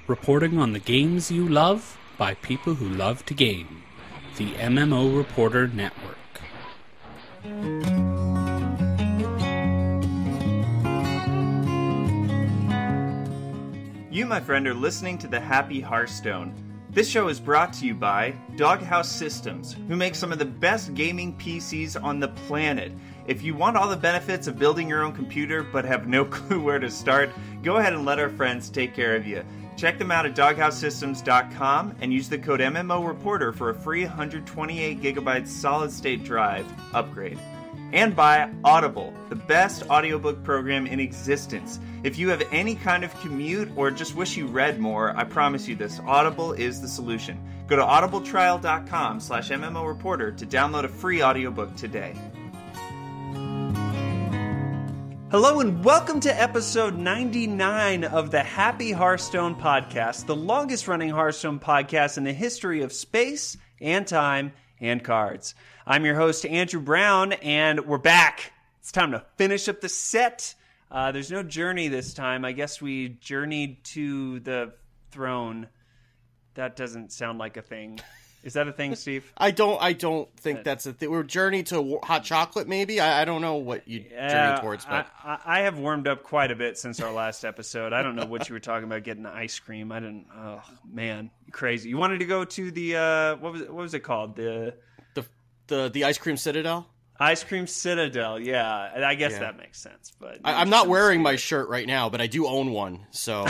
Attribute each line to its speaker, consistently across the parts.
Speaker 1: reporting on the games you love by people who love to game. The MMO Reporter Network.
Speaker 2: You, my friend, are listening to the Happy Hearthstone. This show is brought to you by Doghouse Systems, who make some of the best gaming PCs on the planet. If you want all the benefits of building your own computer but have no clue where to start, go ahead and let our friends take care of you. Check them out at doghousesystems.com and use the code MMOReporter for a free 128GB solid-state drive upgrade. And by Audible, the best audiobook program in existence. If you have any kind of commute or just wish you read more, I promise you this, Audible is the solution. Go to audibletrial.com/MMOReporter to download a free audiobook today. Hello and welcome to episode 99 of the Happy Hearthstone podcast, the longest running Hearthstone podcast in the history of space and time and cards. I'm your host, Andrew Brown, and we're back. It's time to finish up the set. There's no journey this time. I guess we journeyed to the throne. That doesn't sound like a thing. Is that a thing, Steve?
Speaker 3: I don't think that's a thing. We're journey to hot chocolate, maybe? I don't know what you journey towards. But
Speaker 2: I have warmed up quite a bit since our last episode. I don't know what you were talking about, getting ice cream. I didn't. Oh, man. Crazy. You wanted to go to the, what was it called?
Speaker 3: The Ice Cream Citadel?
Speaker 2: Ice Cream Citadel, yeah. I guess that makes sense. But
Speaker 3: I'm not wearing my shirt right now, but I do own one, so...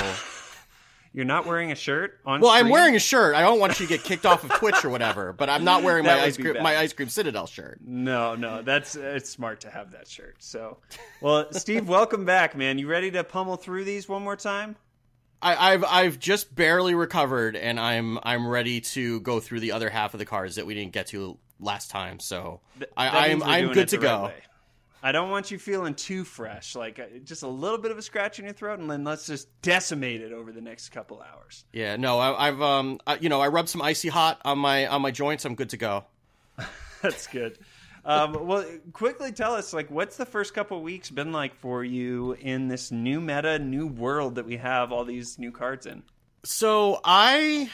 Speaker 2: You're not wearing a shirt on
Speaker 3: Well,
Speaker 2: screen?
Speaker 3: I'm wearing a shirt. I don't want you to get kicked off of Twitch or whatever, but I'm not wearing my Ice Cream Citadel shirt.
Speaker 2: No, it's smart to have that shirt. So, well, Steve, welcome back, man. You ready to pummel through these one more time?
Speaker 3: I've just barely recovered, and I'm ready to go through the other half of the cards that we didn't get to last time. So I'm good to go.
Speaker 2: Right, I don't want you feeling too fresh, like just a little bit of a scratch in your throat, and then let's just decimate it over the next couple hours.
Speaker 3: Yeah, no, I rubbed some icy hot on my joints. I'm good to go.
Speaker 2: That's good. Well, quickly tell us, what's the first couple of weeks been like for you in this new meta, new world that we have all these new cards in?
Speaker 3: So I've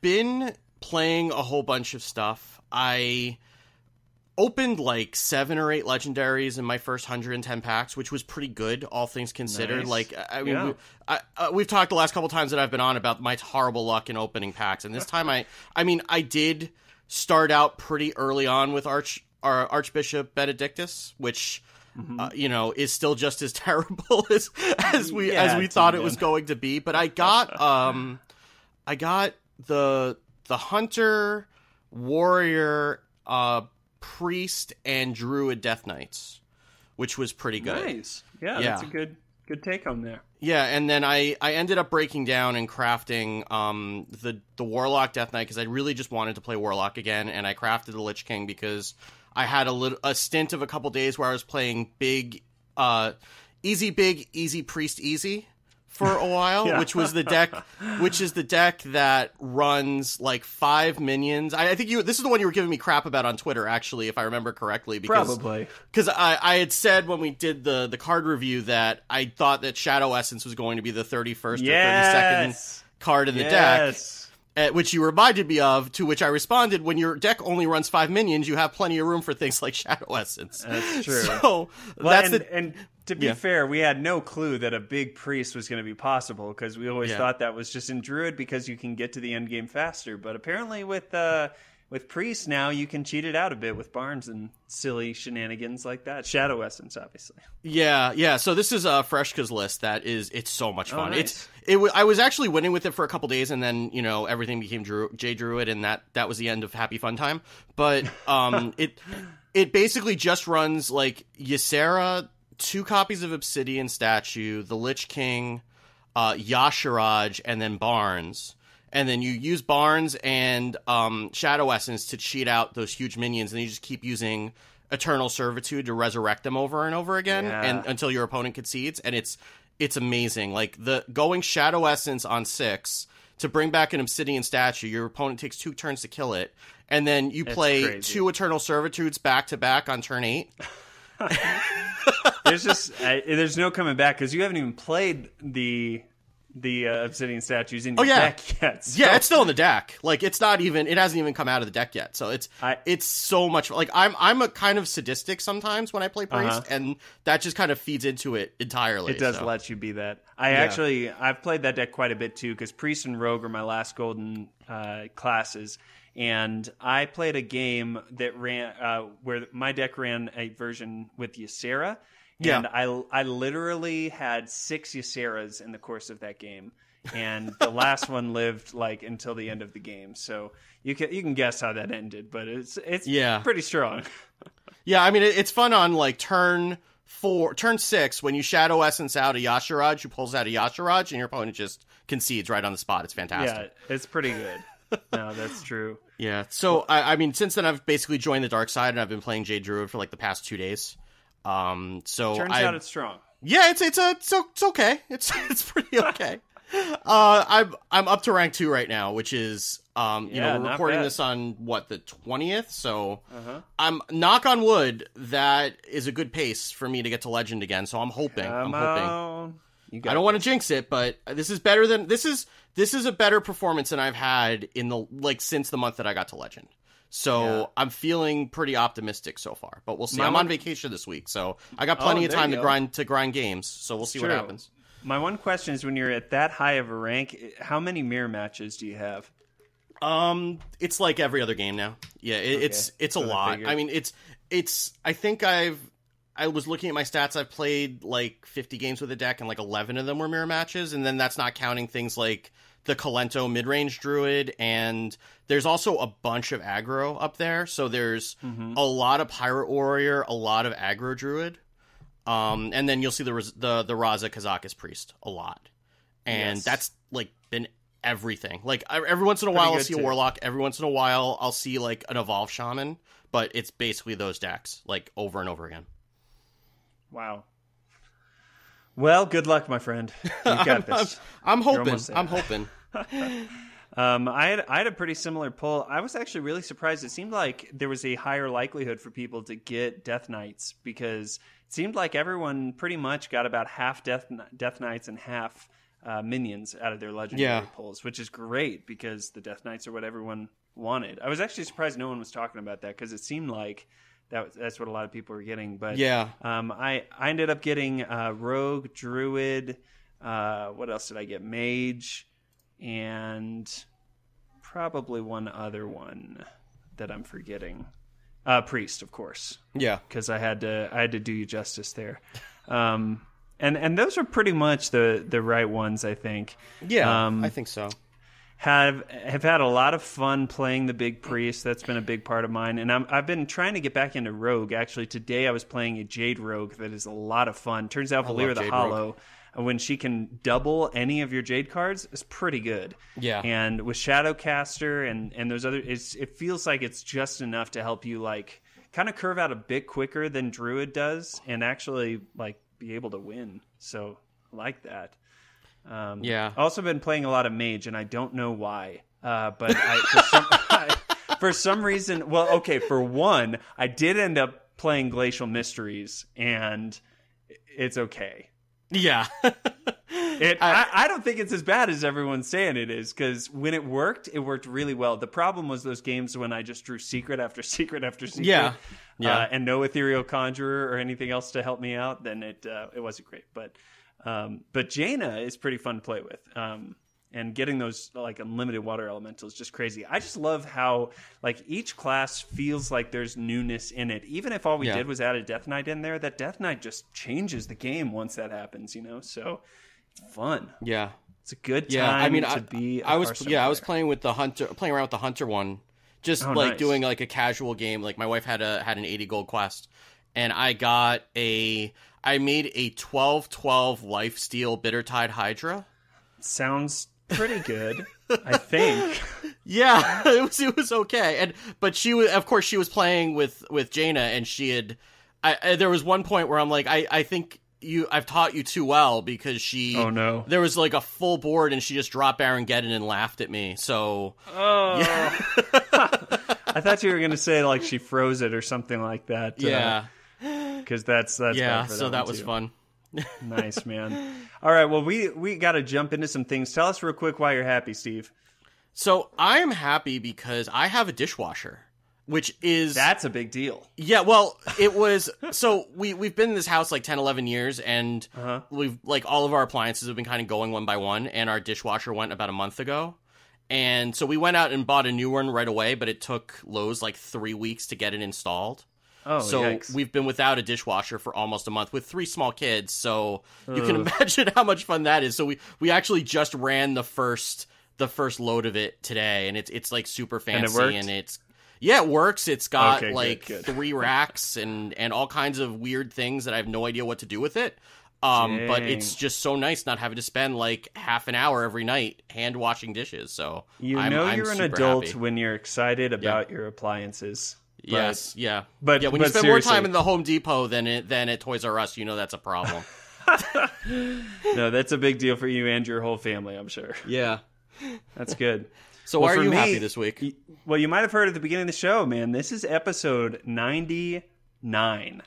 Speaker 3: been playing a whole bunch of stuff. I opened 7 or 8 legendaries in my first 110 packs, which was pretty good, all things considered.
Speaker 2: Nice.
Speaker 3: We've talked the last couple times that I've been on about my horrible luck in opening packs, and this time I did start out pretty early on with Archbishop Benedictus, which is still just as terrible as we thought it was going to be. But I got the Hunter, Warrior, Priest, and Druid Death Knights, which was pretty good.
Speaker 2: Nice. Yeah, that's a good take home there.
Speaker 3: Yeah, and then I ended up breaking down and crafting the Warlock Death Knight because I really just wanted to play Warlock again, and I crafted the Lich King because I had a stint of a couple days where I was playing easy Priest easy for a while,
Speaker 2: yeah.
Speaker 3: which is the deck that runs 5 minions. I think this is the one you were giving me crap about on Twitter, actually, if I remember correctly.
Speaker 2: Probably.
Speaker 3: Because I had said when we did the card review that I thought that Shadow Essence was going to be the 31st or 32nd card in the deck. Which you reminded me of, to which I responded, when your deck only runs 5 minions, you have plenty of room for things like Shadow Essence.
Speaker 2: That's true.
Speaker 3: So,
Speaker 2: and to be fair, we had no clue that a big priest was going to be possible, because we always thought that was just in Druid because you can get to the end game faster. But apparently with Priest now, you can cheat it out a bit with Barnes and silly shenanigans like that. Shadow Essence, obviously.
Speaker 3: Yeah. So this is Freshka's list. It's so much fun.
Speaker 2: Oh, nice.
Speaker 3: I was actually winning with it for a couple days, and then everything became J Druid, and that was the end of Happy Fun Time. But it basically just runs Ysera, 2 copies of Obsidian Statue, the Lich King, Yashiraj, and then Barnes. And then you use Barnes and Shadow Essence to cheat out those huge minions, and you just keep using Eternal Servitude to resurrect them over and over again, and until your opponent concedes. And it's amazing. The going Shadow Essence on 6 to bring back an Obsidian Statue, your opponent takes 2 turns to kill it, and then you play 2 Eternal Servitudes back to back on turn 8.
Speaker 2: There's no coming back, because you haven't even played the the obsidian statues in
Speaker 3: Oh,
Speaker 2: your
Speaker 3: yeah.
Speaker 2: deck yet. So.
Speaker 3: Yeah, it's still in the deck. Like, it hasn't even come out of the deck yet. So it's so much, like, I'm a kind of sadistic sometimes when I play Priest, and that just kind of feeds into it entirely.
Speaker 2: It does let you be that. I've played that deck quite a bit too, because Priest and Rogue are my last golden classes. And I played a game that ran where my deck ran a version with Ysera. And I literally had 6 Yseras in the course of that game. And the last one lived like until the end of the game. So you can guess how that ended, but it's pretty strong.
Speaker 3: Yeah, I mean, it's fun on like turn 6 when you Shadow Essence out a Yashiraj, who pulls out a Yashiraj, and your opponent just concedes right on the spot. It's fantastic.
Speaker 2: Yeah, it's pretty good. No, that's true.
Speaker 3: Yeah, so I mean, since then I've basically joined the dark side, and I've been playing Jade Druid for like the past 2 days. So
Speaker 2: turns out it's strong.
Speaker 3: Yeah, it's okay. It's pretty okay. I'm up to rank 2 right now, which is we're recording this on the 20th, so I'm knock on wood, that is a good pace for me to get to legend again. So I'm hoping. I don't want to jinx it, but this is better than this is a better performance than I've had in since the month that I got to legend. So I'm feeling pretty optimistic so far, but we'll see. I'm on vacation this week, so I got plenty of time to grind games. So we'll see what happens.
Speaker 2: My one question is, when you're at that high of a rank, how many mirror matches do you have?
Speaker 3: It's like every other game now. Yeah, it's a lot. I mean, it's. I think I was looking at my stats. I've played like 50 games with the deck, and like 11 of them were mirror matches, and then that's not counting things like the Kalento mid-range druid, and there's also a bunch of aggro up there. So there's a lot of pirate warrior, a lot of aggro druid, and then you'll see the Raza Kazakis priest a lot, and that's like been everything. Like every once in a while I'll see a warlock, every once in a while I'll see like an evolved shaman, but it's basically those decks like over and over again.
Speaker 2: Wow. Well, good luck, my friend. You got this.
Speaker 3: I'm hoping.
Speaker 2: I had a pretty similar pull. I was actually really surprised. It seemed like there was a higher likelihood for people to get Death Knights, because it seemed like everyone pretty much got about half Death Knights and half minions out of their legendary pulls, which is great because the Death Knights are what everyone wanted. I was actually surprised no one was talking about that, because it seemed like that's what a lot of people were getting. But I ended up getting Rogue, Druid. What else did I get? Mage, and probably one other one that I'm forgetting. Priest, of course. Yeah, because I had to do you justice there. And those are pretty much the right ones, I think.
Speaker 3: Yeah, I think so.
Speaker 2: Have had a lot of fun playing the big priest. That's been a big part of mine, and I've been trying to get back into rogue. Actually, today I was playing a Jade Rogue that is a lot of fun. Turns out Valyra the Hollow, when she can double any of your Jade cards, is pretty good. Yeah, and with Shadowcaster and those other, it feels like it's just enough to help you like kind of curve out a bit quicker than Druid does, and actually like be able to win. So I like that. I've also been playing a lot of Mage, and I don't know why. But for some reason, well, okay, for one, I did end up playing Glacial Mysteries, and it's okay. Yeah. I don't think it's as bad as everyone's saying it is, because when it worked really well. The problem was those games when I just drew secret after secret after secret. And no Ethereal Conjurer or anything else to help me out, then it wasn't great. But Jaina is pretty fun to play with. And getting those like unlimited water elementals is just crazy. I just love how like each class feels like there's newness in it. Even if all we did was add a Death Knight in there, that Death Knight just changes the game once that happens, you know? So it's fun. Yeah. It's a good time to be
Speaker 3: I was playing around with the Hunter one. Just doing like a casual game. Like my wife had an 80 gold quest, and I made a 12/12 lifesteal Bittertide Hydra.
Speaker 2: Sounds pretty good, I think.
Speaker 3: Yeah, it was okay. But she was playing with Jaina, and she had. There was one point where I'm like, I think I've taught you too well, because she. Oh no! There was like a full board, and she just dropped Armageddon and laughed at me. So. Oh. Yeah.
Speaker 2: I thought you were gonna say like she froze it or something like that. Yeah. Because that's
Speaker 3: yeah. So that was fun.
Speaker 2: Nice, man. All right, well, we got to jump into some things. Tell us real quick why you're happy, Steve.
Speaker 3: So I am happy because I have a dishwasher, which is...
Speaker 2: That's a big deal.
Speaker 3: Yeah, well, it was... So we've been in this house like 10, 11 years, and we've like all of our appliances have been kind of going one by one, and our dishwasher went about a month ago. And so we went out and bought a new one right away, but it took Lowe's like 3 weeks to get it installed.
Speaker 2: Oh,
Speaker 3: so
Speaker 2: yikes.
Speaker 3: We've been without a dishwasher for almost a month with 3 small kids. So you can imagine how much fun that is. So we actually just ran the first load of it today, and it's like super fancy, and it's it works. It's got good. 3 racks and all kinds of weird things that I have no idea what to do with it. But it's just so nice not having to spend like half an hour every night hand washing dishes. So I'm
Speaker 2: you're an adult
Speaker 3: happy
Speaker 2: when you're excited about your appliances.
Speaker 3: Yes, yeah.
Speaker 2: But
Speaker 3: when you spend more time in the Home Depot than at Toys R Us, that's a problem.
Speaker 2: No, that's a big deal for you and your whole family, I'm sure.
Speaker 3: Yeah.
Speaker 2: That's good.
Speaker 3: So why are you happy this week?
Speaker 2: Well, you might have heard at the beginning of the show, man, this is episode 99,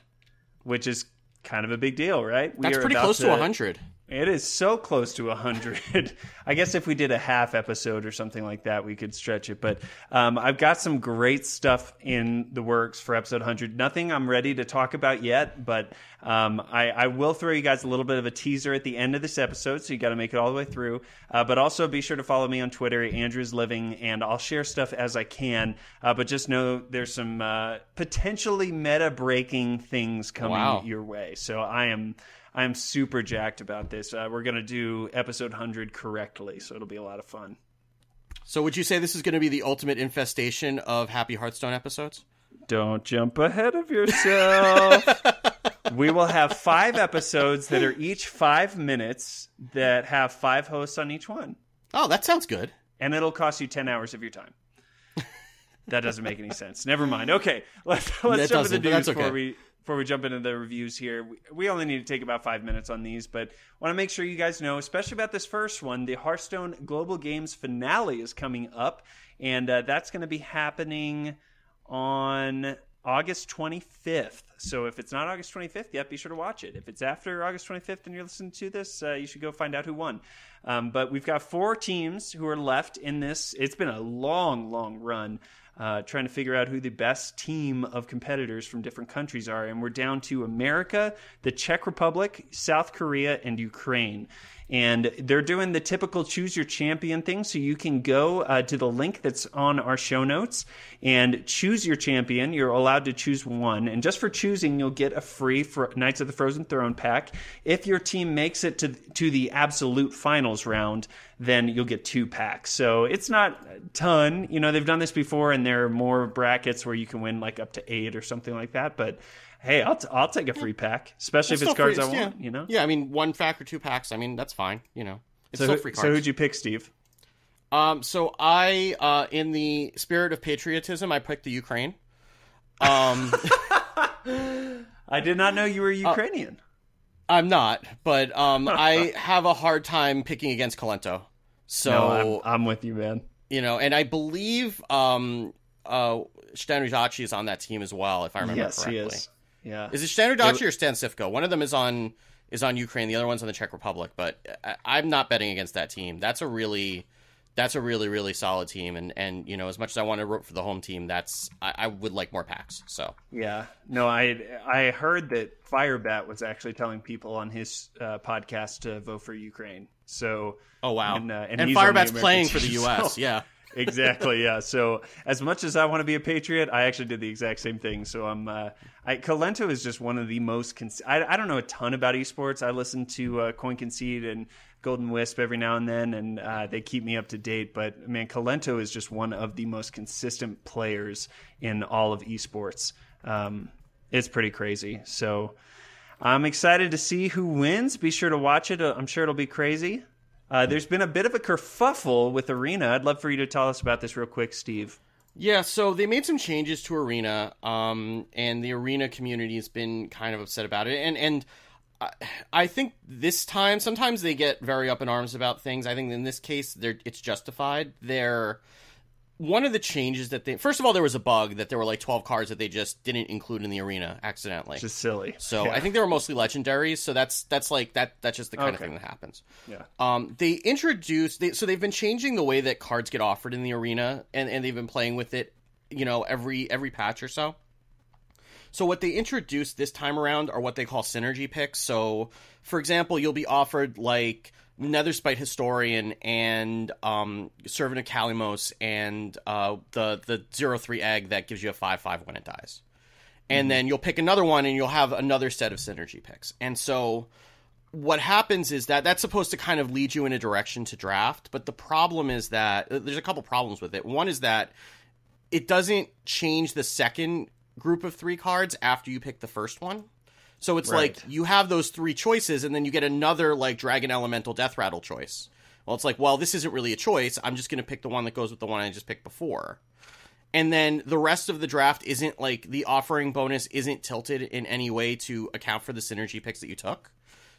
Speaker 2: which is kind of a big deal, right?
Speaker 3: That's pretty close to 100.
Speaker 2: It is so close to 100. I guess if we did a half episode or something like that, we could stretch it. But I've got some great stuff in the works for episode 100. Nothing I'm ready to talk about yet, but I will throw you guys a little bit of a teaser at the end of this episode, so you got to make it all the way through. But also be sure to follow me on Twitter, Andrew's Living, and I'll share stuff as I can. But just know there's some potentially meta-breaking things coming your way. So I'm super jacked about this. We're going to do episode 100 correctly, so it'll be a lot of fun.
Speaker 3: So would you say this is going to be the ultimate infestation of Happy Hearthstone episodes?
Speaker 2: Don't jump ahead of yourself. We will have 5 episodes that are each 5 minutes that have 5 hosts on each one.
Speaker 3: Oh, that sounds good.
Speaker 2: And it'll cost you 10 hours of your time. That doesn't make any sense. Never mind. Okay, let's jump into the news before we jump into the reviews here. We only need to take about 5 minutes on these, but want to make sure you guys know, especially about this first one, the Hearthstone Global Games finale is coming up, and that's going to be happening on August 25th. So if it's not August 25th, be sure to watch it. If it's after August 25th and you're listening to this, you should go find out who won. But we've got 4 teams who are left in this. It's been a long, long run. Trying to figure out who the best team of competitors from different countries are. And we're down to America, the Czech Republic, South Korea, and Ukraine. And they're doing the typical choose your champion thing. So you can go to the link that's on our show notes and choose your champion. You're allowed to choose one. And just for choosing, you'll get a free Knights of the Frozen Throne pack. If your team makes it to the absolute finals round, then you'll get 2 packs. So it's not a ton. They've done this before, and there are more brackets where you can win like up to 8 or something like that. But hey, I'll take a free pack, especially if it's cards I want.
Speaker 3: Yeah, I mean 1 pack or 2 packs. I mean that's fine. It's still free cards.
Speaker 2: So who'd you pick, Steve?
Speaker 3: So I, in the spirit of patriotism, I picked the Ukraine.
Speaker 2: I did not know you were Ukrainian.
Speaker 3: I'm not, but I have a hard time picking against Kolento. So
Speaker 2: no, I'm with you, man.
Speaker 3: And I believe Stanrizachi is on that team as well, if I remember correctly.
Speaker 2: Yes, he is. Yeah.
Speaker 3: Is it Stanrizachi or Stan Sifko? One of them is on Ukraine, the other one's on the Czech Republic, but I'm not betting against that team. That's a really, really solid team, and as much as I want to root for the home team, I would like more packs. So
Speaker 2: yeah, no, I heard that Firebat was actually telling people on his podcast to vote for Ukraine. So
Speaker 3: oh wow,
Speaker 2: and
Speaker 3: Firebat's playing for the U.S. So, yeah.
Speaker 2: Exactly, yeah. So as much as I want to be a patriot, I actually did the exact same thing. So Kolento is just one of the most. I don't know a ton about esports. I listen to Coin Concede and Golden Wisp every now and then, and they keep me up to date. But man, Kolento is just one of the most consistent players in all of esports. It's pretty crazy. So I'm excited to see who wins. Be sure to watch it. I'm sure it'll be crazy. There's been a bit of a kerfuffle with Arena. I'd love for you to tell us about this real quick, Steve.
Speaker 3: Yeah, so they made some changes to Arena, and the Arena community has been kind of upset about it. And I think this time, sometimes they get very up in arms about things. I think in this case, it's justified. one of the changes that first of all, there was a bug that there were like 12 cards that they just didn't include in the arena accidentally.
Speaker 2: Just silly.
Speaker 3: So I think they were mostly legendaries. So that's like that's just the kind of thing that happens.
Speaker 2: Yeah.
Speaker 3: They introduced, so they've been changing the way that cards get offered in the arena, and they've been playing with it, every patch or so. So what they introduced this time around are what they call synergy picks. So, for example, you'll be offered like Netherspite Historian and Servant of Kalimos and the 0/3 egg that gives you a 5/5 when it dies. And then you'll pick another one and you'll have another set of synergy picks. And so what happens is that that's supposed to kind of lead you in a direction to draft, but the problem is that there's a couple problems with it. One is that it doesn't change the second group of 3 cards after you pick the first one. So it's like you have those 3 choices and then you get another like Dragon Elemental Death Rattle choice. Well, it's like, well, this isn't really a choice. I'm just going to pick the one that goes with the one I just picked before. And then the rest of the draft isn't like the offering bonus isn't tilted in any way to account for the synergy picks that you took.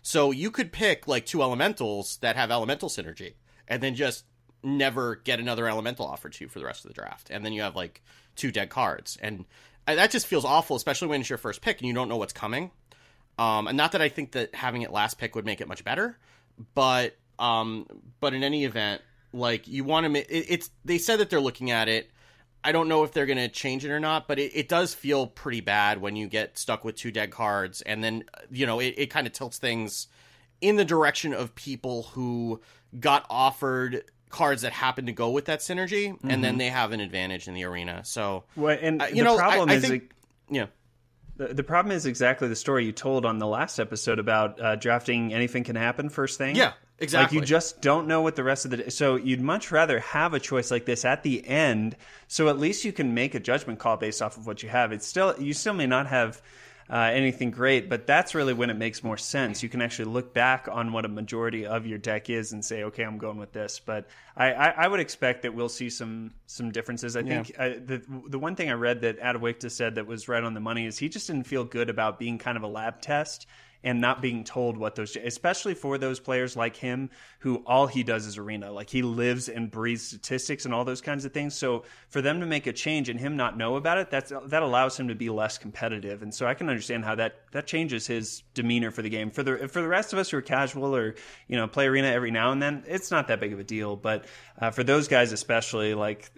Speaker 3: So you could pick like 2 elementals that have elemental synergy and then just never get another elemental offered to you for the rest of the draft. And then you have like 2 dead cards. And that just feels awful, especially when it's your first pick and you don't know what's coming. And not that I think that having it last pick would make it much better, but in any event, like you want to, they said that they're looking at it. I don't know if they're going to change it or not, but it does feel pretty bad when you get stuck with 2 dead cards. And then, it kind of tilts things in the direction of people who got offered cards that happen to go with that synergy, and then they have an advantage in the arena. So,
Speaker 2: well, and
Speaker 3: the problem is,
Speaker 2: the problem is exactly the story you told on the last episode about drafting anything can happen first thing.
Speaker 3: Yeah, exactly.
Speaker 2: Like you just don't know what the rest of the day. So you'd much rather have a choice like this at the end, so at least you can make a judgment call based off of what you have. You still may not have anything great, but that's really when it makes more sense. You can actually look back on what a majority of your deck is and say, okay, I'm going with this. But I would expect that we'll see some differences. I think the one thing I read that Adewikta said that was right on the money is he just didn't feel good about being kind of a lab test and not being told what those, especially for those players like him who all he does is arena. Like he lives and breathes statistics and all those kinds of things. So for them to make a change and him not know about it, that allows him to be less competitive. And so I can understand how that changes his demeanor for the game. For the rest of us who are casual or play arena every now and then, it's not that big of a deal. But for those guys especially, like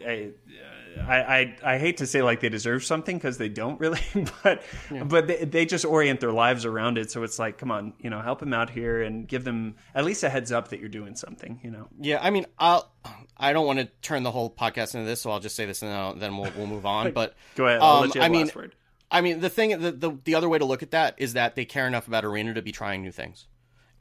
Speaker 2: I hate to say like they deserve something because they don't really, but they just orient their lives around it. So it's like, come on, help them out here and give them at least a heads up that you're doing something,
Speaker 3: Yeah, I mean, I don't want to turn the whole podcast into this, so I'll just say this and then we'll move on. But
Speaker 2: go ahead. I'll let you have the last word.
Speaker 3: I mean, the other way to look at that is that they care enough about arena to be trying new things.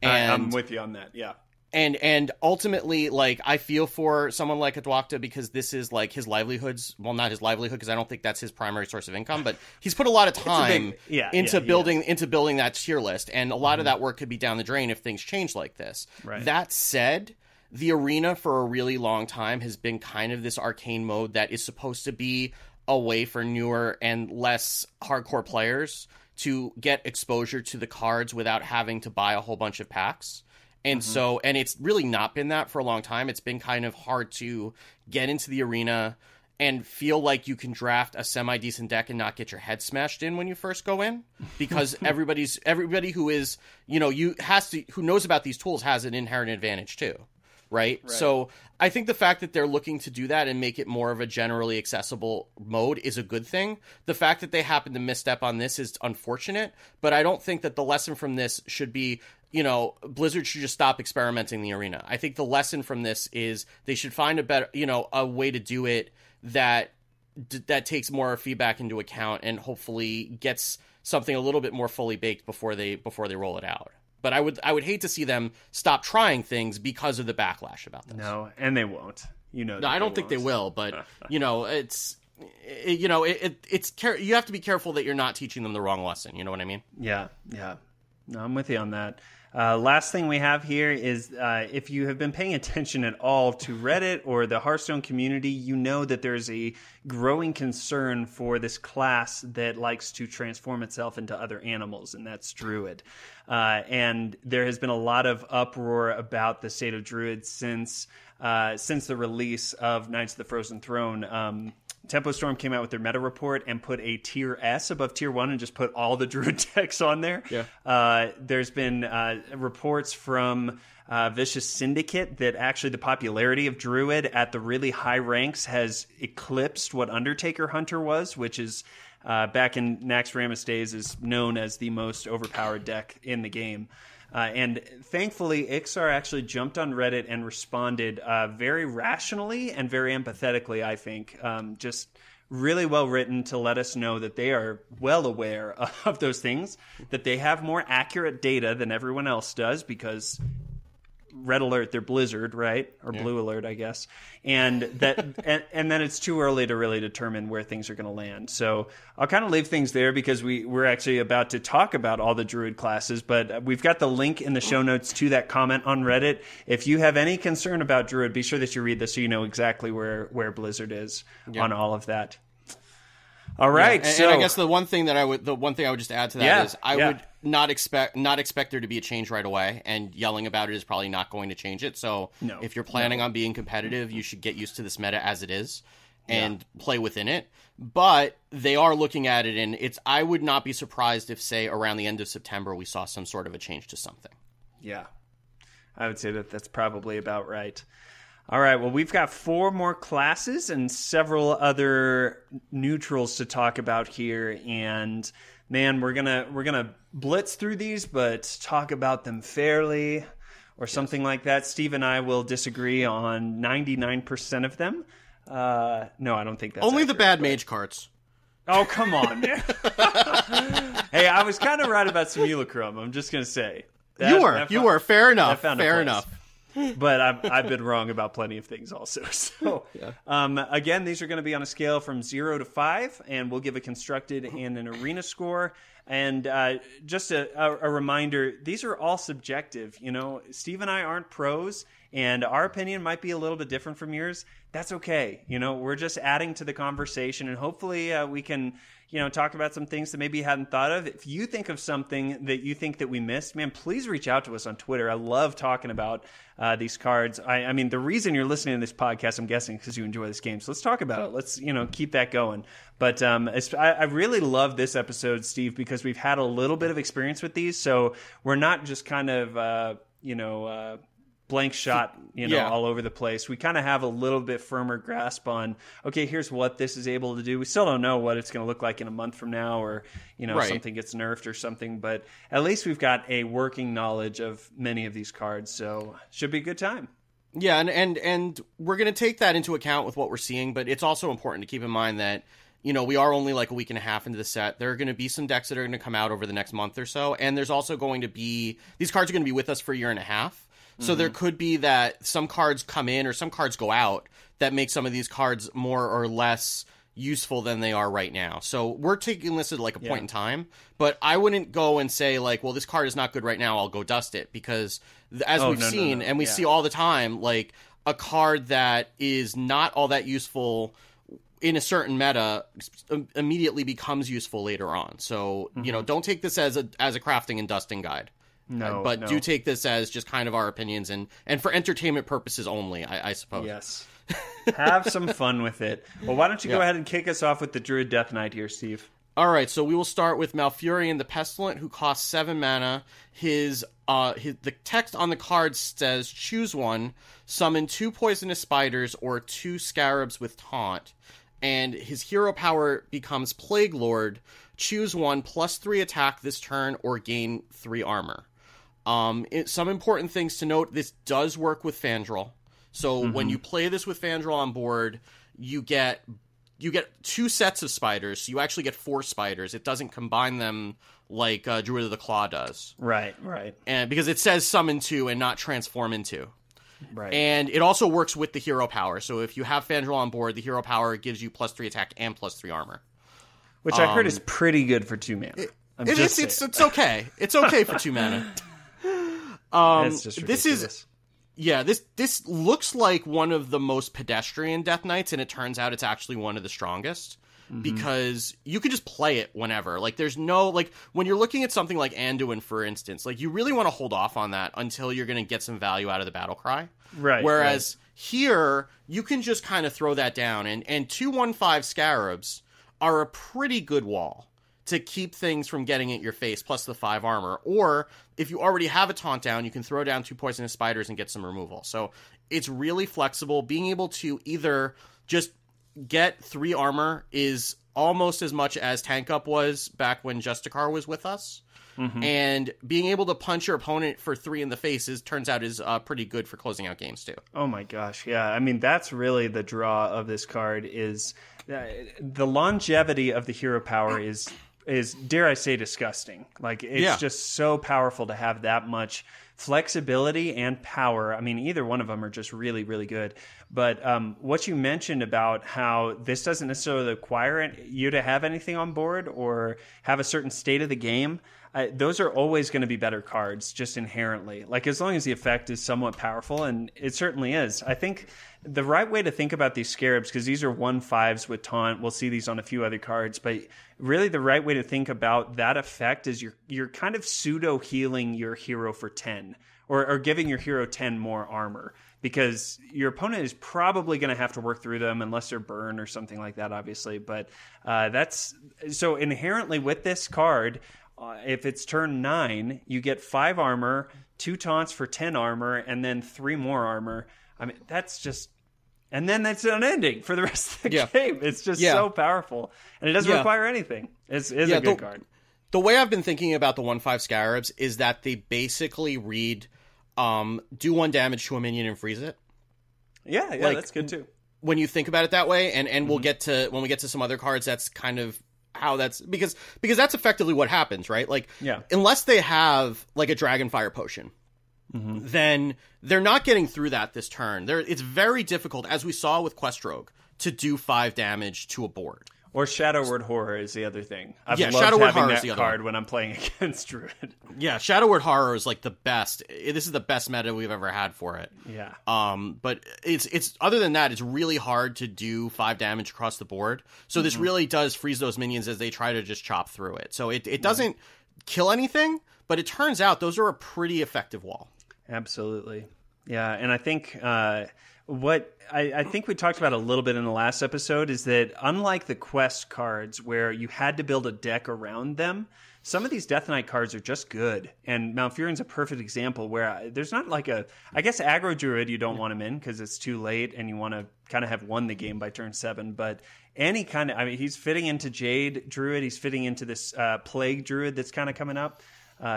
Speaker 3: And
Speaker 2: I'm with you on that. Yeah.
Speaker 3: And ultimately, like, I feel for someone like Adewikta because this is like his livelihood's, well, not his livelihood because I don't think that's his primary source of income, but he's put a lot of time into building that tier list, and a lot of that work could be down the drain if things change like this.
Speaker 2: Right.
Speaker 3: That said, the arena for a really long time has been kind of this arcane mode that is supposed to be a way for newer and less hardcore players to get exposure to the cards without having to buy a whole bunch of packs. And so, and it's really not been that for a long time. It's been kind of hard to get into the arena and feel like you can draft a semi-decent deck and not get your head smashed in when you first go in, because everybody who is, who knows about these tools has an inherent advantage too. Right? So I think the fact that they're looking to do that and make it more of a generally accessible mode is a good thing. The fact that they happen to misstep on this is unfortunate, but I don't think that the lesson from this should be, Blizzard should just stop experimenting in the arena. I think the lesson from this is they should find a better, a way to do it that takes more feedback into account and hopefully gets something a little bit more fully baked before they roll it out. But I would hate to see them stop trying things because of the backlash about this.
Speaker 2: No, and they won't.
Speaker 3: No, I don't think they will. But it's you have to be careful that you're not teaching them the wrong lesson. You know what I mean?
Speaker 2: Yeah. No, I'm with you on that. Last thing we have here is if you have been paying attention at all to Reddit or the Hearthstone community, you know that there's a growing concern for this class that likes to transform itself into other animals, and that's Druid. And there has been a lot of uproar about the state of Druid since the release of Knights of the Frozen Throne. Tempo Storm came out with their meta report and put a tier S above tier 1 and just put all the Druid decks on there. Yeah. There's been reports from Vicious Syndicate that actually the popularity of Druid at the really high ranks has eclipsed what Undertaker Hunter was, which is back in Naxxramas days is known as the most overpowered deck in the game. And thankfully, Ixar actually jumped on Reddit and responded very rationally and very empathetically, I think. Just really well written to let us know that they are well aware of those things, that they have more accurate data than everyone else does because Red Alert, they're Blizzard, right? Or Blue Alert, I guess. And that, and then it's too early to really determine where things are going to land. So I'll kind of leave things there because we're actually about to talk about all the Druid classes, but we've got the link in the show notes to that comment on Reddit. If you have any concern about Druid, be sure that you read this so you know exactly where Blizzard is on all of that. All right,
Speaker 3: and I guess the one thing I would just add to that is I would not expect there to be a change right away, and yelling about it is probably not going to change it. So if you're planning on being competitive, you should get used to this meta as it is and play within it. But they are looking at it, and I would not be surprised if, say, around the end of September, we saw some sort of a change to something.
Speaker 2: Yeah, I would say that's probably about right. All right, well, we've got 4 more classes and several other neutrals to talk about here, and man, we're gonna blitz through these, but talk about them fairly or something like that. Steve and I will disagree on 99% of them. No, I don't think that's
Speaker 3: only
Speaker 2: accurate,
Speaker 3: the bad mage cards.
Speaker 2: Oh, come on, man. Hey, I was kind of right about Simulacrum, I'm just gonna say.
Speaker 3: You were. Fair enough. Fair enough.
Speaker 2: But I've been wrong about plenty of things also. So, again, these are going to be on a scale from 0 to 5, and we'll give a constructed and an arena score. And just a reminder, these are all subjective. You know, Steve and I aren't pros, and our opinion might be a little bit different from yours. That's okay. You know, we're just adding to the conversation, and hopefully we can, talk about some things that maybe you hadn't thought of. If you think of something that you think that we missed, man, please reach out to us on Twitter. I love talking about these cards. I mean, the reason you're listening to this podcast, I'm guessing, because you enjoy this game. So let's talk about it. Let's, keep that going. But I really love this episode, Steve, because we've had a little bit of experience with these. So we're not just kind of, blank shot, all over the place. We kind of have a little bit firmer grasp on, okay, here's what this is able to do. We still don't know what it's going to look like in a month from now, or, something gets nerfed or something, but at least we've got a working knowledge of many of these cards, so should be a good time.
Speaker 3: Yeah, and we're going to take that into account with what we're seeing, but it's also important to keep in mind that, we are only like a week and a half into the set. There are going to be some decks that are going to come out over the next month or so, and there's also going to be, these cards are going to be with us for a year and a half. So there could be that some cards come in or some cards go out that make some of these cards more or less useful than they are right now. So we're taking this at like a point in time, but I wouldn't go and say like, well, this card is not good right now, I'll go dust it, because as we've seen and we see all the time, like a card that is not all that useful in a certain meta immediately becomes useful later on. So, don't take this as a crafting and dusting guide. No, do take this as just kind of our opinions and for entertainment purposes only, I suppose.
Speaker 2: Yes. Have some fun with it. Well, why don't you go ahead and kick us off with the Druid Death Knight here, Steve?
Speaker 3: All right, so we will start with Malfurion the Pestilent, who costs 7 mana. The text on the card says, choose one, summon 2 poisonous spiders or 2 scarabs with taunt, and his hero power becomes Plague Lord. Choose one, +3 attack this turn, or gain 3 armor. Some important things to note, this does work with Fandral. So when you play this with Fandral on board, you get 2 sets of spiders, so you actually get 4 spiders. It doesn't combine them like Druid of the Claw does.
Speaker 2: Right.
Speaker 3: And because it says summon 2 and not transform into.
Speaker 2: Right.
Speaker 3: And it also works with the hero power. So if you have Fandral on board, the hero power gives you +3 attack and +3 armor.
Speaker 2: Which I heard is pretty good for 2 mana.
Speaker 3: It's okay. It's okay for 2 mana.
Speaker 4: It's just
Speaker 3: this
Speaker 4: ridiculous.
Speaker 3: This looks like one of the most pedestrian Death Knights, and it turns out it's actually one of the strongest. Because you can just play it whenever. Like, there's no, like, when you're looking at something like Anduin, for instance, like, you really want to hold off on that until you're going to get some value out of the battle cry.
Speaker 4: Right.
Speaker 3: Whereas here, you can just kind of throw that down, and 2/1/5 Scarabs are a pretty good wall to keep things from getting at your face, plus the 5 armor. Or, if you already have a taunt down, you can throw down 2 poisonous spiders and get some removal. So, it's really flexible. Being able to either just get 3 armor is almost as much as Tank Up was back when Justicar was with us. And being able to punch your opponent for 3 in the face turns out is pretty good for closing out games too.
Speaker 4: Oh my gosh, yeah. I mean, that's really the draw of this card is the longevity of the hero power is dare I say disgusting. Like, it's just so powerful to have that much flexibility and power. I mean, either one of them are just really, really good. But what you mentioned about how this doesn't necessarily require you to have anything on board or have a certain state of the game, those are always going to be better cards just inherently. Like, as long as the effect is somewhat powerful, and it certainly is. I think the right way to think about these Scarabs, because these are 1/5s with taunt, we'll see these on a few other cards, but really the right way to think about that effect is you're kind of pseudo healing your hero for 10 or giving your hero 10 more armor, because your opponent is probably going to have to work through them unless they're burned or something like that, obviously. But that's so inherently with this card, if it's turn 9, you get 5 armor, 2 taunts for 10 armor, and then 3 more armor. I mean, that's just... And then that's unending for the rest of the game. It's just so powerful. And it doesn't require anything. It's a good card.
Speaker 3: The way I've been thinking about the 1/5 Scarabs is that they basically read do 1 damage to a minion and freeze it.
Speaker 4: Yeah, like, that's good too.
Speaker 3: When you think about it that way, and we'll get to, when we get to some other cards, that's kind of how that's, because that's effectively what happens, right? Like, unless they have like a Dragonfire potion, then they're not getting through that this turn. It's very difficult, as we saw with Quest Rogue, to do 5 damage to a board.
Speaker 4: Or Shadow Word Horror is the other thing. I've loved
Speaker 3: Shadow Word
Speaker 4: having
Speaker 3: Horror
Speaker 4: that
Speaker 3: is the other
Speaker 4: card
Speaker 3: one
Speaker 4: when I'm playing against Druid.
Speaker 3: Yeah, Shadow Word Horror is like the best. This is the best meta we've ever had for it.
Speaker 4: Yeah.
Speaker 3: But it's other than that, it's really hard to do 5 damage across the board. So this really does freeze those minions as they try to just chop through it. So it doesn't kill anything, but it turns out those are a pretty effective wall.
Speaker 4: Absolutely. Yeah, and I think what I think we talked about a little bit in the last episode is that unlike the quest cards where you had to build a deck around them, some of these Death Knight cards are just good. And Malfurion's a perfect example where there's not like I guess Aggro Druid you don't want him in because it's too late and you want to kind of have won the game by turn 7. But any kind of, I mean, he's fitting into Jade Druid. He's fitting into this Plague Druid that's kind of coming up.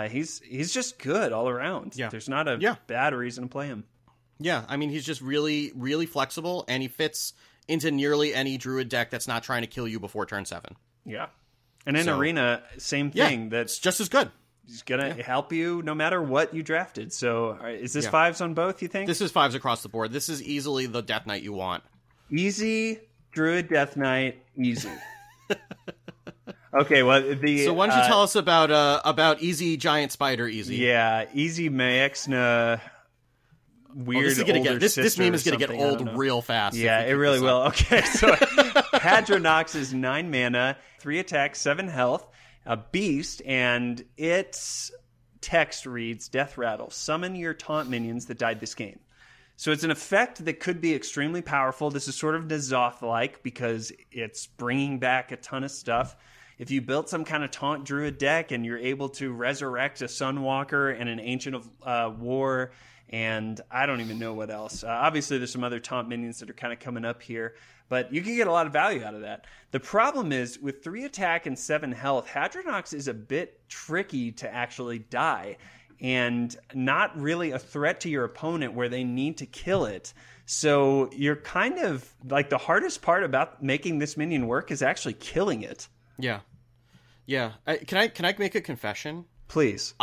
Speaker 4: He's just good all around.
Speaker 3: Yeah.
Speaker 4: There's not a bad reason to play him.
Speaker 3: Yeah, I mean, he's just really, really flexible, and he fits into nearly any Druid deck that's not trying to kill you before turn 7.
Speaker 4: Yeah. And in Arena, same thing.
Speaker 3: Yeah,
Speaker 4: that's
Speaker 3: just as good.
Speaker 4: He's going to help you no matter what you drafted. So is this 5s on both, you think?
Speaker 3: This is 5s across the board. This is easily the Death Knight you want.
Speaker 4: Easy, Druid Death Knight, easy. Okay, well,
Speaker 3: so why don't you tell us about Easy Giant Spider Easy?
Speaker 4: Yeah, Easy Maexna... Weird
Speaker 3: this is gonna
Speaker 4: older
Speaker 3: this meme is going to get
Speaker 4: something,
Speaker 3: old real fast.
Speaker 4: Yeah, it really will. Okay, so Hadronox is 9 mana, 3 attack, 7 health, a beast, and its text reads, Death Rattle, summon your taunt minions that died this game. So it's an effect that could be extremely powerful. This is sort of N'Zoth-like because it's bringing back a ton of stuff. If you built some kind of taunt druid deck and you're able to resurrect a Sunwalker and an Ancient of War, and I don't even know what else. Obviously, there's some other taunt minions that are kind of coming up here, but you can get a lot of value out of that. The problem is, with 3 attack and 7 health, Hadronox is a bit tricky to actually die, and not really a threat to your opponent where they need to kill it. So you're kind of, like, the hardest part about making this minion work is actually killing it.
Speaker 3: Yeah. Yeah. Can I make a confession?
Speaker 4: Please.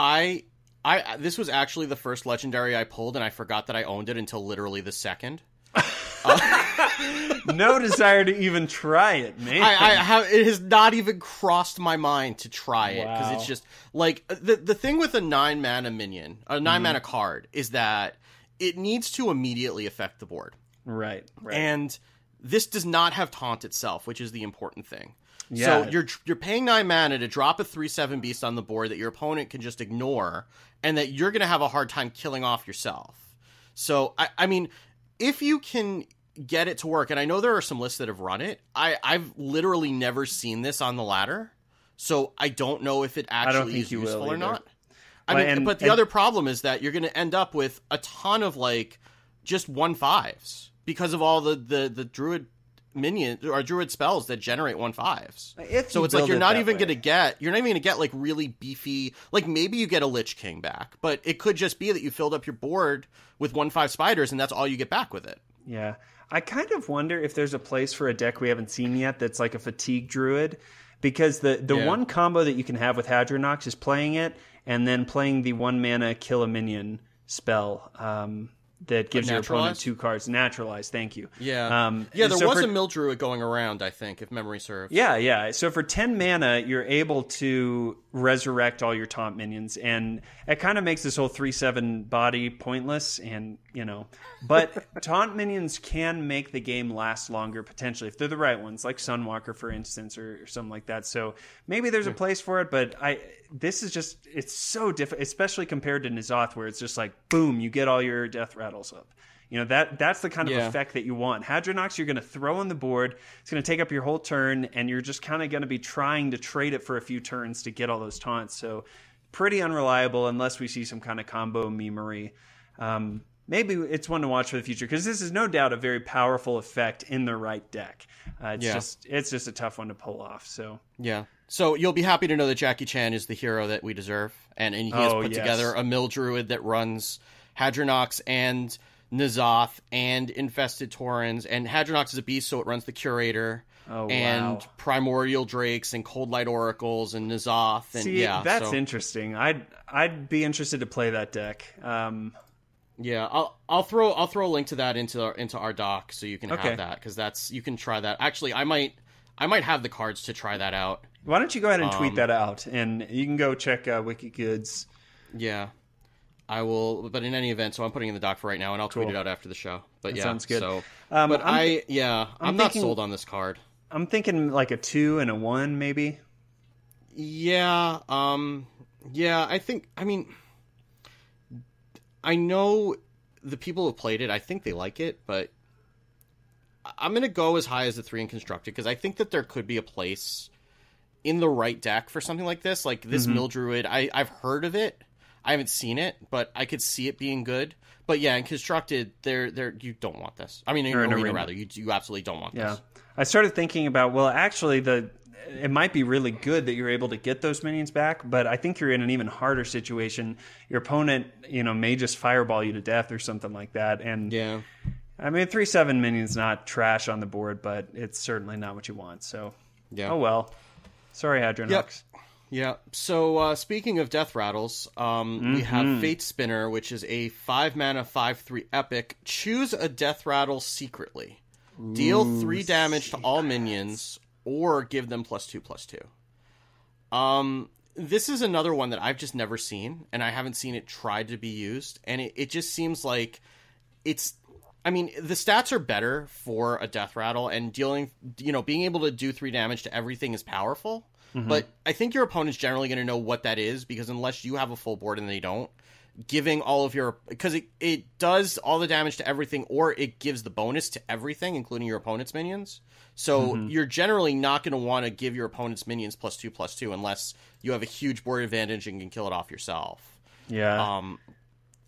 Speaker 3: This was actually the first legendary I pulled, and I forgot that I owned it until literally the second.
Speaker 4: No desire to even try it, man.
Speaker 3: It has not even crossed my mind to try it, because it's just like the thing with a 9 mana minion, a 9 mana card, is that it needs to immediately affect the board.
Speaker 4: Right.
Speaker 3: And this does not have taunt itself, which is the important thing.
Speaker 4: Yeah.
Speaker 3: So you're paying 9 mana to drop a 3/7 beast on the board that your opponent can just ignore, and that you're going to have a hard time killing off yourself. So, I mean, if you can get it to work, and I know there are some lists that have run it, I've literally never seen this on the ladder, so I don't know if it actually is useful or not. But the other problem is that you're going to end up with a ton of, like, just 1/5s because of all the druid minion or druid spells that generate 1/5s. So it's like you're not even going to get like really beefy, like maybe you get a Lich King back, but it could just be that you filled up your board with 1/5 spiders and that's all you get back with it.
Speaker 4: Yeah. I kind of wonder if there's a place for a deck we haven't seen yet that's like a fatigue druid, because the one combo that you can have with Hadronox is playing it and then playing the 1 mana kill a minion spell. That gives your opponent 2 cards. Naturalize, thank you.
Speaker 3: Yeah. There was a Mill Druid going around, I think, if memory serves.
Speaker 4: Yeah. So for 10 mana, you're able to resurrect all your taunt minions, and it kind of makes this whole 3/7 body pointless, and, but taunt minions can make the game last longer, potentially, if they're the right ones, like Sunwalker, for instance, or something like that. So maybe there's a place for it, but this is just, it's so different, especially compared to N'Zoth, where it's just like, boom, you get all your death rattles up. That's the kind of effect that you want. Hadronox, you're going to throw on the board. It's going to take up your whole turn, and you're just kind of going to be trying to trade it for a few turns to get all those taunts. So pretty unreliable unless we see some kind of combo memery. Maybe it's one to watch for the future, because this is no doubt a very powerful effect in the right deck. It's just a tough one to pull off.
Speaker 3: So you'll be happy to know that Jackie Chan is the hero that we deserve, and he has put together a Mill Druid that runs Hadronox and N'Zoth and Infested Taurens, and Hadronox is a beast, so it runs the Curator and Primordial Drakes and Cold Light Oracles and N'Zoth. And
Speaker 4: that's interesting. I'd be interested to play that deck.
Speaker 3: I'll throw a link to that into our doc so you can have that, because you can try that. Actually, I might have the cards to try that out.
Speaker 4: Why don't you go ahead and tweet that out, and you can go check WikiGoods.
Speaker 3: Yeah, I will. But in any event, so I'm putting in the doc for right now, and I'll tweet it out after the show. But
Speaker 4: that sounds good.
Speaker 3: So, I'm not sold on this card.
Speaker 4: I'm thinking like a 2 and a 1, maybe.
Speaker 3: Yeah. I think. I mean, I know the people who played it. I think they like it, but I'm going to go as high as the 3 in Constructed, because I think that there could be a place in the right deck for something like this. Like this Mill Druid, I've heard of it. I haven't seen it, but I could see it being good. But yeah, in Constructed, you don't want this. I mean, in Arena rather, you absolutely don't want this.
Speaker 4: I started thinking about, well, actually, it might be really good that you're able to get those minions back, but I think you're in an even harder situation. Your opponent, may just fireball you to death or something like that. And I mean, 3/7 minion's not trash on the board, but it's certainly not what you want. So, oh well. Sorry, Hadronox.
Speaker 3: Yeah. So, speaking of death rattles, we have Fate Spinner, which is a 5 mana 5/3 epic. Choose a death rattle secretly. Deal 3 damage to all minions, or give them +2/+2. This is another one that I've just never seen, and I haven't seen it tried to be used, and it just seems like it's... I mean, the stats are better for a death rattle, and being able to do 3 damage to everything is powerful. But I think your opponent's generally going to know what that is, because unless you have a full board and they don't, giving all of your... Because it does all the damage to everything, or it gives the bonus to everything, including your opponent's minions. So you're generally not going to want to give your opponent's minions +2/+2 unless you have a huge board advantage and can kill it off yourself.
Speaker 4: Yeah.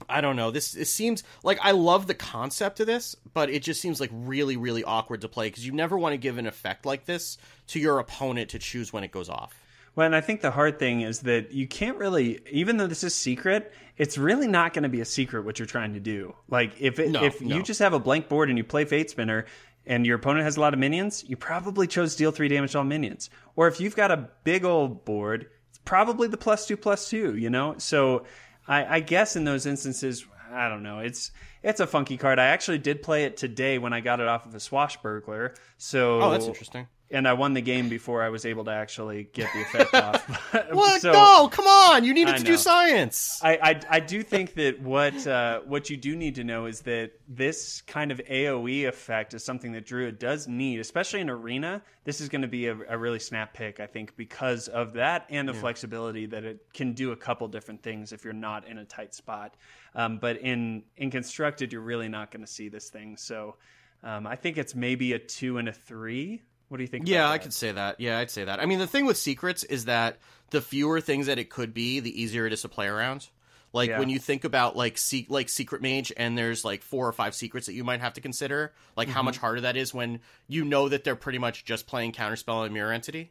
Speaker 3: I don't know. It seems like I love the concept of this, but it just seems like really, really awkward to play, because you never want to give an effect like this to your opponent to choose when it goes off.
Speaker 4: Well, and I think the hard thing is that you can't really, even though this is secret, it's really not going to be a secret what you're trying to do. Like, if you just have a blank board and you play Fate Spinner and your opponent has a lot of minions, you probably chose deal 3 damage to all minions. Or if you've got a big old board, it's probably the +2/+2, So I guess in those instances, I don't know. It's a funky card. I actually did play it today when I got it off of a Swashbuckler. So
Speaker 3: that's interesting.
Speaker 4: And I won the game before I was able to actually get the effect off.
Speaker 3: What? So, no, come on! You needed to do science.
Speaker 4: I do think that what you do need to know is that this kind of AoE effect is something that Druid does need, especially in Arena. This is going to be a really snap pick, I think, because of that and the flexibility that it can do a couple different things if you're not in a tight spot. But in Constructed, you're really not going to see this thing. So I think it's maybe a 2 and a 3. What do you think?
Speaker 3: Yeah, I could say that. Yeah, I'd say that. I mean, the thing with secrets is that the fewer things that it could be, the easier it is to play around. Like when you think about like Secret Mage, and there's like 4 or 5 secrets that you might have to consider, like how much harder that is when you know that they're pretty much just playing Counterspell and Mirror Entity.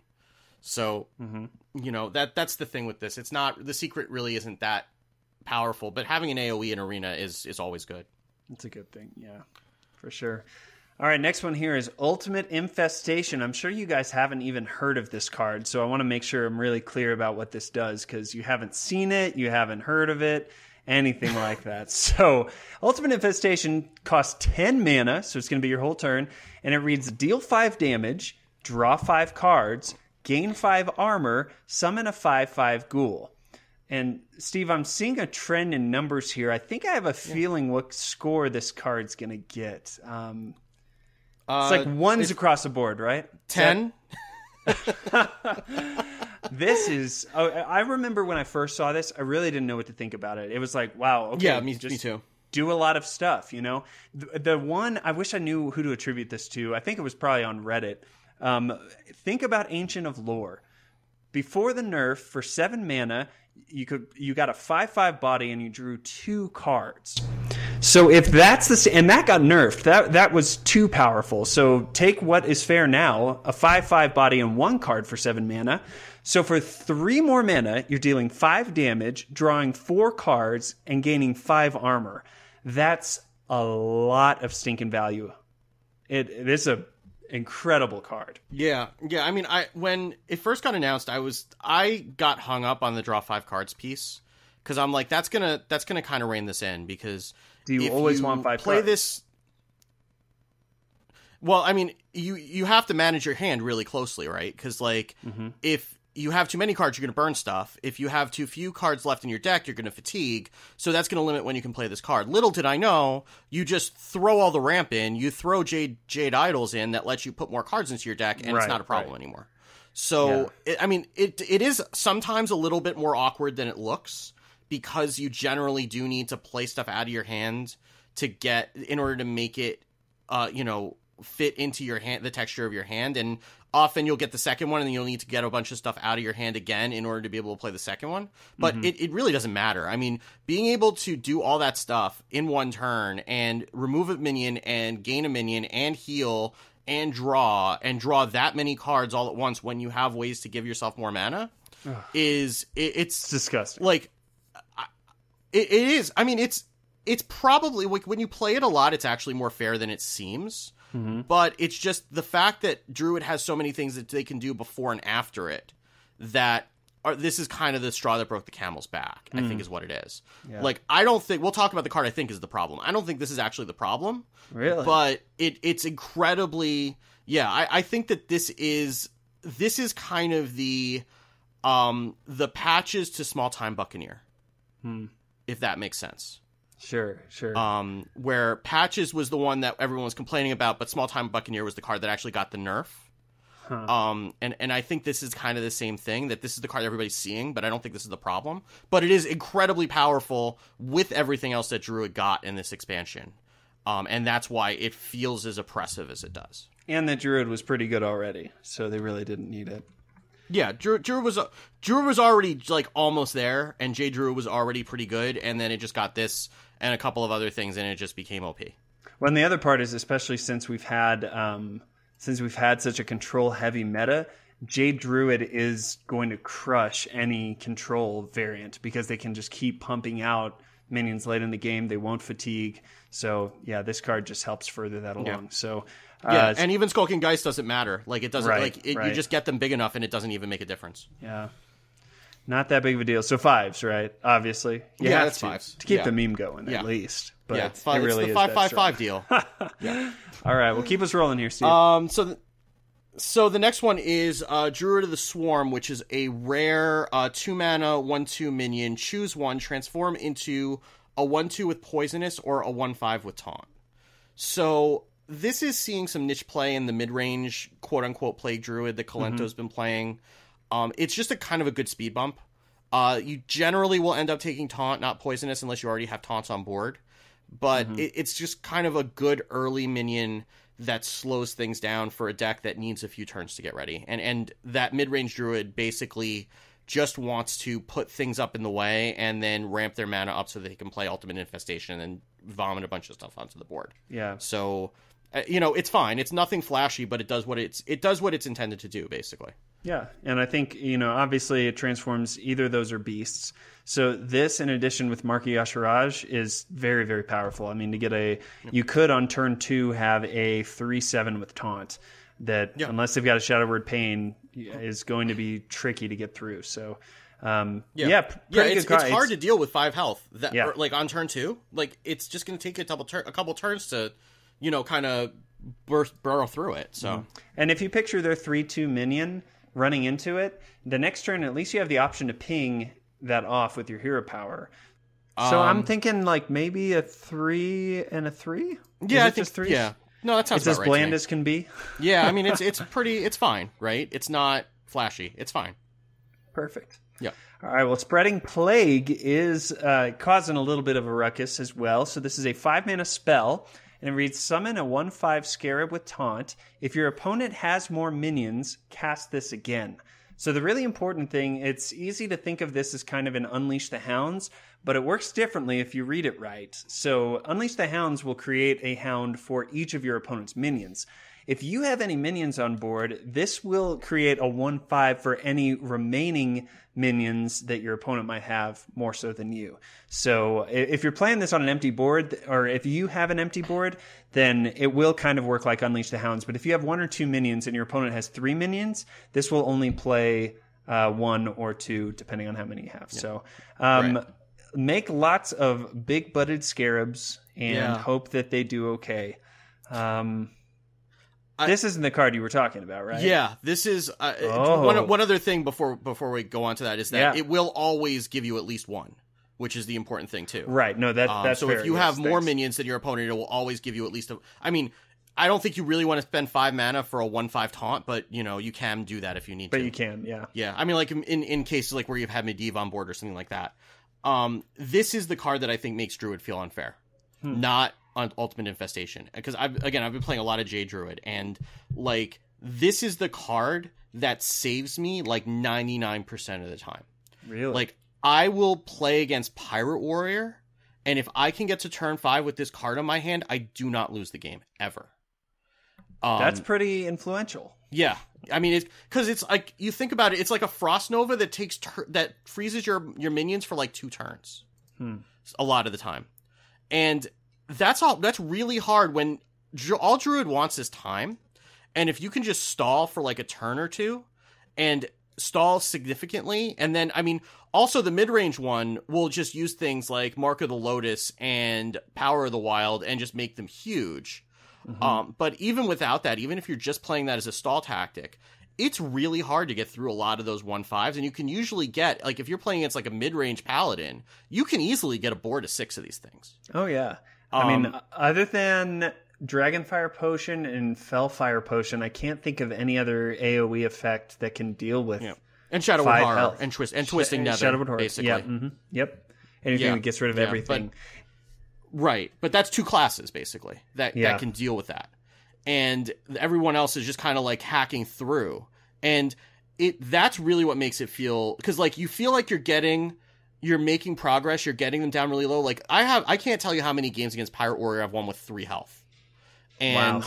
Speaker 3: So you know that's the thing with this. It's not, the secret really isn't that powerful, but having an AoE in Arena is always good.
Speaker 4: It's a good thing. Yeah, for sure. All right, next one here is Ultimate Infestation. I'm sure you guys haven't even heard of this card, so I want to make sure I'm really clear about what this does, because you haven't seen it, you haven't heard of it, anything like that. So Ultimate Infestation costs 10 mana, so it's going to be your whole turn, and it reads deal 5 damage, draw 5 cards, gain 5 armor, summon a 5/5 ghoul. And Steve, I'm seeing a trend in numbers here. I think I have a feeling what score this card's going to get. It's like ones across the board, right?
Speaker 3: 10?
Speaker 4: This is... Oh, I remember when I first saw this, I really didn't know what to think about it. It was like, wow, okay.
Speaker 3: Yeah, me too.
Speaker 4: Do a lot of stuff, you know? The one, I wish I knew who to attribute this to. I think it was probably on Reddit. Think about Ancient of Lore. Before the nerf, for 7 mana, you got a 5/5 body and you drew 2 cards. So if that's the and that got nerfed, that was too powerful. So take what is fair now, a 5/5 body and 1 card for 7 mana. So for 3 more mana, you're dealing 5 damage, drawing 4 cards, and gaining 5 armor. That's a lot of stinking value. It is a incredible card.
Speaker 3: Yeah. I mean, when it first got announced, I got hung up on the draw 5 cards piece, because I'm like, that's gonna kind of rein this in, because
Speaker 4: do you always want 5
Speaker 3: play
Speaker 4: cards?
Speaker 3: This? Well, I mean, you have to manage your hand really closely, right? Because like if you have too many cards, you're going to burn stuff. If you have too few cards left in your deck, you're going to fatigue. So that's going to limit when you can play this card. Little did I know, you just throw all the ramp in, you throw Jade Idols in that lets you put more cards into your deck, and it's not a problem anymore. So, it is sometimes a little bit more awkward than it looks, because you generally do need to play stuff out of your hand in order to make it, fit into your hand, the texture of your hand. And often you'll get the second one, and then you'll need to get a bunch of stuff out of your hand again in order to be able to play the second one. But it really doesn't matter. I mean, being able to do all that stuff in one turn and remove a minion and gain a minion and heal and draw that many cards all at once when you have ways to give yourself more mana it's
Speaker 4: disgusting.
Speaker 3: Like, it is. I mean, it's probably, like, when you play it a lot, it's actually more fair than it seems. But it's just the fact that Druid has so many things that they can do before and after it that this is kind of the straw that broke the camel's back, I think is what it is. Yeah. Like, I don't think... We'll talk about the card I think is the problem. I don't think this is actually the problem.
Speaker 4: Really?
Speaker 3: But it's incredibly... Yeah, I think that this is kind of the patches to Small Time Buccaneer. If that makes sense.
Speaker 4: Sure.
Speaker 3: Where Patches was the one that everyone was complaining about, but Small Time Buccaneer was the card that actually got the nerf. And I think this is kind of the same thing, that this is the card everybody's seeing, but I don't think this is the problem. But it is incredibly powerful with everything else that Druid got in this expansion. And that's why it feels as oppressive as it does.
Speaker 4: And that Druid was pretty good already, so they really didn't need it.
Speaker 3: Yeah, Druid was already like almost there, and Jade Druid was already pretty good, and then it just got this and a couple of other things, and it just became OP.
Speaker 4: Well, and the other part is, especially since we've had such a control heavy meta, Jade Druid is going to crush any control variant, because they can just keep pumping out minions late in the game. They won't fatigue. So yeah, this card just helps further that along.
Speaker 3: Yeah.
Speaker 4: So
Speaker 3: and even Skulking Geist doesn't matter. Like, it doesn't. You just get them big enough, and it doesn't even make a difference.
Speaker 4: Yeah. Not that big of a deal. So 5s, right? Obviously. You have
Speaker 3: that's
Speaker 4: to,
Speaker 3: 5s.
Speaker 4: to keep the meme going, at least. But
Speaker 3: yeah,
Speaker 4: it really
Speaker 3: it's the
Speaker 4: is
Speaker 3: 5-5-5 deal.
Speaker 4: Yeah. All right, well, keep us rolling here, Steve.
Speaker 3: So the next one is Druid of the Swarm, which is a rare 2-mana 1/2 minion. Choose one, transform into a 1/2 with Poisonous or a 1/5 with Taunt. So this is seeing some niche play in the mid-range, quote-unquote, Plague Druid that Colento's been playing. It's just a kind of a good speed bump. You generally will end up taking Taunt, not Poisonous, unless you already have Taunts on board. But it's just kind of a good early minion that slows things down for a deck that needs a few turns to get ready. And that mid-range Druid basically just wants to put things up in the way and then ramp their mana up so that they can play Ultimate Infestation and then vomit a bunch of stuff onto the board.
Speaker 4: Yeah.
Speaker 3: So, it's fine. It's nothing flashy, but it does what it's intended to do, basically.
Speaker 4: Yeah, and I think, obviously it transforms either of those are beasts. So this, in addition with Marki Yashiraj, is very, very powerful. I mean, to get you could on turn 2 have a 3/7 with Taunt that, unless they've got a Shadow Word Pain, is going to be tricky to get through. So,
Speaker 3: it's hard to deal with 5 health. Or, on turn 2, it's just going to take you a couple turns to, kind of burrow through it. So,
Speaker 4: and if you picture their 3/2 minion running into it, the next turn, at least you have the option to ping that off with your hero power. So I'm thinking maybe a 3 and a 3?
Speaker 3: Yeah, I think 3. Yeah. No, that sounds
Speaker 4: about right. It's
Speaker 3: as
Speaker 4: bland as can be.
Speaker 3: Yeah, I mean, it's fine, right? It's not flashy. It's fine.
Speaker 4: Perfect.
Speaker 3: Yeah.
Speaker 4: All right, well, Spreading Plague is causing a little bit of a ruckus as well. So this is a 5-mana spell, and it reads, summon a 1/5 Scarab with Taunt. If your opponent has more minions, cast this again. So the really important thing, it's easy to think of this as kind of an Unleash the Hounds, but it works differently if you read it right. So Unleash the Hounds will create a hound for each of your opponent's minions. If you have any minions on board, this will create a 1/5 for any remaining minions that your opponent might have, more so than you. So if you're playing this on an empty board, or if you have an empty board, then it will kind of work like Unleash the Hounds. But if you have 1 or 2 minions and your opponent has 3 minions, this will only play 1 or 2, depending on how many you have. Yeah. So make lots of big-butted scarabs and hope that they do okay. This isn't the card you were talking about, right?
Speaker 3: Yeah, this is one other thing before we go on to that is that it will always give you at least 1, which is the important thing too.
Speaker 4: Right. No, that's
Speaker 3: so
Speaker 4: fair.
Speaker 3: if you have more minions than your opponent, it will always give you at least I mean, I don't think you really want to spend 5 mana for a 1/5 taunt, but you can do that if you need to.
Speaker 4: But you can, yeah.
Speaker 3: Yeah. I mean, in cases like where you've had Medivh on board or something like that. This is the card that I think makes Druid feel unfair. Not on Ultimate Infestation, because I've been playing a lot of J Druid, and this is the card that saves me 99% of the time.
Speaker 4: Really?
Speaker 3: I will play against Pirate Warrior, and if I can get to turn 5 with this card on my hand, I do not lose the game ever.
Speaker 4: That's pretty influential.
Speaker 3: Yeah, I mean, because it's you think about it, it's like a Frost Nova that that freezes your minions for 2 turns, a lot of the time. And that's really hard when all Druid wants is time. And if you can just stall for a turn or 2 and stall significantly, and then, I mean, also the mid-range one will just use things like Mark of the Lotus and Power of the Wild and just make them huge. But even without that, even if you're just playing that as a stall tactic, it's really hard to get through a lot of those 1/5s, and you can usually get, if you're playing against a mid-range paladin, you can easily get a board of 6 of these things.
Speaker 4: Oh yeah. I mean, other than Dragonfire Potion and Fellfire Potion, I can't think of any other AoE effect that can deal with
Speaker 3: and Shadowwood Horror and Twisting Nether,
Speaker 4: Shadowwood Horror, basically. Yeah. Yep. Anything that gets rid of everything.
Speaker 3: Right, but that's 2 classes basically that can deal with that. And everyone else is just kind of hacking through. And that's really what makes it feel, because you feel like you're making progress, you're getting them down really low. I can't tell you how many games against Pirate Warrior I've won with 3 health. And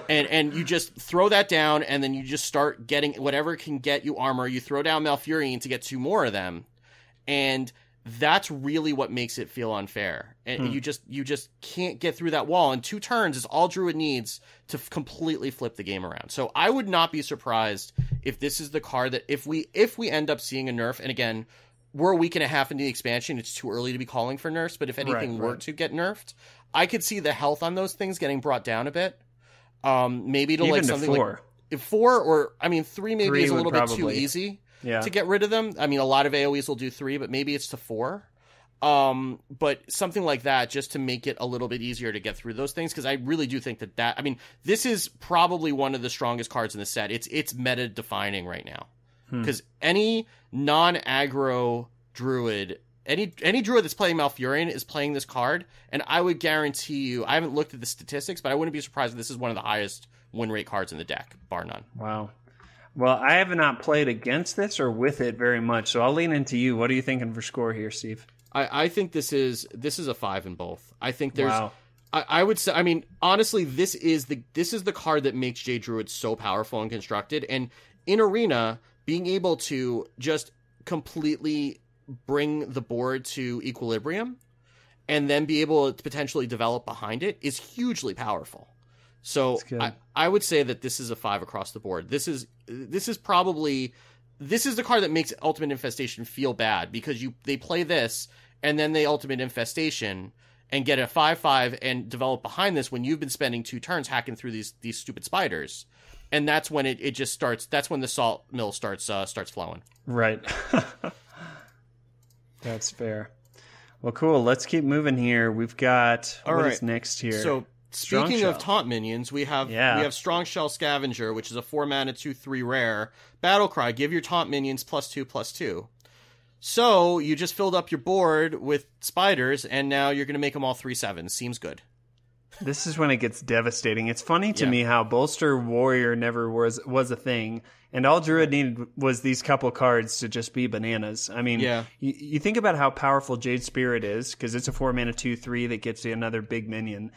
Speaker 3: and you just throw that down, and then you just start getting whatever can get you armor. You throw down Malfurion to get 2 more of them. And that's really what makes it feel unfair. And you just can't get through that wall. And 2 turns is all Druid needs to completely flip the game around. So I would not be surprised if this is the card that if we end up seeing a nerf, and again, we're a week and a half into the expansion. It's too early to be calling for nerfs, but if anything were to get nerfed, I could see the health on those things getting brought down a bit. Maybe to
Speaker 4: Even
Speaker 3: like
Speaker 4: to
Speaker 3: something
Speaker 4: 4.
Speaker 3: like 4, or I mean 3 maybe
Speaker 4: 3
Speaker 3: is a little bit too
Speaker 4: probably,
Speaker 3: easy
Speaker 4: yeah,
Speaker 3: to get rid of them. I mean, a lot of AoEs will do 3, but maybe it's to 4. But something like that just to make it a little bit easier to get through those things, because I really do think that I mean, this is probably one of the strongest cards in the set. It's meta defining right now, because any non-aggro druid, any druid that's playing Malfurion is playing this card, and I would guarantee you, I haven't looked at the statistics, but I wouldn't be surprised if this is one of the highest win rate cards in the deck, bar none.
Speaker 4: Wow. Well, I have not played against this or with it very much, so I'll lean into you. What are you thinking for score here, Steve?
Speaker 3: I think this is a 5 in both. I think there's
Speaker 4: Wow.
Speaker 3: I would say, I mean, honestly, this is the card that makes Jade Druid so powerful and constructed, and in Arena, being able to just completely bring the board to equilibrium and then be able to potentially develop behind it is hugely powerful. So I would say that this is a 5 across the board. This is the card that makes Ultimate Infestation feel bad, because they play this and then they Ultimate Infestation and get a 5/5 and develop behind this when you've been spending 2 turns hacking through these stupid spiders. And that's when it just starts. That's when the salt mill starts flowing.
Speaker 4: Right. That's fair. Well, cool. Let's keep moving here. We've got what is next here?
Speaker 3: So speaking of taunt minions, we have Strong Shell Scavenger, which is a 4 mana 2/3 rare. Battlecry, give your taunt minions +2/+2. So you just filled up your board with spiders, and now you're going to make them all 3/7s. Seems good.
Speaker 4: This is when it gets devastating. It's funny to me how Bolster Warrior never was a thing, and all Druid needed was these couple cards to just be bananas. I mean, you think about how powerful Jade Spirit is, because it's a 4 mana 2/3 that gets you another big minion.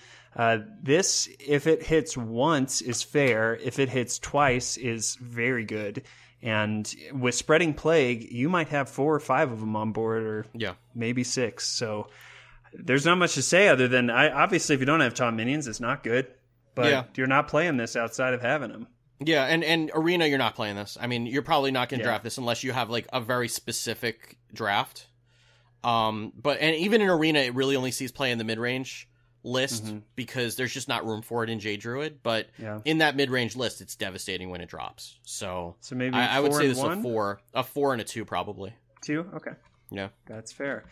Speaker 4: This, if it hits once, is fair. If it hits twice, is very good. And with Spreading Plague, you might have 4 or 5 of them on board, or maybe 6. So there's not much to say other than, obviously, if you don't have taunt minions, it's not good. But you're not playing this outside of having them.
Speaker 3: Yeah, and Arena, you're not playing this. I mean, you're probably not going to draft this unless you have like a very specific draft. But even in Arena, it really only sees play in the mid-range list, because there's just not room for it in Jade Druid. But in that mid-range list, it's devastating when it drops. So
Speaker 4: maybe
Speaker 3: I would say this is
Speaker 4: a
Speaker 3: 4 and a 2 probably.
Speaker 4: 2? Okay.
Speaker 3: Yeah.
Speaker 4: That's fair.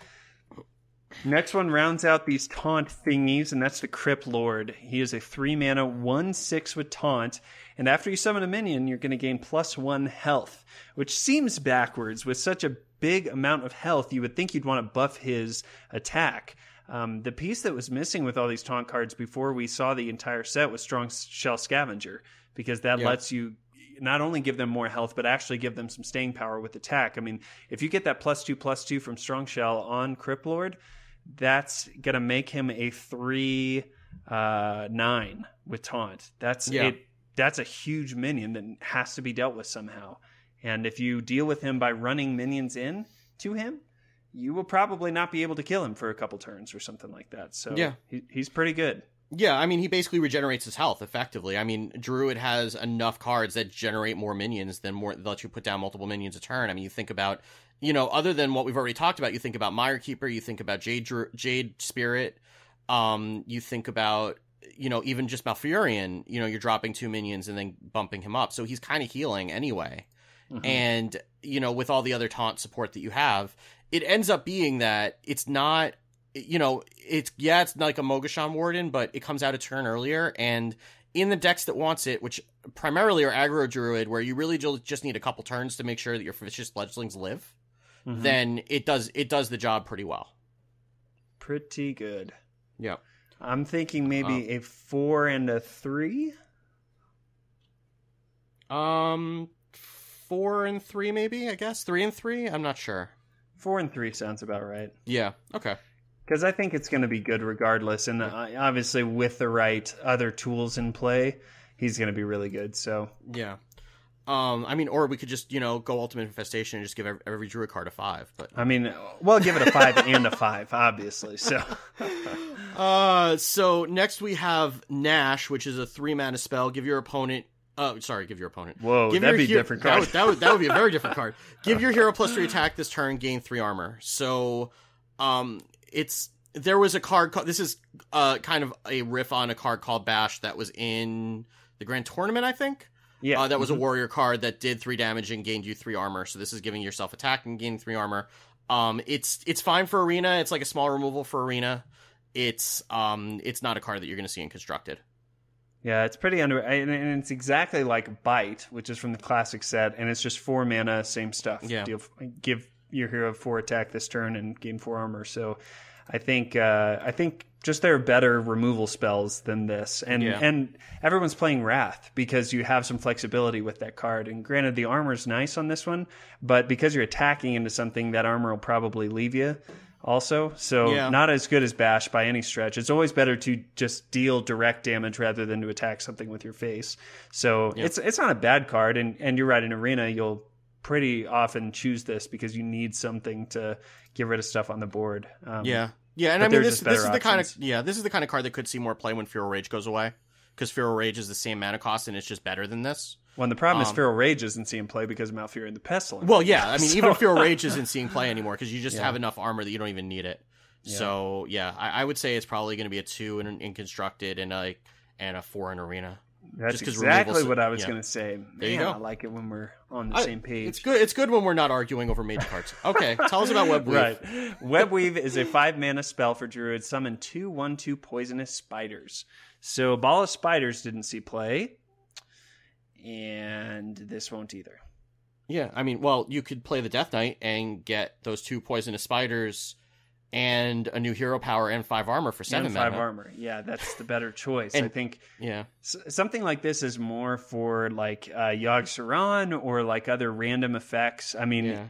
Speaker 4: Next one rounds out these taunt thingies, and that's the Crypt Lord. He is a 3 mana 1/6 with taunt, and after you summon a minion, you're going to gain +1 health, which seems backwards. With such a big amount of health, you would think you'd want to buff his attack. The piece that was missing with all these taunt cards before we saw the entire set was Strong Shell Scavenger, because that lets you not only give them more health, but actually give them some staying power with attack. I mean, if you get that +2/+2 from Strong Shell on Crypt Lord, that's going to make him a 3/9 with taunt. That's a huge minion that has to be dealt with somehow. And if you deal with him by running minions in to him, you will probably not be able to kill him for a couple turns or something like that. So he's pretty good.
Speaker 3: Yeah, I mean, he basically regenerates his health effectively. I mean, Druid has enough cards that generate more minions that let you put down multiple minions a turn. I mean, you think about, other than what we've already talked about, you think about Mire Keeper, you think about Jade Spirit, you think about, even just Malfurion, you're dropping 2 minions and then bumping him up. So he's kind of healing anyway. And, with all the other taunt support that you have, it ends up being that it's not, it's like a Mogashan Warden, but it comes out a turn earlier. And in the decks that wants it, which primarily are aggro Druid, where you really just need a couple turns to make sure that your vicious fledglings live, then it does the job pretty well.
Speaker 4: Pretty good.
Speaker 3: Yeah.
Speaker 4: I'm thinking maybe a 4 and a 3.
Speaker 3: 4 and 3 maybe, I guess. 3 and 3? I'm not sure.
Speaker 4: 4 and 3 sounds about right.
Speaker 3: Yeah, okay.
Speaker 4: Because I think it's going to be good regardless. And obviously with the right other tools in play, he's going to be really good. So
Speaker 3: yeah. I mean, or we could just, go Ultimate Infestation and just give every Druid card a 5. But
Speaker 4: I mean, well, give it a 5 and a 5, obviously. So
Speaker 3: so next we have Nash, which is a 3 mana spell. Give your opponent sorry, give your opponent.
Speaker 4: Whoa,
Speaker 3: give
Speaker 4: that'd
Speaker 3: your
Speaker 4: be a different card.
Speaker 3: That would be a very different card. Give your hero +3 attack this turn, gain 3 armor. So, there was a card called, this is kind of a riff on a card called Bash that was in the Grand Tournament, I think.
Speaker 4: Yeah.
Speaker 3: That was a warrior card that did 3 damage and gained you 3 armor. So this is giving yourself attack and gaining 3 armor. It's fine for arena. It's like a small removal for arena. It's not a card that you're going to see in constructed.
Speaker 4: Yeah, it's pretty and it's exactly like Bite, which is from the classic set, and it's just 4 mana, same stuff.
Speaker 3: Yeah.
Speaker 4: Give your hero 4 attack this turn and gain 4 armor. So I think just there are better removal spells than this, and everyone's playing Wrath because you have some flexibility with that card. And granted, the armor's nice on this one, but because you're attacking into something, that armor will probably leave you. Also, so not as good as Bash by any stretch. It's always better to just deal direct damage rather than to attack something with your face. So it's not a bad card, and you're right, in Arena you'll pretty often choose this because you need something to get rid of stuff on the board.
Speaker 3: And I mean this is the kind of card that could see more play when Feral Rage goes away, because Feral Rage is the same mana cost and it's just better than this.
Speaker 4: Well, and the problem is Feral Rage isn't seeing play because of Malfurion and the Pestilence.
Speaker 3: Well, yeah, I mean, even Feral Rage isn't seeing play anymore because you just have enough armor that you don't even need it. Yeah. So, I would say it's probably going to be a 2 in constructed and a 4 in arena.
Speaker 4: That's exactly what I was going to say.
Speaker 3: There you go.
Speaker 4: I like it when we're on the same page.
Speaker 3: It's good. It's good when we're not arguing over major cards. Okay, tell us about Webweave.
Speaker 4: Right. Webweave is a 5 mana spell for Druid. Summon 2/1/2 poisonous spiders. So Ball of Spiders didn't see play. And this won't either.
Speaker 3: Yeah, I mean, well, you could play the Death Knight and get those 2 poisonous spiders and a new hero power and 5 armor for 7 mana.
Speaker 4: 5 armor. Yeah, that's the better choice. I think something like this is more for like Yogg Saron or like other random effects. I mean,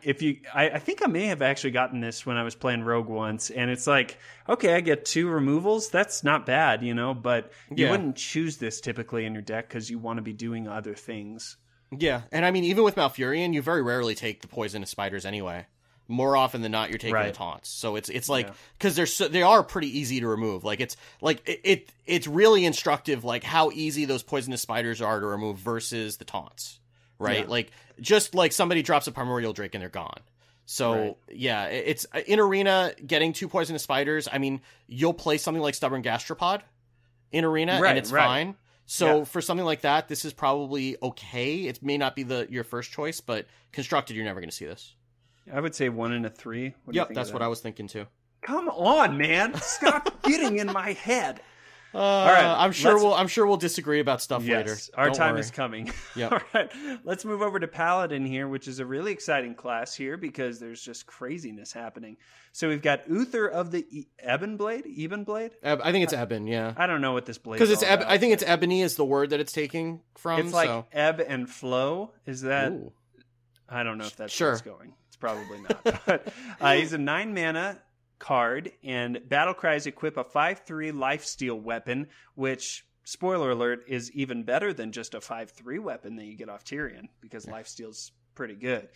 Speaker 4: I think I may have actually gotten this when I was playing Rogue once, and it's like, okay, I get 2 removals. That's not bad, but you wouldn't choose this typically in your deck because you want to be doing other things.
Speaker 3: Yeah, and I mean, even with Malfurion, you very rarely take the poisonous spiders anyway. More often than not, you're taking the taunts. So it's like, because they are pretty easy to remove. Like it's really instructive, like how easy those poisonous spiders are to remove versus the taunts, right? Yeah. Like just like somebody drops a Primordial Drake and they're gone. So it's in Arena, getting 2 poisonous spiders. I mean, you'll play something like Stubborn Gastropod in Arena and it's fine. So for something like that, this is probably okay. It may not be your first choice, but constructed, you're never going to see this.
Speaker 4: I would say 1 and a 3.
Speaker 3: Yep, that's what I was thinking too.
Speaker 4: Come on, man! Stop getting in my head. All right,
Speaker 3: I'm sure we'll disagree about stuff later.
Speaker 4: Our time is coming.
Speaker 3: Yep.
Speaker 4: All right, let's move over to Paladin here, which is a really exciting class here because there's just craziness happening. So we've got Uther of the Ebon Blade.
Speaker 3: I think it's Ebon. Yeah.
Speaker 4: I don't know what this blade
Speaker 3: because it's I think it's ebony is the word that it's taking from.
Speaker 4: It's like ebb and flow. Is that? Ooh. I don't know if that's where it's going. Probably not. But he's a 9 mana card, and Battle Cries equip a 5/3 lifesteal weapon, which, spoiler alert, is even better than just a 5/3 weapon that you get off Tyrion, because lifesteal's pretty good.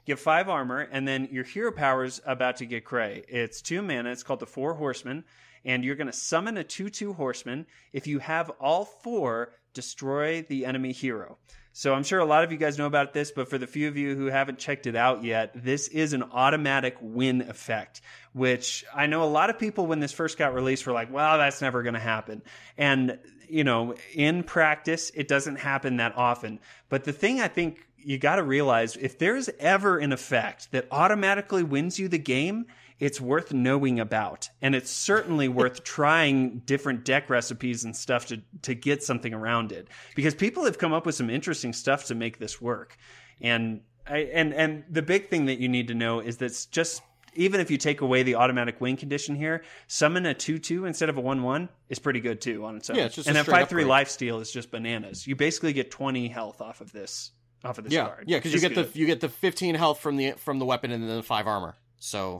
Speaker 4: Give 5 armor, and then your hero power's about to get cray. It's 2 mana. It's called the 4 Horsemen, and you're going to summon a 2/2 Horseman. If you have all 4, destroy the enemy hero. So I'm sure a lot of you guys know about this, but for the few of you who haven't checked it out yet, this is an automatic win effect, which I know a lot of people when this first got released were like, well, that's never going to happen. And, in practice, it doesn't happen that often. But the thing I think you got to realize, if there's ever an effect that automatically wins you the game, it's worth knowing about. And it's certainly worth trying different deck recipes and stuff to get something around it. Because people have come up with some interesting stuff to make this work. And the big thing that you need to know is that just, even if you take away the automatic win condition here, summon a 2/2 instead of a 1/1 is pretty good too on its own.
Speaker 3: Yeah, it's just
Speaker 4: and
Speaker 3: a
Speaker 4: that 5/3 lifesteal is just bananas. You basically get 20 health off of this card.
Speaker 3: Yeah, because you get the 15 health from the weapon and then the 5 armor. So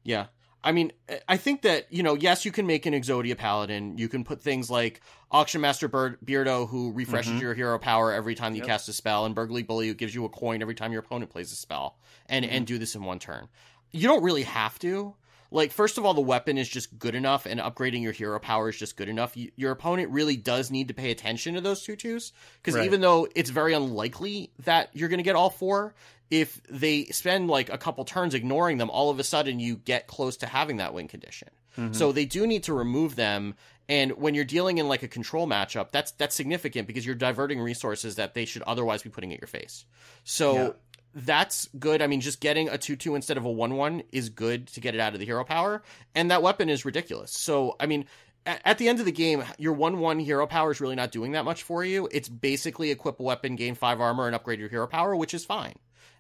Speaker 3: yeah. I mean, I think that, yes, you can make an Exodia Paladin. You can put things like Auction Master Beardo, who refreshes your hero power every time you cast a spell, and Burgly Bully, who gives you a coin every time your opponent plays a spell, and do this in 1 turn. You don't really have to. like, first of all, the weapon is just good enough, and upgrading your hero power is just good enough. Your opponent really does need to pay attention to those 2/2s, because even though it's very unlikely that you're going to get all 4, if they spend like a couple turns ignoring them, all of a sudden you get close to having that win condition. So they do need to remove them. And when you're dealing in like a control matchup, that's significant, because you're diverting resources that they should otherwise be putting at your face. So that's good. I mean, just getting a 2/2 instead of a 1/1 is good to get it out of the hero power. And that weapon is ridiculous. So, I mean, at the end of the game, your 1/1 hero power is really not doing that much for you. It's basically equip a weapon, gain 5 armor, and upgrade your hero power, which is fine.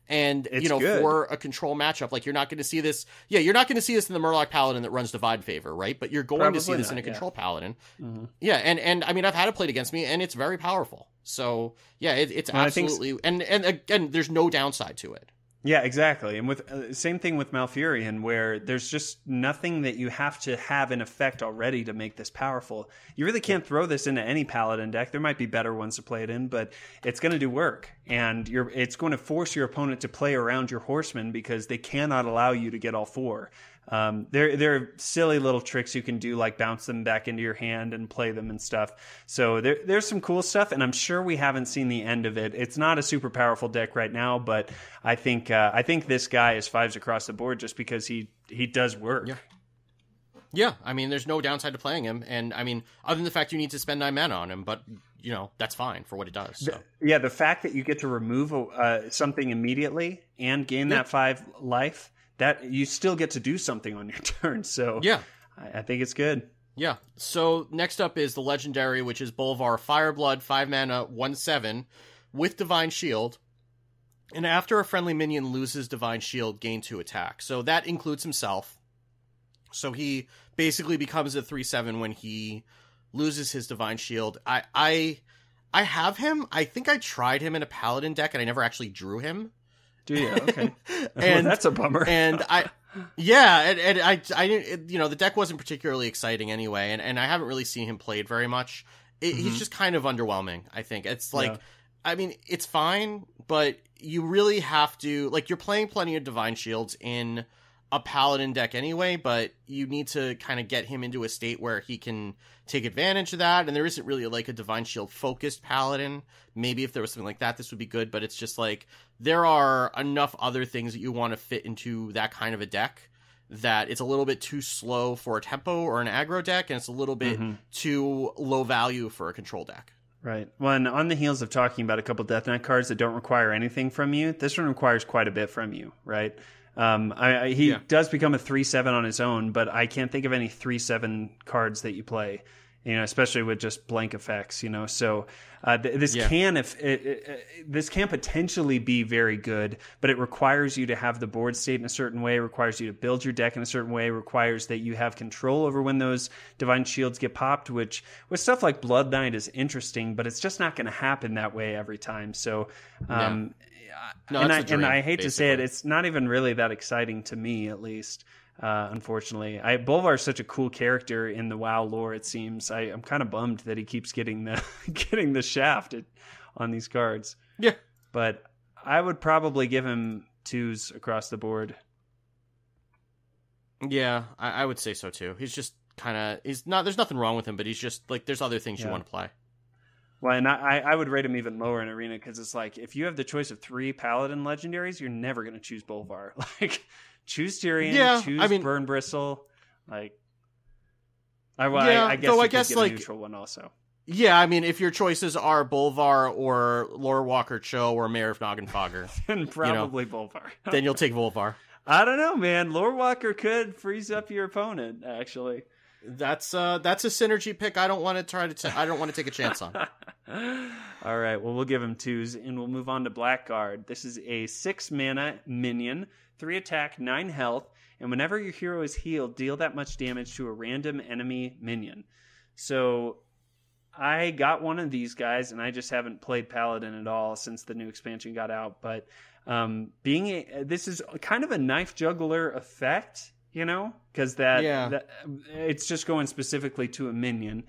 Speaker 3: And,
Speaker 4: it's
Speaker 3: good. For a control matchup, like, you're not going to see this. Yeah, you're not going to see this in the Murloc Paladin that runs Divide Favor, right? But you're going to see this in a control Paladin. Yeah, and I mean, I've had it played against me, and it's very powerful. So, yeah, it's absolutely... And again, there's no downside to it.
Speaker 4: Yeah, exactly. And with same thing with Malfurion, where there's just nothing that you have to have in effect already to make this powerful. You really can't throw this into any Paladin deck. There might be better ones to play it in, but it's going to do work. And it's going to force your opponent to play around your horsemen, because they cannot allow you to get all 4. There are silly little tricks you can do, like bounce them back into your hand and play them and stuff. So there's some cool stuff, and I'm sure we haven't seen the end of it. It's not a super powerful deck right now, but I think this guy is 5s across the board just because he does work.
Speaker 3: Yeah, I mean, there's no downside to playing him, and I mean, other than the fact you need to spend 9 mana on him, but that's fine for what it does. So.
Speaker 4: The fact that you get to remove something immediately and gain that 5 life, that you still get to do something on your turn. So
Speaker 3: yeah,
Speaker 4: I think it's good.
Speaker 3: Yeah. So next up is the legendary, which is Bolvar Fireblood, 5 mana, 1/7 with Divine Shield. And after a friendly minion loses Divine Shield, gain 2 attack. So that includes himself. So he basically becomes a 3/7 when he loses his Divine Shield. I have him. I think I tried him in a Paladin deck, and I never actually drew him.
Speaker 4: Do you? Okay.
Speaker 3: And
Speaker 4: that's a bummer.
Speaker 3: And I didn't, the deck wasn't particularly exciting anyway, and I haven't really seen him played very much. He's just kind of underwhelming, I think. It's like, I mean, it's fine, but you really have to, like, you're playing plenty of Divine Shields in a Paladin deck anyway, but you need to kind of get him into a state where he can take advantage of that, and there isn't really like a Divine Shield focused Paladin. Maybe if there was something like that, this would be good, but it's just like, there are enough other things that you want to fit into that kind of a deck that it's a little bit too slow for a tempo or an aggro deck, and it's a little bit too low value for a control deck.
Speaker 4: Right. Well, and on the heels of talking about a couple Death Knight cards that don't require anything from you, this one requires quite a bit from you, right? He does become a 3/7 on his own, but I can't think of any 3/7 cards that you play, especially with just blank effects, So this can potentially be very good, but it requires you to have the board state in a certain way, requires you to build your deck in a certain way, requires that you have control over when those Divine Shields get popped, which with stuff like Blood Knight is interesting, but it's just not going to happen that way every time. So, I hate to say it, it's not even really that exciting to me, at least. Unfortunately, Bolvar is such a cool character in the WoW lore. It seems I'm kind of bummed that he keeps getting the shaft on these cards.
Speaker 3: Yeah,
Speaker 4: but I would probably give him 2s across the board.
Speaker 3: Yeah, I would say so too. He's just there's nothing wrong with him, but he's just like, there's other things you want to play.
Speaker 4: Well, and I would rate him even lower in Arena, because it's like, if you have the choice of 3 Paladin legendaries, you're never going to choose Bolvar. Like, choose Tyrion, choose Burn Bristle. Like, I guess you could get a neutral one also.
Speaker 3: Yeah, I mean, if your choices are Bolvar or Lore Walker Cho or Mayor of Noggenfogger,
Speaker 4: then probably Bolvar.
Speaker 3: Then you'll take Bolvar.
Speaker 4: I don't know, man. Lore Walker could freeze up your opponent, actually.
Speaker 3: That's a synergy pick. I don't want to take a chance on.
Speaker 4: All right, well, we'll give him 2s, and we'll move on to Blackguard. This is a 6 mana minion, 3 attack, 9 health, and whenever your hero is healed, deal that much damage to a random enemy minion. So I got one of these guys, and I just haven't played Paladin at all since the new expansion got out. But this is kind of a knife juggler effect, because that it's just going specifically to a minion.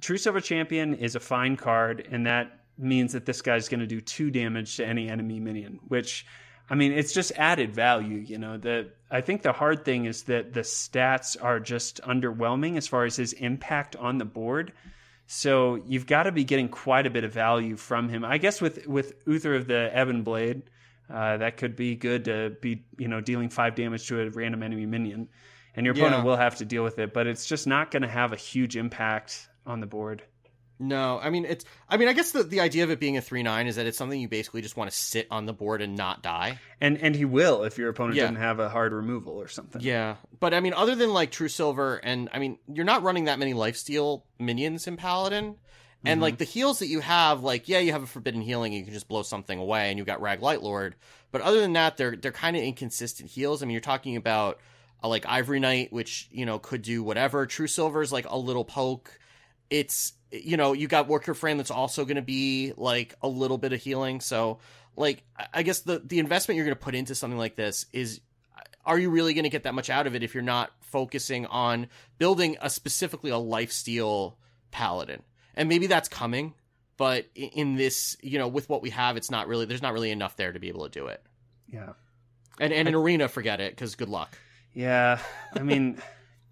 Speaker 4: True Silver Champion is a fine card, and that means that this guy's going to do 2 damage to any enemy minion, which I mean, it's just added value, you know. I think the hard thing is that the stats are just underwhelming as far as his impact on the board. So you've got to be getting quite a bit of value from him. I guess with Uther of the Ebon Blade, that could be good to be, you know, dealing 5 damage to a random enemy minion. And your opponent will have to deal with it, but it's just not going to have a huge impact on the board.
Speaker 3: No, I mean, I guess the idea of it being a 3/9 is that it's something you basically just want to sit on the board and not die.
Speaker 4: And he will if your opponent doesn't have a hard removal or something.
Speaker 3: Yeah. But I mean, other than like True Silver, and I mean, you're not running that many lifesteal minions in Paladin. And like the heals that you have, like, you have a forbidden healing, and you can just blow something away, and you've got Rag Lightlord. But other than that, they're kind of inconsistent heals. I mean, you're talking about like Ivory Knight, which, you know, could do whatever. True Silver is like a little poke. It's, you know, you got Worker Frame that's also going to be like a little bit of healing. So like, I guess the investment you're going to put into something like this is, are you really going to get that much out of it if you're not focusing on building specifically a lifesteal Paladin? And maybe that's coming, but in this, you know, with what we have, there's not really enough there to be able to do it.
Speaker 4: Yeah.
Speaker 3: And in Arena, forget it, because good luck.
Speaker 4: Yeah. I mean,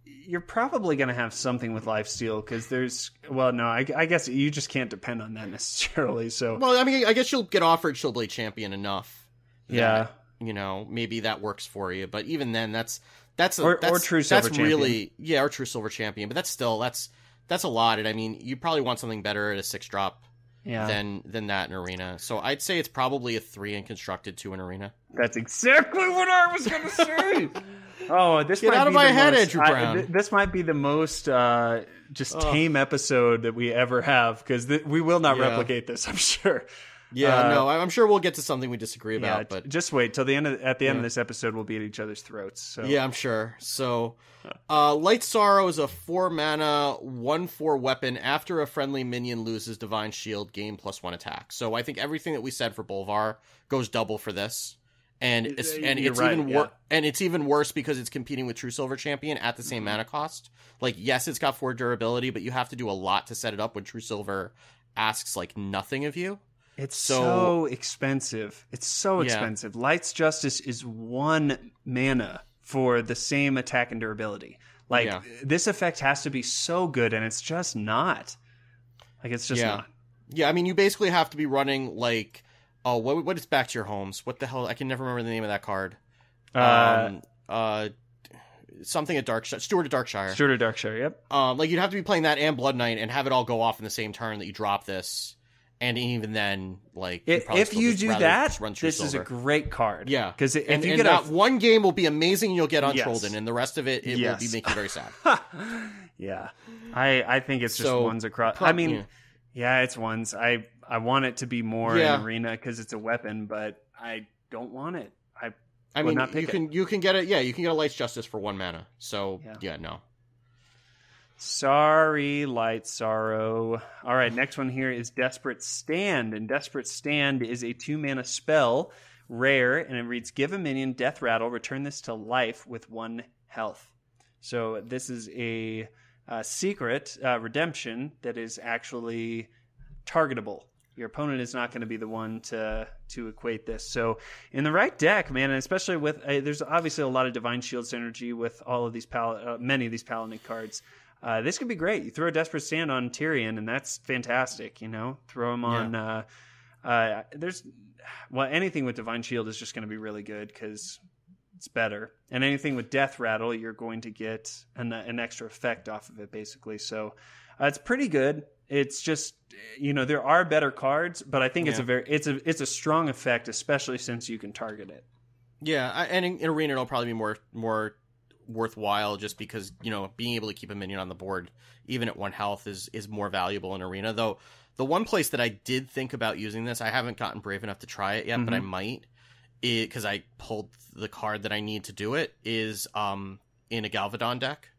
Speaker 4: you're probably going to have something with lifesteal because I guess you just can't depend on that necessarily. So,
Speaker 3: well, I mean, I guess you'll get offered Shieldblade Champion enough.
Speaker 4: Yeah.
Speaker 3: You know, maybe that works for you. But even then, that's
Speaker 4: True Silver Champion.
Speaker 3: Really, or True Silver Champion. But that's a lot. And I mean, you probably want something better at a 6-drop than that in Arena. So I'd say it's probably a 3 in Constructed, 2 in Arena.
Speaker 4: That's exactly what I was going to say. Oh, this
Speaker 3: Get
Speaker 4: might
Speaker 3: out
Speaker 4: be
Speaker 3: of my
Speaker 4: the
Speaker 3: head,
Speaker 4: most,
Speaker 3: Andrew Brown.
Speaker 4: This might be the most tame episode that we ever have because we will not replicate this, I'm sure.
Speaker 3: Yeah, no, I'm sure we'll get to something we disagree about, but
Speaker 4: just wait till the end. At the end of this episode, we'll be at each other's throats. So.
Speaker 3: Yeah, I'm sure. So, Light Sorrow is a 4-mana 1/4 weapon. After a friendly minion loses Divine Shield, gain +1 attack. So I think everything that we said for Bolvar goes double for this, and it's even worse because it's competing with True Silver Champion at the same mana cost. Like, yes, it's got 4 durability, but you have to do a lot to set it up when True Silver asks like nothing of you.
Speaker 4: It's so expensive. It's so expensive. Light's Justice is 1 mana for the same attack and durability. Like, this effect has to be so good, and it's just not. Like, it's just not.
Speaker 3: Yeah, I mean, you basically have to be running, like, what is Back to Your Homes? What the hell? I can never remember the name of that card. Something at Darkshire. Steward of Darkshire.
Speaker 4: Steward of Darkshire, yep.
Speaker 3: Like, you'd have to be playing that and Blood Knight and have it all go off in the same turn that you drop this. And even then, like,
Speaker 4: if you do that, this is a great card.
Speaker 3: Yeah,
Speaker 4: because if you
Speaker 3: get
Speaker 4: that
Speaker 3: one game will be amazing, and you'll get Untrolled, and the rest of it will be making you very sad.
Speaker 4: Yeah, I think it's just ones across. I mean, it's ones. I want it to be more in Arena because it's a weapon, but I don't want it. I mean, not pick
Speaker 3: you can get it. Yeah, you can get a Light's Justice for 1 mana. So no.
Speaker 4: Sorry, Light Sorrow. All right, next one here is Desperate Stand. And Desperate Stand is a 2-mana spell, rare, and it reads, give a minion Death Rattle, return this to life with 1 health. So this is a secret redemption that is actually targetable. Your opponent is not going to be the one to equate this. So in the right deck, man, and especially with there's obviously a lot of Divine Shield synergy with all of these many of these Paladin cards. This could be great. You throw a Desperate Stand on Tyrion, and that's fantastic. You know, throw him on. Anything with Divine Shield is just going to be really good because it's better. And anything with Death Rattle, you're going to get an extra effect off of it, basically. So it's pretty good. It's just, you know, there are better cards, but I think it's a strong effect, especially since you can target it.
Speaker 3: Yeah, and in Arena it'll probably be more worthwhile just because, you know, being able to keep a minion on the board even at 1 health is more valuable in Arena. Though the one place that I did think about using this, I haven't gotten brave enough to try it yet, but I might, because I pulled the card that I need to do it, is in a Galvadon deck.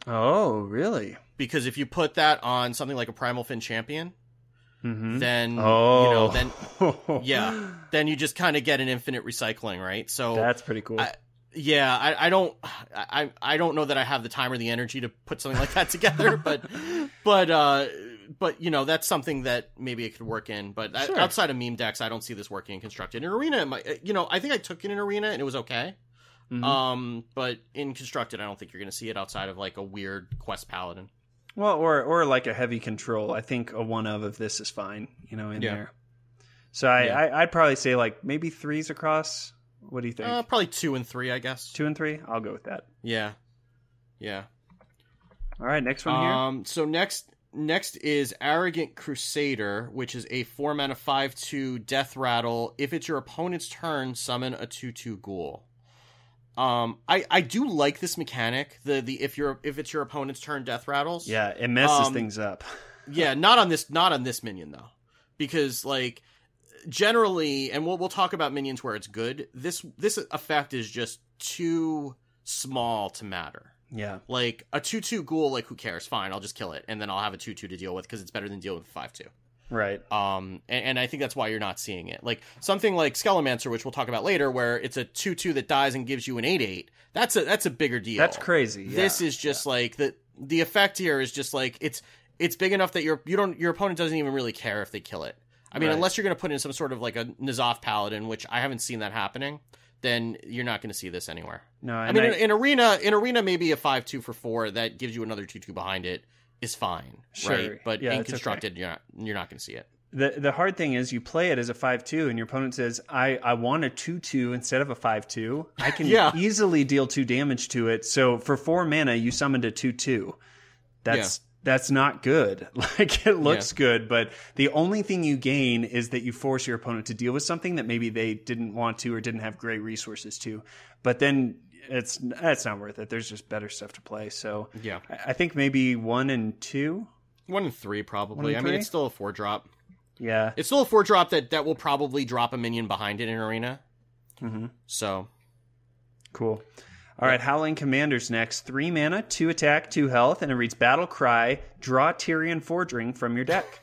Speaker 4: Oh, really?
Speaker 3: Because if you put that on something like a Primal Fin Champion, then then you just kind of get an infinite recycling, right? So
Speaker 4: that's pretty cool.
Speaker 3: I don't know that I have the time or the energy to put something like that together, but but that's something that maybe it could work in. But
Speaker 4: Sure.
Speaker 3: outside of meme decks, I don't see this working in Constructed. In Arena, I think I took it in Arena and it was okay.
Speaker 4: Mm-hmm.
Speaker 3: But in Constructed, I don't think you're going to see it outside of like a weird Quest Paladin.
Speaker 4: Well, or like a heavy control. I think a one of this is fine, in there. So I'd probably say like maybe 3s across. What do you think?
Speaker 3: Probably 2 and 3, I guess.
Speaker 4: 2 and 3? I'll go with that.
Speaker 3: Yeah.
Speaker 4: All right, next one here.
Speaker 3: So next is Arrogant Crusader, which is a 4-mana 5/2 Death Rattle. If it's your opponent's turn, summon a 2/2 ghoul. I do like this mechanic. The if it's your opponent's turn, Death Rattles.
Speaker 4: Yeah, it messes things up.
Speaker 3: Yeah, not on this minion though, because like generally, and we'll talk about minions where it's good. This effect is just too small to matter.
Speaker 4: Yeah.
Speaker 3: Like a 2/2 ghoul, like who cares? Fine, I'll just kill it, and then I'll have a 2/2 to deal with because it's better than dealing with 5/2.
Speaker 4: Right.
Speaker 3: And I think that's why you're not seeing it. Like something like Skelemancer, which we'll talk about later, where it's a 2/2 that dies and gives you an 8/8. That's a bigger deal.
Speaker 4: That's crazy. Yeah.
Speaker 3: This is just like the effect here is just like it's big enough that your opponent doesn't even really care if they kill it. I mean,
Speaker 4: Right.
Speaker 3: unless you're going to put in some sort of like a N'Zoth Paladin, which I haven't seen that happening, then you're not going to see this anywhere.
Speaker 4: No,
Speaker 3: I mean, in arena, maybe a 5/2 for 4 that gives you another 2/2 behind it is fine,
Speaker 4: Sure.
Speaker 3: right? But
Speaker 4: Yeah,
Speaker 3: in
Speaker 4: it's
Speaker 3: Constructed, you're not going to see it.
Speaker 4: The hard thing is you play it as a 5/2 and your opponent says, I want a 2/2 instead of a 5/2. I can easily deal 2 damage to it. So for 4 mana, you summoned a 2/2. That's not good. Like it looks good, but the only thing you gain is that you force your opponent to deal with something that maybe they didn't want to or didn't have great resources to. But then it's not worth it. There's just better stuff to play. So
Speaker 3: Yeah.
Speaker 4: I think maybe 1 and 2.
Speaker 3: 1 and 3 probably.
Speaker 4: 1 and
Speaker 3: I mean,
Speaker 4: 3?
Speaker 3: it's still a 4-drop.
Speaker 4: Yeah.
Speaker 3: It's still a 4-drop that will probably drop a minion behind it in arena.
Speaker 4: Mm-hmm.
Speaker 3: So
Speaker 4: Cool. All right, Howling Commander's next. 3 mana, 2 attack, 2 health, and it reads Battle Cry, draw Tyrion Fordring from your deck.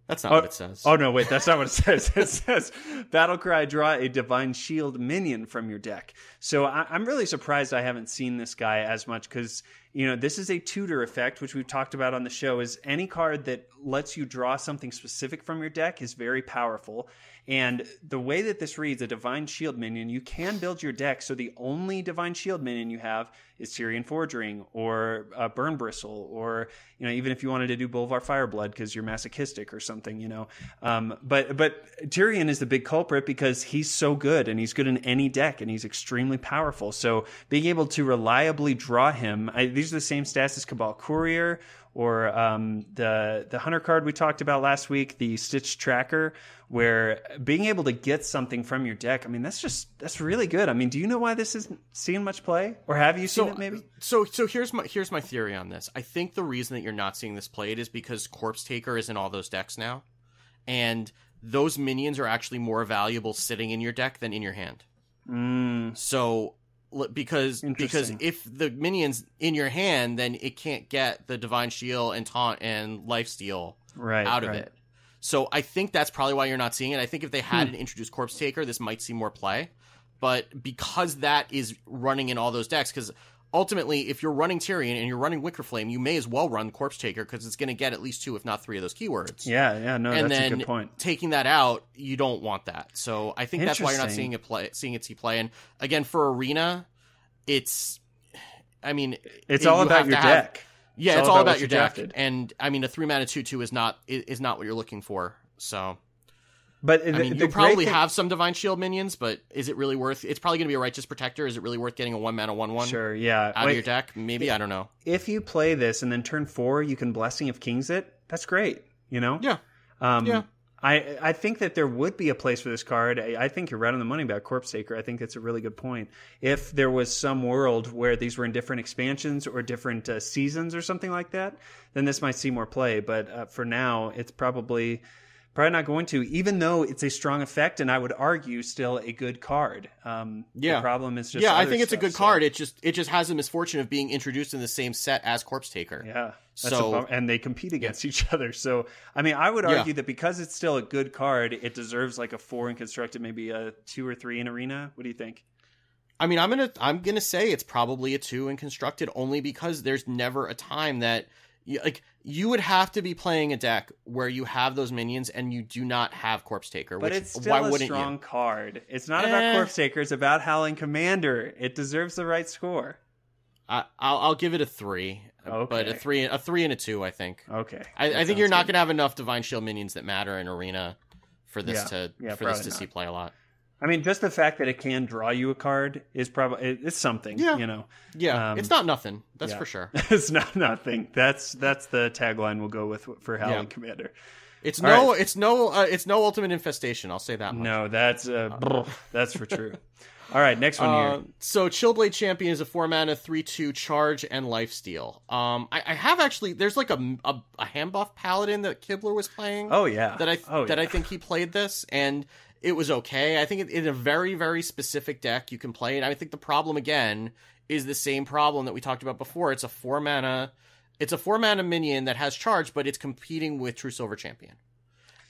Speaker 3: that's not what it says.
Speaker 4: Oh, no, wait, that's not what it says. It says Battle Cry, draw a Divine Shield minion from your deck. So I'm really surprised I haven't seen this guy as much because, this is a tutor effect, which we've talked about on the show, is any card that lets you draw something specific from your deck is very powerful. And the way that this reads, a Divine Shield minion, you can build your deck so the only Divine Shield minion you have is Tyrion Fordring or Burn Bristle, or even if you wanted to do Bolvar Fireblood because you're masochistic or something, But Tyrion is the big culprit because he's so good and he's good in any deck and he's extremely powerful. So being able to reliably draw him, these are the same stats as Cabal Courier or the Hunter card we talked about last week, the Stitch Tracker, where being able to get something from your deck, I mean, that's really good. I mean, do you know why this isn't seeing much play? Or have you seen it maybe?
Speaker 3: So here's my theory on this. I think the reason that you're not seeing this played is because Corpse Taker is in all those decks now. And those minions are actually more valuable sitting in your deck than in your hand. So because if the minion's in your hand, then it can't get the Divine Shield and Taunt and Lifesteal out of it. So I think that's probably why you're not seeing it. I think if they hadn't introduced Corpse Taker, this might see more play. But because that is running in all those decks, because ultimately, if you're running Tyrion and you're running Wicker Flame, you may as well run Corpse Taker because it's going to get at least 2, if not 3 of those keywords.
Speaker 4: Yeah, no,
Speaker 3: and
Speaker 4: that's
Speaker 3: then
Speaker 4: a good point.
Speaker 3: Taking that out, you don't want that. So I think that's why you're not seeing it see play. And again, for Arena, it's
Speaker 4: all about your deck.
Speaker 3: Yeah, it's all about your deck. And I mean, a 3-mana 2/2 is not what you're looking for. So,
Speaker 4: but
Speaker 3: you'll probably have some Divine Shield minions, but is it really worth? It's probably going to be a Righteous Protector. Is it really worth getting a 1-mana 1/1?
Speaker 4: Sure, yeah.
Speaker 3: Out of your deck, maybe. I don't know.
Speaker 4: If you play this and then turn 4, you can Blessing of Kings it. That's great.
Speaker 3: Yeah.
Speaker 4: I think that there would be a place for this card. I think you're right on the money about Corpse Taker. I think that's a really good point. If there was some world where these were in different expansions or different seasons or something like that, then this might see more play. But for now, it's probably not going to, even though it's a strong effect, and I would argue still a good card. The problem is just
Speaker 3: I think it's a good card. It just has the misfortune of being introduced in the same set as Corpse Taker.
Speaker 4: Yeah. And they compete against each other. So, I mean, I would argue that because it's still a good card, it deserves like a 4 in Constructed, maybe a 2 or 3 in Arena. What do you think?
Speaker 3: I mean, I'm gonna say it's probably a 2 in Constructed, only because there's never a time that you would have to be playing a deck where you have those minions and you do not have Corpse Taker.
Speaker 4: But it's still a strong card. It's not about Corpse Taker. It's about Howling Commander. It deserves the right score.
Speaker 3: I'll give it a 3.
Speaker 4: Okay.
Speaker 3: But a 3 and a 2, I think.
Speaker 4: Okay.
Speaker 3: I think you're not going to have enough Divine Shield minions that matter in Arena for this to see play a lot.
Speaker 4: I mean, just the fact that it can draw you a card is probably it's something.
Speaker 3: Yeah.
Speaker 4: You know.
Speaker 3: Yeah. It's not nothing. That's for sure.
Speaker 4: It's not nothing. That's the tagline we'll go with for Howling Commander.
Speaker 3: It's no Ultimate Infestation. I'll say that much.
Speaker 4: No, that's for true. All right, next one here.
Speaker 3: So Chillblade Champion is a 4-mana 3/2 charge and lifesteal. I have actually. There's like a hand buff paladin that Kibler was playing.
Speaker 4: Oh yeah.
Speaker 3: I think he played this and it was okay. I think in a very, very specific deck you can play it. I think the problem again is the same problem that we talked about before. It's a 4-mana minion that has charge, but it's competing with True Silver Champion.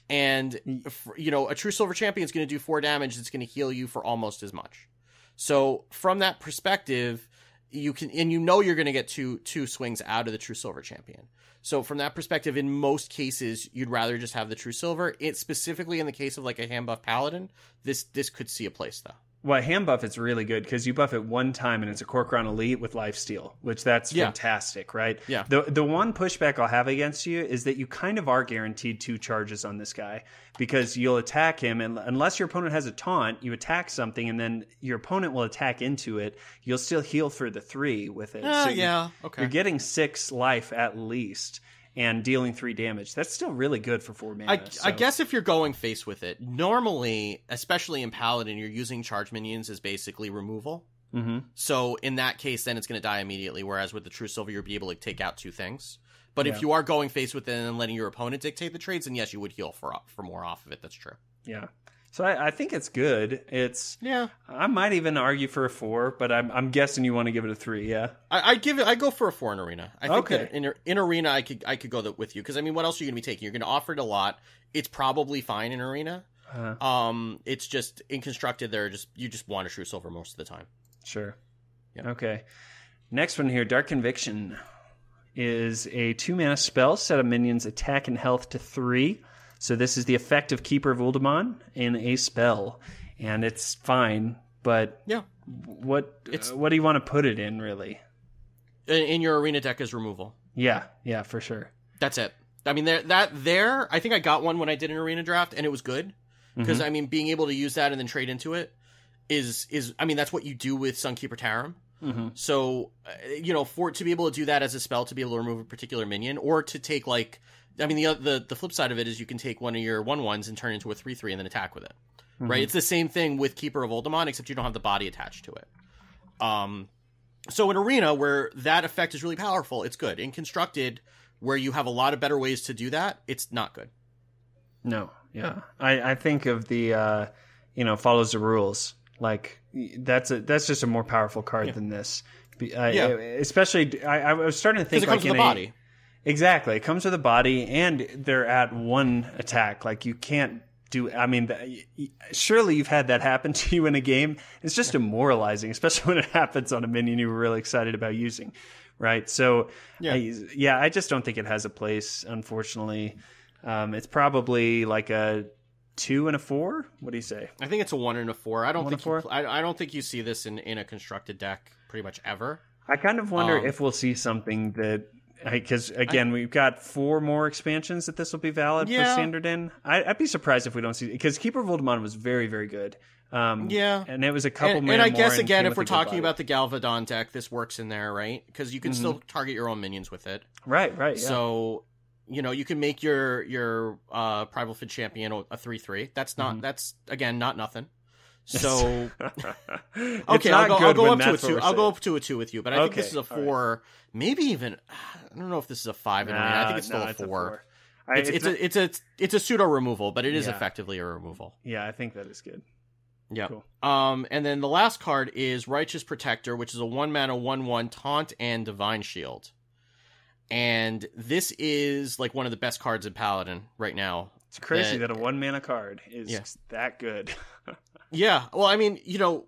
Speaker 3: And a True Silver Champion is going to do 4 damage. It's going to heal you for almost as much. So from that perspective, you're going to get two swings out of the True Silver Champion. So from that perspective, in most cases, you'd rather just have the True Silver. It specifically in the case of like a hand buff paladin, this could see a place though.
Speaker 4: Well, hand buff, it's really good because you buff it one time and it's a Corcoran Elite with lifesteal, which that's fantastic, right?
Speaker 3: Yeah.
Speaker 4: The one pushback I'll have against you is that you kind of are guaranteed 2 charges on this guy because you'll attack him, and unless your opponent has a taunt, you attack something and then your opponent will attack into it. You'll still heal for the 3 with it.
Speaker 3: Okay.
Speaker 4: You're getting 6 life at least. And dealing 3 damage. That's still really good for 4 mana.
Speaker 3: I guess if you're going face with it, normally, especially in Paladin, you're using charge minions as basically removal.
Speaker 4: Mm-hmm.
Speaker 3: So in that case, then it's going to die immediately, whereas with the True Silver, you'll be able to take out 2 things. But if you are going face with it and letting your opponent dictate the trades, then yes, you would heal for more off of it. That's true.
Speaker 4: Yeah. So I think it's good. I might even argue for a 4, but I'm guessing you want to give it a 3. Yeah,
Speaker 3: I go for a 4 in Arena. I think that in Arena I could go with you because I mean, what else are you going to be taking? You're going to offer it a lot. It's probably fine in Arena. It's just in Constructed. You just want a True Silver most of the time.
Speaker 4: Sure.
Speaker 3: Yeah.
Speaker 4: Okay. Next one here, Dark Conviction is a 2-mana spell. Set of minions attack and health to 3. So this is the effect of Keeper of Uldaman in a spell, and it's fine. But what do you want to put it in, really?
Speaker 3: In your Arena deck as removal.
Speaker 4: Yeah, for sure.
Speaker 3: That's it. I mean, I think I got one when I did an Arena draft, and it was good because I mean, being able to use that and then trade into it is I mean, that's what you do with Sunkeeper Tarim.
Speaker 4: Mm-hmm.
Speaker 3: So to be able to do that as a spell, to be able to remove a particular minion, or to take like. I mean, the flip side of it is you can take one of your 1/1s and turn it into a 3/3 and then attack with it, right? It's the same thing with Keeper of Uldaman, except you don't have the body attached to it. So in Arena, where that effect is really powerful, it's good. In Constructed, where you have a lot of better ways to do that, it's not good.
Speaker 4: No, yeah. I think of the, follows the rules. Like, that's just a more powerful card than this. Especially, I was starting to think
Speaker 3: it comes with the body.
Speaker 4: Exactly. It comes with a body, and they're at 1 attack. Like, you can't do... I mean, surely you've had that happen to you in a game. It's just demoralizing, especially when it happens on a minion you were really excited about using, right? So, I just don't think it has a place, unfortunately. It's probably like a 2 and a 4? What do you say?
Speaker 3: I think it's a 1 and a 4. I don't think you see this in a Constructed deck pretty much ever.
Speaker 4: I kind of wonder if we'll see something that... Because, again, we've got 4 more expansions that this will be valid for Standard in. I'd be surprised if we don't see... Because Keeper of Uldaman was very, very good. And it was a couple
Speaker 3: more. And I guess, again, if we're talking about the Galvadon deck, this works in there, right? Because you can still target your own minions with it.
Speaker 4: Right, yeah.
Speaker 3: So, you can make your Primal Fid Champion a 3/3. That's not... That's, again, not nothing. So okay, I'll go up to a 2. I'll go up to a 2 with you, but I think this is a 4, right. Maybe even I don't know if this is a 5 in Arena. I think it's still a 4. It's a pseudo removal, but it is effectively a removal.
Speaker 4: Yeah, I think that is good.
Speaker 3: Yeah.
Speaker 4: Cool.
Speaker 3: And then the last card is Righteous Protector, which is a 1-mana 1/1 taunt and Divine Shield. And this is like one of the best cards in Paladin right now.
Speaker 4: It's crazy that a 1-mana card is that good.
Speaker 3: Yeah, well, I mean,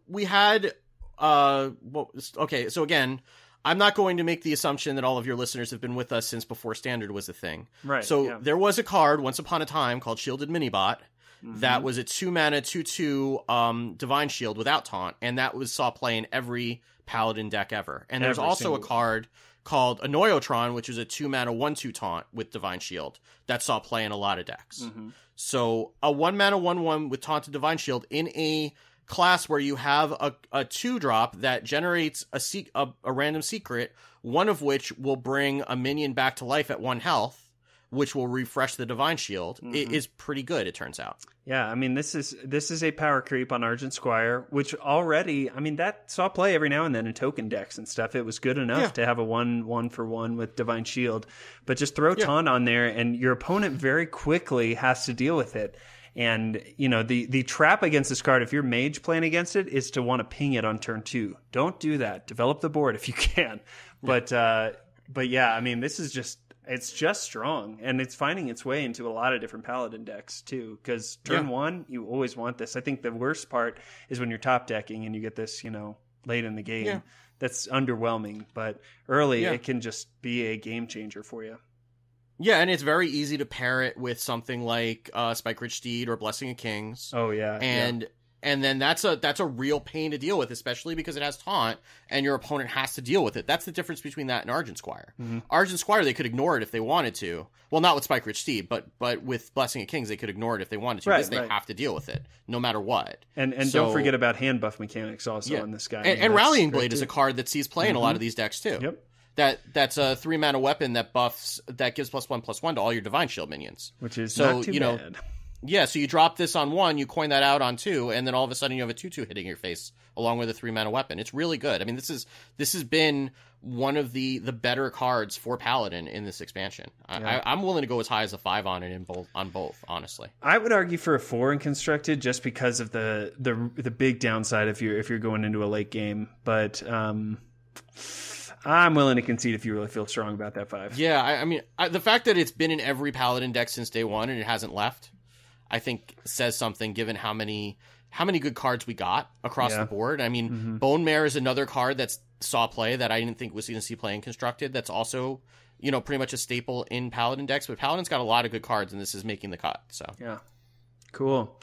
Speaker 3: we had okay, so again, I'm not going to make the assumption that all of your listeners have been with us since before Standard was a thing.
Speaker 4: Right.
Speaker 3: So there was a card once upon a time called Shielded Minibot that was a 2-mana 2/2 Divine Shield without taunt, and that saw play in every Paladin deck ever. And there's also a card called Annoyotron, which is a 2-mana 1/2 taunt with Divine Shield that saw play in a lot of decks. So a 1-mana 1/1 with taunted Divine Shield in a class where you have a 2-drop that generates a random secret, one of which will bring a minion back to life at 1 health, which will refresh the Divine Shield, it is pretty good, it turns out.
Speaker 4: Yeah, I mean, this is a power creep on Argent Squire, which already, I mean, that saw play every now and then in token decks and stuff. It was good enough to have a 1/1 with Divine Shield, but just throw Taunt on there, and your opponent very quickly has to deal with it. And, you know, the trap against this card, if you're mage playing against it, is to want to ping it on turn 2. Don't do that. Develop the board if you can. But yeah, I mean, this is just... It's just strong, and it's finding its way into a lot of different Paladin decks, too, because turn 1, you always want this. I think the worst part is when you're top decking and you get this, you know, late in the game. Yeah. That's underwhelming, but early it can just be a game changer for you.
Speaker 3: Yeah, and it's very easy to pair it with something like Spike Rich Steed or Blessing of Kings.
Speaker 4: Oh, yeah.
Speaker 3: And then that's a real pain to deal with, especially because it has taunt and your opponent has to deal with it. That's the difference between that and Argent Squire. Argent Squire, they could ignore it if they wanted to. Well, not with Spike Rich Steed, but with Blessing of Kings, they could ignore it if they wanted to. They have to deal with it, no matter what.
Speaker 4: And don't forget about hand buff mechanics also on this guy.
Speaker 3: And Rallying Blade is a card that sees play in a lot of these decks too.
Speaker 4: Yep.
Speaker 3: That's a 3-mana weapon that gives +1/+1 to all your Divine Shield minions.
Speaker 4: Which is not too bad.
Speaker 3: Yeah, so you drop this on 1, you coin that out on 2, and then all of a sudden you have a 2/2 hitting your face along with a 3-mana weapon. It's really good. I mean, this has been one of the better cards for Paladin in this expansion. I'm willing to go as high as a 5 on it on both, honestly.
Speaker 4: I would argue for a 4 in Constructed just because of the big downside if you're going into a late game, but I'm willing to concede if you really feel strong about that 5.
Speaker 3: Yeah, I mean, the fact that it's been in every Paladin deck since day 1 and it hasn't left, I think says something given how many good cards we got across the board. I mean, Bone Mare is another card that saw play that I didn't think was going to see play in Constructed. That's also, you know, pretty much a staple in Paladin decks, but Paladin's got a lot of good cards and this is making the cut. So
Speaker 4: yeah, cool.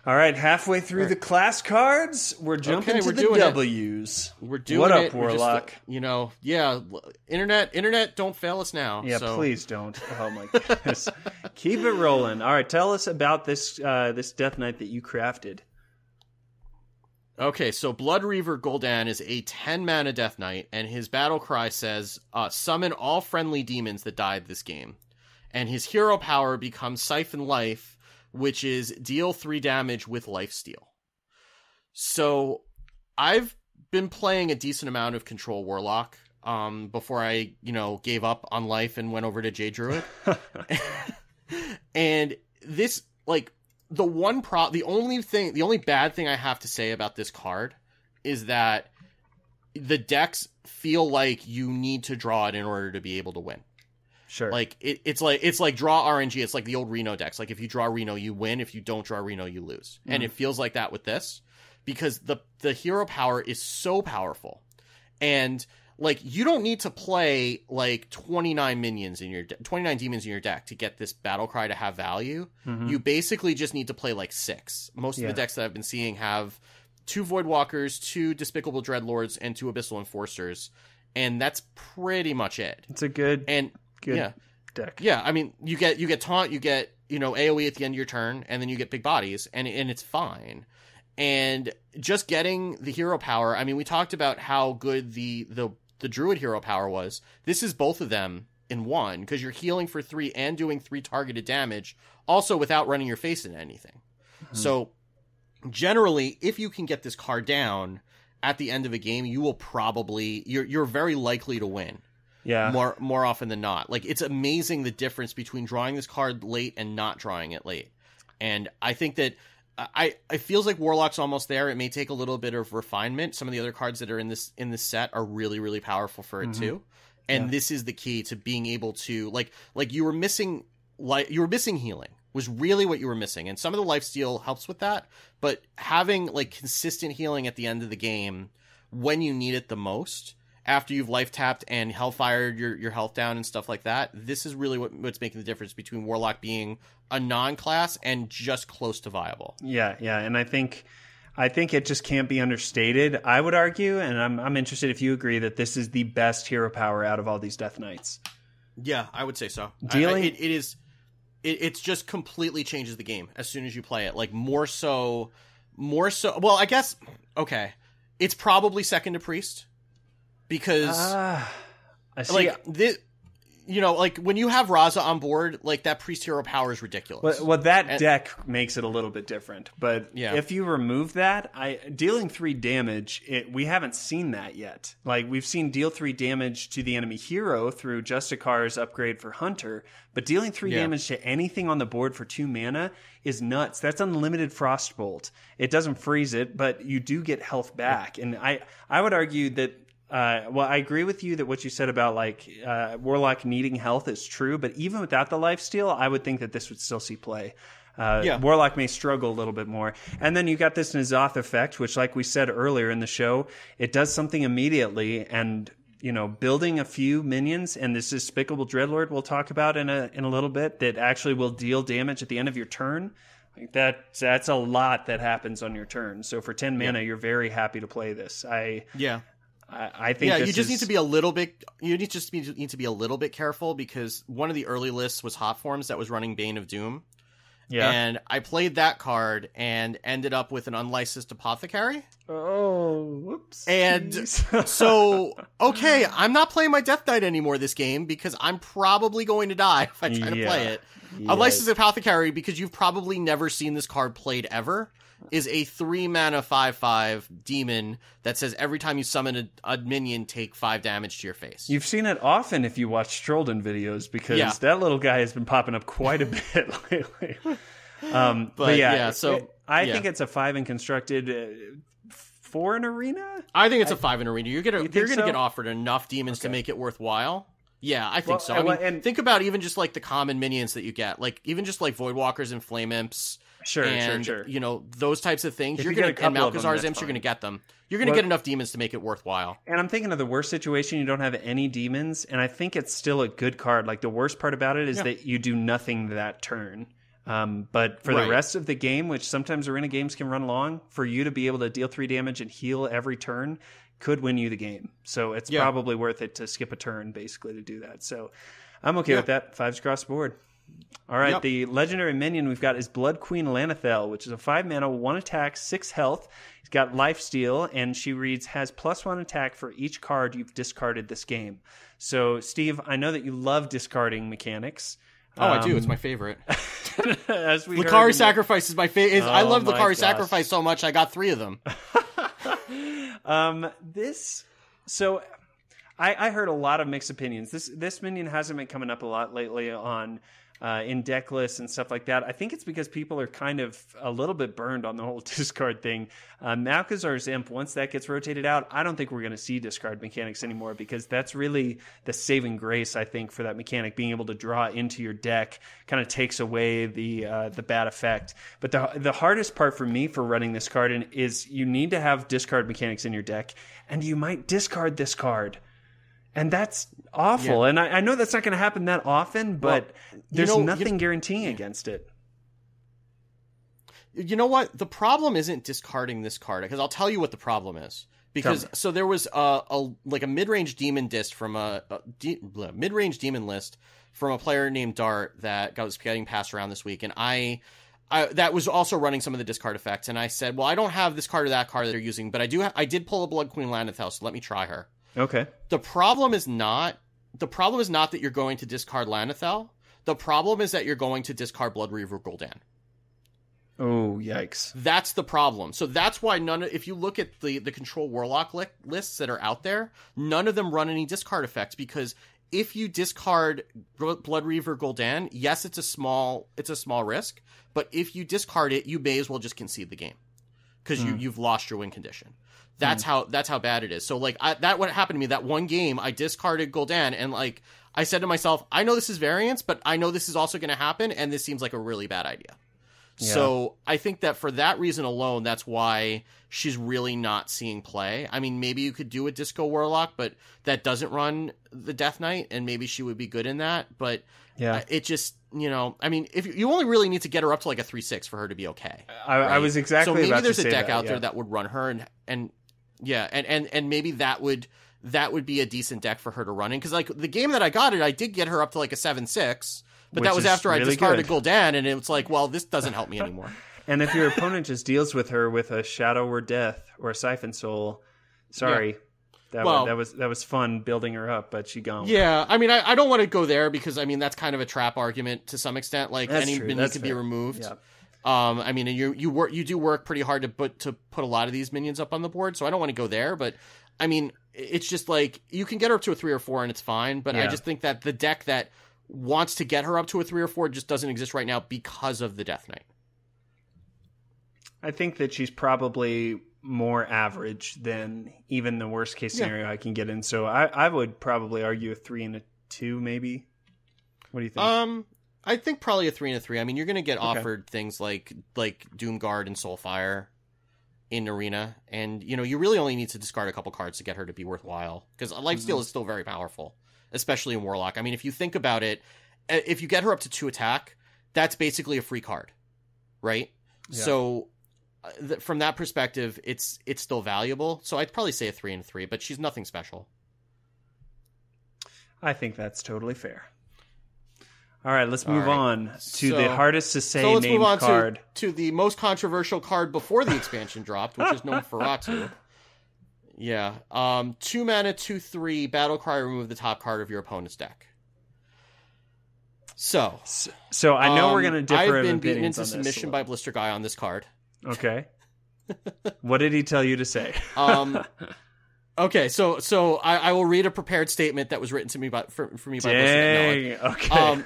Speaker 4: All right, halfway through the class cards, we're jumping to the W's.
Speaker 3: We're doing
Speaker 4: what up,
Speaker 3: it.
Speaker 4: Warlock?
Speaker 3: Internet, don't fail us now.
Speaker 4: Yeah, please don't. Oh my goodness. Keep it rolling. All right, tell us about this Death Knight that you crafted.
Speaker 3: Okay, so Blood Reaver Gul'dan is a 10-mana Death Knight, and his battle cry says, summon all friendly demons that died this game. And his hero power becomes Siphon Life, which is deal 3 damage with lifesteal. So I've been playing a decent amount of Control Warlock before I, gave up on life and went over to Jade Druid. And this, the only bad thing I have to say about this card is that the decks feel like you need to draw it in order to be able to win.
Speaker 4: Sure.
Speaker 3: It's like draw RNG. It's like the old Reno decks. Like if you draw Reno, you win. If you don't draw Reno, you lose. And it feels like that with this because the hero power is so powerful. And you don't need to play 29 demons in your deck to get this battle cry to have value. You basically just need to play 6. Most of the decks that I've been seeing have 2 Voidwalkers, 2 Despicable Dreadlords, and 2 Abyssal Enforcers. And that's pretty much it.
Speaker 4: It's a good deck.
Speaker 3: Yeah, I mean, you get taunt, you get, AoE at the end of your turn, and then you get big bodies, and it's fine. And just getting the hero power, I mean, we talked about how good the Druid hero power was. This is both of them in one, because you're healing for 3 and doing 3 targeted damage, also without running your face into anything. So, generally, if you can get this card down at the end of a game, you will probably, you're very likely to win.
Speaker 4: Yeah.
Speaker 3: More often than not. It's amazing the difference between drawing this card late and not drawing it late. And I think that it feels like Warlock's almost there. It may take a little bit of refinement. Some of the other cards that are in this set are really, really powerful for it too. And this is the key to being able to you were missing healing was really what you were missing. And some of the lifesteal helps with that, but having consistent healing at the end of the game when you need it the most after you've life tapped and hellfired your health down and stuff like that. This is really what's making the difference between Warlock being a non-class and just close to viable.
Speaker 4: Yeah, and I think it just can't be understated. I would argue, and I'm interested if you agree, that this is the best hero power out of all these Death Knights.
Speaker 3: Yeah, I would say so.
Speaker 4: Dealing,
Speaker 3: it just completely changes the game as soon as you play it. Like more so. Well, I guess it's probably second to Priest because
Speaker 4: I see.
Speaker 3: Like this. Like when you have Raza on board, like that priest hero power is ridiculous.
Speaker 4: Well, that deck makes it a little bit different. But if you remove that, dealing 3 damage, we haven't seen that yet. Like we've seen deal 3 damage to the enemy hero through Justicar's upgrade for Hunter, but dealing 3 damage to anything on the board for 2 mana is nuts. That's unlimited Frostbolt. It doesn't freeze it, but you do get health back. And I would argue that. I agree with you that what you said about Warlock needing health is true, but even without the lifesteal, I would think that this would still see play. Warlock may struggle a little bit more. And then you got this N'Zoth effect, which like we said earlier in the show, it does something immediately, and building a few minions, and this Despicable Dreadlord we'll talk about in a little bit, that actually will deal damage at the end of your turn. Like that's a lot that happens on your turn. So for 10 mana, you're very happy to play this. I think
Speaker 3: you just need to be a little bit. You need to be a little bit careful because one of the early lists was Hot Forms that was running Bane of Doom. Yeah, and I played that card and ended up with an unlicensed apothecary.
Speaker 4: Oh, whoops!
Speaker 3: And so, I'm not playing my Death Knight anymore this game because I'm probably going to die if I try to play it. Yeah. Unlicensed apothecary, because you've probably never seen this card played ever, is a 3-mana 5/5 demon that says every time you summon a minion, take 5 damage to your face.
Speaker 4: You've seen it often if you watch Strolden videos because that little guy has been popping up quite a bit lately. I think it's a 5 in constructed, 4 in arena.
Speaker 3: I think it's a 5 in arena. You're gonna get offered enough demons to make it worthwhile. Yeah, I think so. I mean, think about even just like the common minions that you get, like even just like Voidwalkers and Flame Imps.
Speaker 4: Sure.
Speaker 3: Those types of things. You're going to and Malchezaar's Imps. You're going to get them. You're going to get enough demons to make it worthwhile.
Speaker 4: And I'm thinking of the worst situation. You don't have any demons, and I think it's still a good card. Like the worst part about it is that you do nothing that turn. But for the rest of the game, which sometimes arena games can run long, for you to be able to deal 3 damage and heal every turn could win you the game. So it's probably worth it to skip a turn basically to do that. So I'm okay with that. 5s across the board. All right, the legendary minion we've got is Blood Queen Lanethel, which is a 5 mana, 1 attack, 6 health. He's got lifesteal, and she reads, has +1 attack for each card you've discarded this game. So, Steve, I know that you love discarding mechanics.
Speaker 3: Oh, I do. It's my favorite.
Speaker 4: As we
Speaker 3: Lakari Sacrifice is my favorite. I love Lakari Sacrifice so much, I got 3 of them.
Speaker 4: I heard a lot of mixed opinions. This minion hasn't been coming up a lot lately on in deck lists and stuff like that. I think it's because people are kind of a little bit burned on the whole discard thing. Malchezaar's Imp, once that gets rotated out, I don't think we're going to see discard mechanics anymore because that's really the saving grace, I think, for that mechanic. Being able to draw into your deck kind of takes away the bad effect. But the hardest part for me for running this card is you need to have discard mechanics in your deck, and you might discard this card. And that's awful. Yeah. And I know that's not going to happen that often, but there's nothing guaranteeing against it.
Speaker 3: You know what? The problem isn't discarding this card, because I'll tell you what the problem is. Because so there was a mid-range demon disc from mid-range demon list from a player named Dart that was getting passed around this week, and I that was also running some of the discard effects. And I said, well, I don't have this card or that card that they're using, but I did pull a Blood Queen Lanethel, so let me try her.
Speaker 4: Okay.
Speaker 3: The problem is not that you're going to discard Lanethel. The problem is that you're going to discard Blood Reaver Gul'dan.
Speaker 4: Oh, yikes.
Speaker 3: That's the problem. So that's why if you look at the control Warlock lists that are out there, none of them run any discard effects, because if you discard Blood Reaver Gul'dan, yes, it's a small risk, but if you discard it, you may as well just concede the game, because you've lost your win condition. That's how bad it is. So what happened to me that one game, I discarded Gul'dan, and I said to myself, I know this is variance, but I know this is also going to happen, and this seems like a really bad idea. So I think that for that reason alone, that's why she's really not seeing play. I mean, maybe you could do a Disco Warlock, but that doesn't run the Death Knight, and maybe she would be good in that. But it just, I mean, if you only really need to get her up to like a 3/6 for her to be okay.
Speaker 4: I was exactly
Speaker 3: so maybe
Speaker 4: about
Speaker 3: there's
Speaker 4: to
Speaker 3: a
Speaker 4: say
Speaker 3: deck
Speaker 4: that,
Speaker 3: out there that would run her, and maybe that would be a decent deck for her to run in, because like the game that I got I did get her up to like a 7/6. But that was after I discarded Gul'dan, and it was like, well, this doesn't help me anymore.
Speaker 4: And if your opponent just deals with her with a Shadow or Death or a Siphon Soul, sorry, that was fun building her up, but she gone.
Speaker 3: Yeah, I mean, I don't want to go there, because I mean that's kind of a trap argument to some extent. Like
Speaker 4: that's
Speaker 3: any
Speaker 4: true.
Speaker 3: minion could be removed.
Speaker 4: Yeah.
Speaker 3: I mean, and you do work pretty hard to put a lot of these minions up on the board, so I don't want to go there. But I mean, it's just like you can get her up to a 3 or 4, and it's fine. But I just think that the deck that wants to get her up to a 3 or 4 just doesn't exist right now because of the Death Knight.
Speaker 4: I think that she's probably more average than even the worst case scenario I can get in. So I would probably argue a 3 and a 2, maybe. What do you think?
Speaker 3: I think probably a 3 and a 3. I mean, you're going to get offered things like Doomguard and Soulfire in Arena, and you really only need to discard a couple cards to get her to be worthwhile, because Lifesteal is still very powerful, especially in Warlock. I mean, if you think about it, if you get her up to 2 attack, that's basically a free card, right? Yeah. So from that perspective, it's still valuable. So I'd probably say a 3 and 3, but she's nothing special.
Speaker 4: I think that's totally fair. All right, let's move on to the hardest to say named card. So let's move on
Speaker 3: to the most controversial card before the expansion dropped, which is Nosferatu. Yeah. 2 mana, 2/3, Battlecry, remove the top card of your opponent's deck. So
Speaker 4: I know we're going to differ.
Speaker 3: I've been beaten into submission by Blister Guy on this card.
Speaker 4: Okay. What did he tell you to say?
Speaker 3: Okay, so I will read a prepared statement that was written to me by Blister Guy.
Speaker 4: Okay.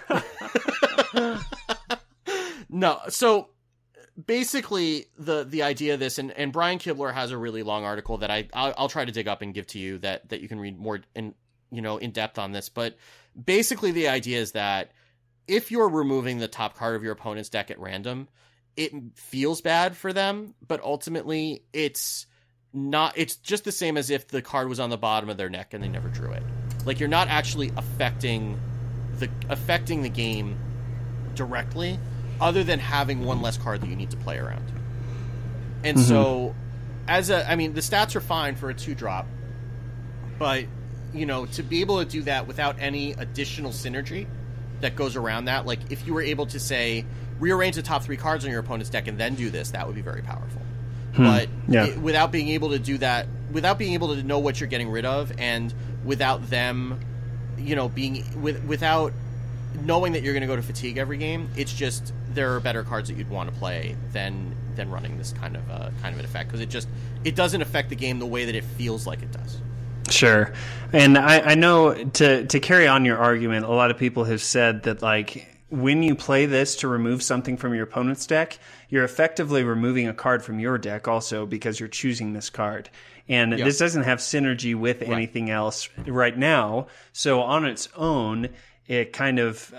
Speaker 3: No, so basically the idea of this, and Brian Kibler has a really long article that I'll try to dig up and give to you that you can read more in depth on this. But basically the idea is that if you're removing the top card of your opponent's deck at random, it feels bad for them, but ultimately it's just the same as if the card was on the bottom of their deck and they never drew it. Like, you're not actually affecting the game directly, other than having one less card that you need to play around. And so the stats are fine for a 2-drop, but to be able to do that without any additional synergy that goes around that, like if you were able to say rearrange the top 3 cards on your opponent's deck and then do this, that would be very powerful. But without being able to do that, without being able to know what you're getting rid of, and without them, without knowing that you're going to go to fatigue every game, it's just there are better cards that you'd want to play than running this kind of an effect, because it doesn't affect the game the way that it feels like it does.
Speaker 4: Sure. And I know to carry on your argument, a lot of people have said that, like, when you play this to remove something from your opponent's deck, you're effectively removing a card from your deck also, because you're choosing this card. And this doesn't have synergy with anything else right now. So on its own, it kind of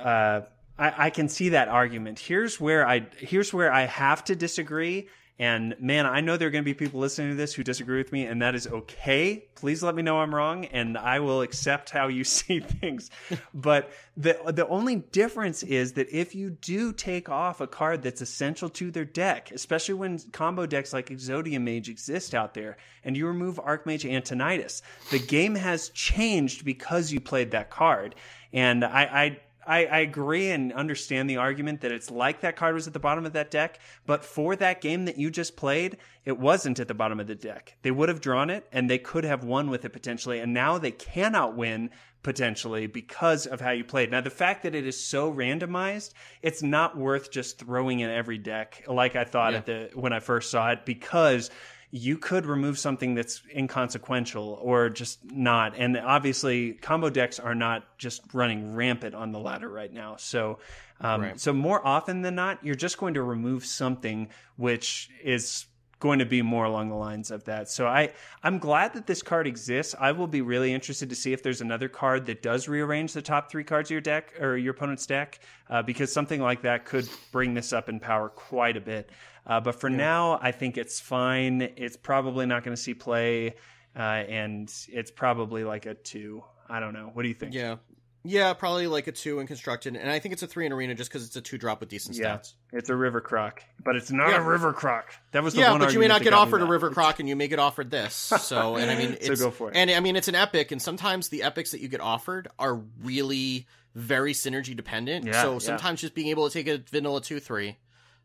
Speaker 4: I can see that argument. Here's where I have to disagree. And man, I know there are going to be people listening to this who disagree with me, and that is okay. Please let me know I'm wrong, and I will accept how you see things. But the only difference is that if you do take off a card that's essential to their deck, especially when combo decks like Exodia Mage exist out there, and you remove Archmage Antonidas, the game has changed because you played that card. And I agree and understand the argument that it's like that card was at the bottom of that deck, but for that game that you just played, it wasn't at the bottom of the deck. They would have drawn it, and they could have won with it potentially, and now they cannot win potentially because of how you played. Now, the fact that it is so randomized, it's not worth just throwing in every deck like I thought when I first saw it, because you could remove something that's inconsequential or just not. And obviously, combo decks are not just running rampant on the ladder right now. So, so more often than not, you're just going to remove something which is going to be more along the lines of that. So I'm glad that this card exists. I will be really interested to see if there's another card that does rearrange the top 3 cards of your deck or your opponent's deck, because something like that could bring this up in power quite a bit. But for now, I think it's fine. It's probably not going to see play, and it's probably like a 2. I don't know. What do you think?
Speaker 3: Yeah, probably like a 2 in constructed, and I think it's a 3 in arena just because it's a 2-drop with decent stats.
Speaker 4: It's a River Croc, but it's not a River Croc. That was the one.
Speaker 3: But you may not get offered a River Croc, and you may get offered this. So, and I mean,
Speaker 4: so go for it.
Speaker 3: And I mean, it's an epic, and sometimes the epics that you get offered are really very synergy dependent.
Speaker 4: Yeah,
Speaker 3: so sometimes just being able to take a vanilla 2/3,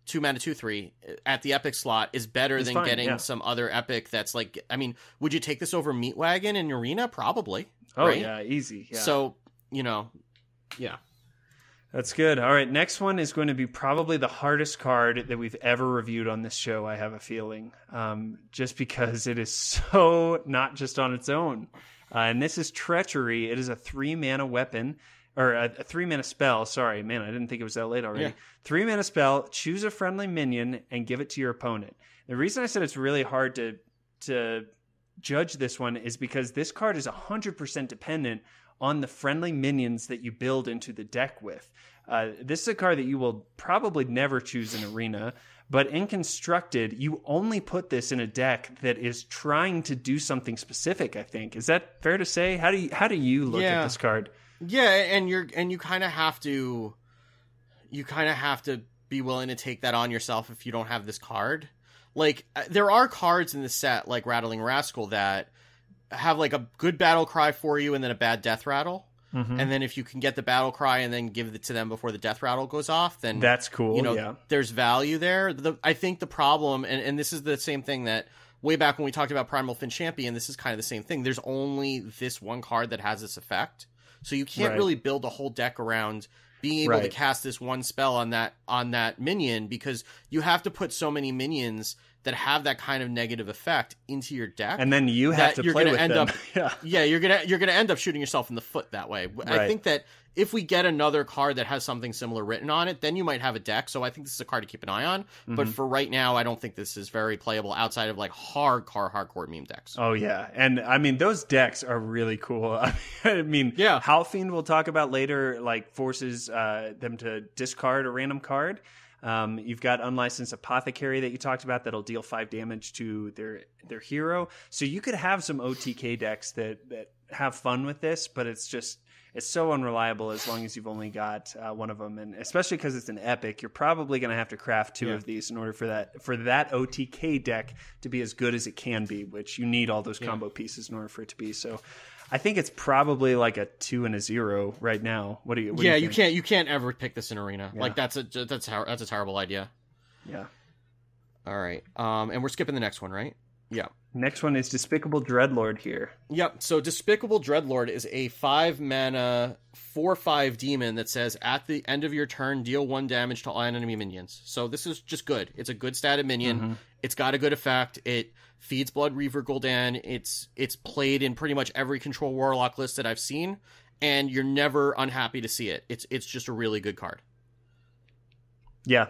Speaker 3: 2 mana 2/3 at the epic slot is better than getting some other epic that's like. I mean, would you take this over Meat Wagon in arena? Probably.
Speaker 4: Oh
Speaker 3: right?
Speaker 4: yeah, easy. Yeah.
Speaker 3: So. Yeah.
Speaker 4: That's good. All right, next one is going to be probably the hardest card that we've ever reviewed on this show, I have a feeling, just because it is so not just on its own. And this is Treachery. It is a 3-mana weapon, or a 3-mana spell. Sorry, man, I didn't think it was that late already.
Speaker 3: Yeah.
Speaker 4: 3-mana spell, choose a friendly minion, and give it to your opponent. The reason I said it's really hard to judge this one is because this card is 100% dependent on the friendly minions that you build into the deck with. This is a card that you will probably never choose in arena, but in constructed, you only put this in a deck that is trying to do something specific, I think. Is that fair to say? How do you look at this card?
Speaker 3: Yeah, and you kind of have to be willing to take that on yourself if you don't have this card. Like, there are cards in the set like Rattling Rascal that have like a good battle cry for you and then a bad death rattle. Mm-hmm. And then if you can get the battle cry and then give it to them before the death rattle goes off, then
Speaker 4: that's cool.
Speaker 3: There's value there. I think the problem, and this is the same thing that way back when we talked about Primal Fin Champion, this is kind of the same thing. There's only this one card that has this effect. So you can't really build a whole deck around being able to cast this one spell on that minion, because you have to put so many minions that have that kind of negative effect into your deck,
Speaker 4: and then you have to play with them.
Speaker 3: You're gonna end up shooting yourself in the foot that way. I think that if we get another card that has something similar written on it, then you might have a deck. So I think this is a card to keep an eye on. Mm-hmm. But for right now, I don't think this is very playable outside of like hardcore meme decks.
Speaker 4: Oh yeah, and I mean those decks are really cool. I mean, Howlfiend we'll talk about later, like forces them to discard a random card. You've got Unlicensed Apothecary that you talked about that'll deal 5 damage to their hero. So you could have some OTK decks that have fun with this, but it's so unreliable as long as you've only got one of them, and especially because it's an epic, you're probably going to have to craft 2 of these in order for that OTK deck to be as good as it can be, which you need all those combo pieces in order for it to be. So I think it's probably like a 2 and a 0 right now. What do you think?
Speaker 3: You can't ever pick this in arena. Yeah. Like that's a terrible idea.
Speaker 4: Yeah.
Speaker 3: All right. And we're skipping the next one, right? Yeah.
Speaker 4: Next one is Despicable Dreadlord here.
Speaker 3: Yep. So Despicable Dreadlord is a 5-mana 4/5 demon that says at the end of your turn, deal 1 damage to all enemy minions. So this is just good. It's a good stated minion. Mm-hmm. It's got a good effect. It feeds Blood Reaver Gul'dan. It's played in pretty much every Control Warlock list that I've seen, and you're never unhappy to see it. It's just a really good card.
Speaker 4: Yeah,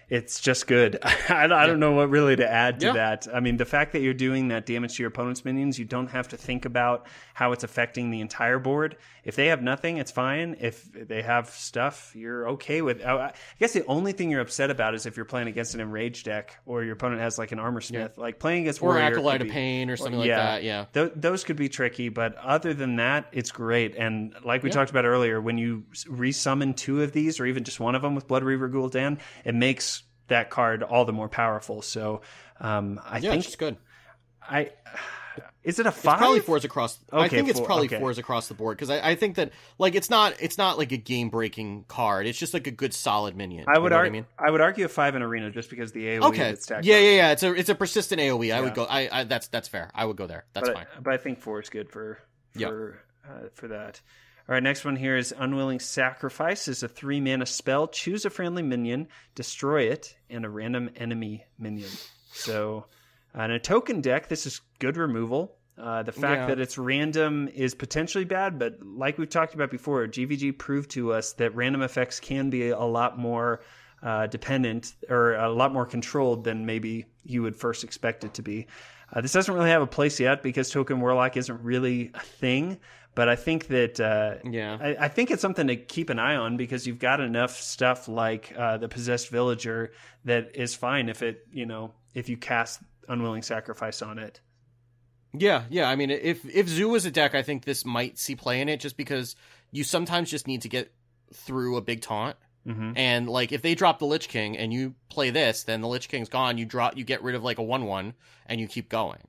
Speaker 4: it's just good. I don't know what really to add to that. I mean, the fact that you're doing that damage to your opponent's minions, you don't have to think about how it's affecting the entire board. If they have nothing, it's fine. If they have stuff, you're okay with. I guess the only thing you're upset about is if you're playing against an Enraged deck or your opponent has like an Armor Smith. Like playing against Warrior,
Speaker 3: Acolyte of Pain or something like that. Yeah,
Speaker 4: those could be tricky, but other than that, it's great. And like we talked about earlier, when you resummon 2 of these or even just one of them with Blood Reaver Gul'dan, it makes that card all the more powerful. So I think
Speaker 3: it's good.
Speaker 4: Is it a 5?
Speaker 3: It's probably 4s across.
Speaker 4: Okay,
Speaker 3: I think it's probably
Speaker 4: 4s
Speaker 3: across the board, because I think that like it's not like a game breaking card. It's just like a good solid minion.
Speaker 4: I would argue a 5 in arena just because the AOE.
Speaker 3: Okay. Yeah. It's a persistent AOE. Yeah. I would go. That's fair. I would go there. That's fine.
Speaker 4: But I think 4 is good for that. All right, next one here is Unwilling Sacrifice. Is a 3-mana spell. Choose a friendly minion, destroy it, and a random enemy minion. So in a token deck, this is good removal. The fact that it's random is potentially bad, but like we've talked about before, GVG proved to us that random effects can be a lot more dependent or a lot more controlled than maybe you would first expect it to be. This doesn't really have a place yet because Token Warlock isn't really a thing, but I think that I think it's something to keep an eye on because you've got enough stuff like the Possessed Villager that is fine if you cast Unwilling Sacrifice on it.
Speaker 3: Yeah. I mean, if Zoo was a deck, I think this might see play in it just because you sometimes just need to get through a big taunt. Mm-hmm. And like if they drop the Lich King and you play this, then the Lich King's gone. You get rid of like a 1/1 and you keep going.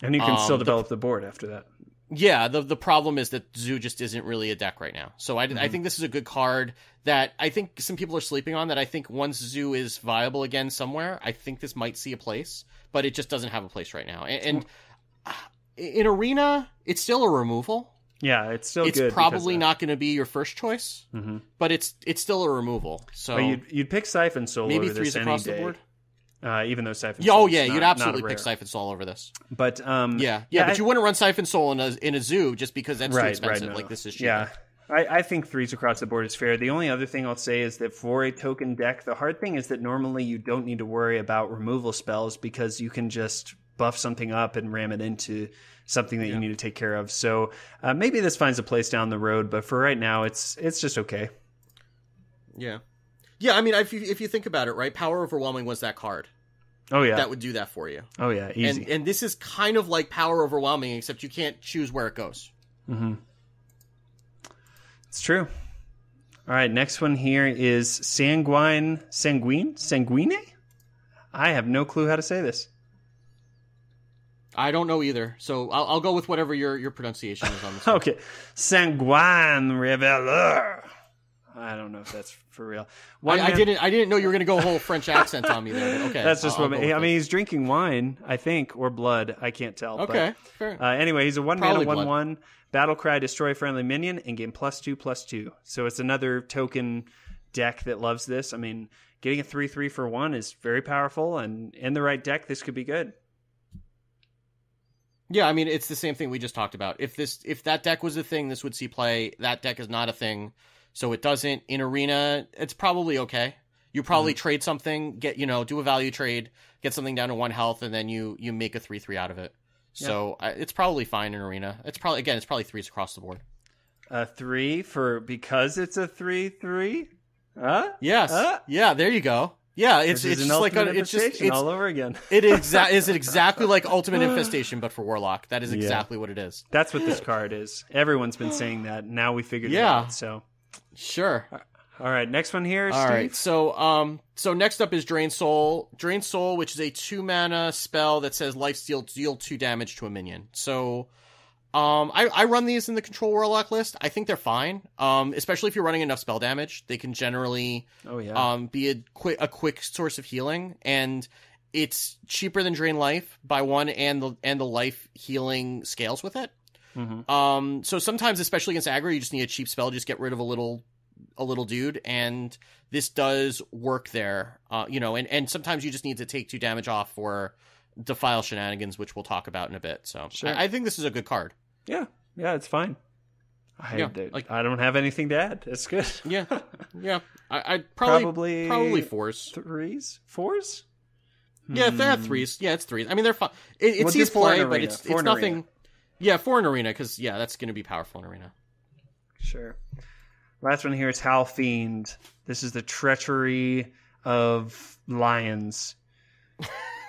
Speaker 4: And you can still develop the board after that.
Speaker 3: Yeah, the problem is that Zoo just isn't really a deck right now. So I think this is a good card that I think some people are sleeping on, that I think once Zoo is viable again somewhere, I think this might see a place, but it just doesn't have a place right now. And in Arena, it's still a removal.
Speaker 4: Yeah, it's still good.
Speaker 3: It's probably not going to be your first choice, but it's still a removal. So
Speaker 4: you'd pick Siphon Soul
Speaker 3: maybe
Speaker 4: over this
Speaker 3: across
Speaker 4: any
Speaker 3: the
Speaker 4: day.
Speaker 3: board.
Speaker 4: Even though Siphon Soul
Speaker 3: you'd absolutely pick Siphon Soul over this.
Speaker 4: But
Speaker 3: but you wouldn't run Siphon Soul in a Zoo just because that's too expensive.
Speaker 4: No.
Speaker 3: Like this is cheap.
Speaker 4: Yeah. I think 3s across the board is fair. The only other thing I'll say is that for a token deck, the hard thing is that normally you don't need to worry about removal spells because you can just buff something up and ram it into something that you need to take care of. So maybe this finds a place down the road, but for right now, it's just okay.
Speaker 3: Yeah. Yeah, I mean, if you think about it, right, Power Overwhelming was that card.
Speaker 4: Oh, yeah.
Speaker 3: That would do that for you.
Speaker 4: Oh, yeah, easy.
Speaker 3: And this is kind of like Power Overwhelming, except you can't choose where it goes.
Speaker 4: Mm-hmm. It's true. All right, next one here is Sanguine? I have no clue how to say this.
Speaker 3: I don't know either, so I'll go with whatever your pronunciation is on this.
Speaker 4: Okay. Sanguine Reveler. I don't know if that's for real.
Speaker 3: I didn't know you were going to go whole French accent on me there. But okay,
Speaker 4: that's just what I mean. He's drinking wine, I think, or blood. I can't tell.
Speaker 3: Okay,
Speaker 4: but, fair. Anyway, he's a 1-mana 1/1 battle cry, destroy friendly minion, and gain +2/+2. So it's another token deck that loves this. I mean, getting a 3/3 for 1 is very powerful, and in the right deck, this could be good.
Speaker 3: Yeah, I mean, it's the same thing we just talked about. If that deck was a thing, this would see play. That deck is not a thing. So it doesn't. In Arena, it's probably okay. You probably trade something, do a value trade, get something down to 1 health, and then you make a 3/3 out of it. So it's probably fine in Arena. It's probably 3s across the board.
Speaker 4: A 3 because it's a 3/3? Huh?
Speaker 3: Yes. Yeah, there you go. Yeah, it's just like it's
Speaker 4: all over again.
Speaker 3: Is exactly like Ultimate Infestation, but for Warlock. That is exactly what it is.
Speaker 4: That's what this card is. Everyone's been saying that. Now we figured it out. So
Speaker 3: sure.
Speaker 4: All right, next one here, Steve.
Speaker 3: All right, so next up is Drain Soul. Drain Soul, which is a 2-mana spell that says lifesteal, deal 2 damage to a minion. So I run these in the Control Warlock list. I think they're fine. Especially if you're running enough spell damage, they can generally be a quick source of healing, and it's cheaper than Drain Life by 1, and the life healing scales with it. Mm-hmm. So sometimes, especially against aggro, you just need a cheap spell, just get rid of a little dude, and this does work there. And sometimes you just need to take 2 damage off for Defile Shenanigans, which we'll talk about in a bit. So sure. I think this is a good card.
Speaker 4: Yeah, it's fine. I don't have anything to add. It's good.
Speaker 3: Yeah. I'd probably 4s.
Speaker 4: 3s? 4s?
Speaker 3: Yeah, if they're at 3s. Yeah, it's 3s. I mean, they're fine. It sees play, but it's nothing. Arena. Yeah, 4 in Arena, because that's going to be powerful in Arena.
Speaker 4: Sure. Last one here is Howl Fiend. This is the treachery of lions.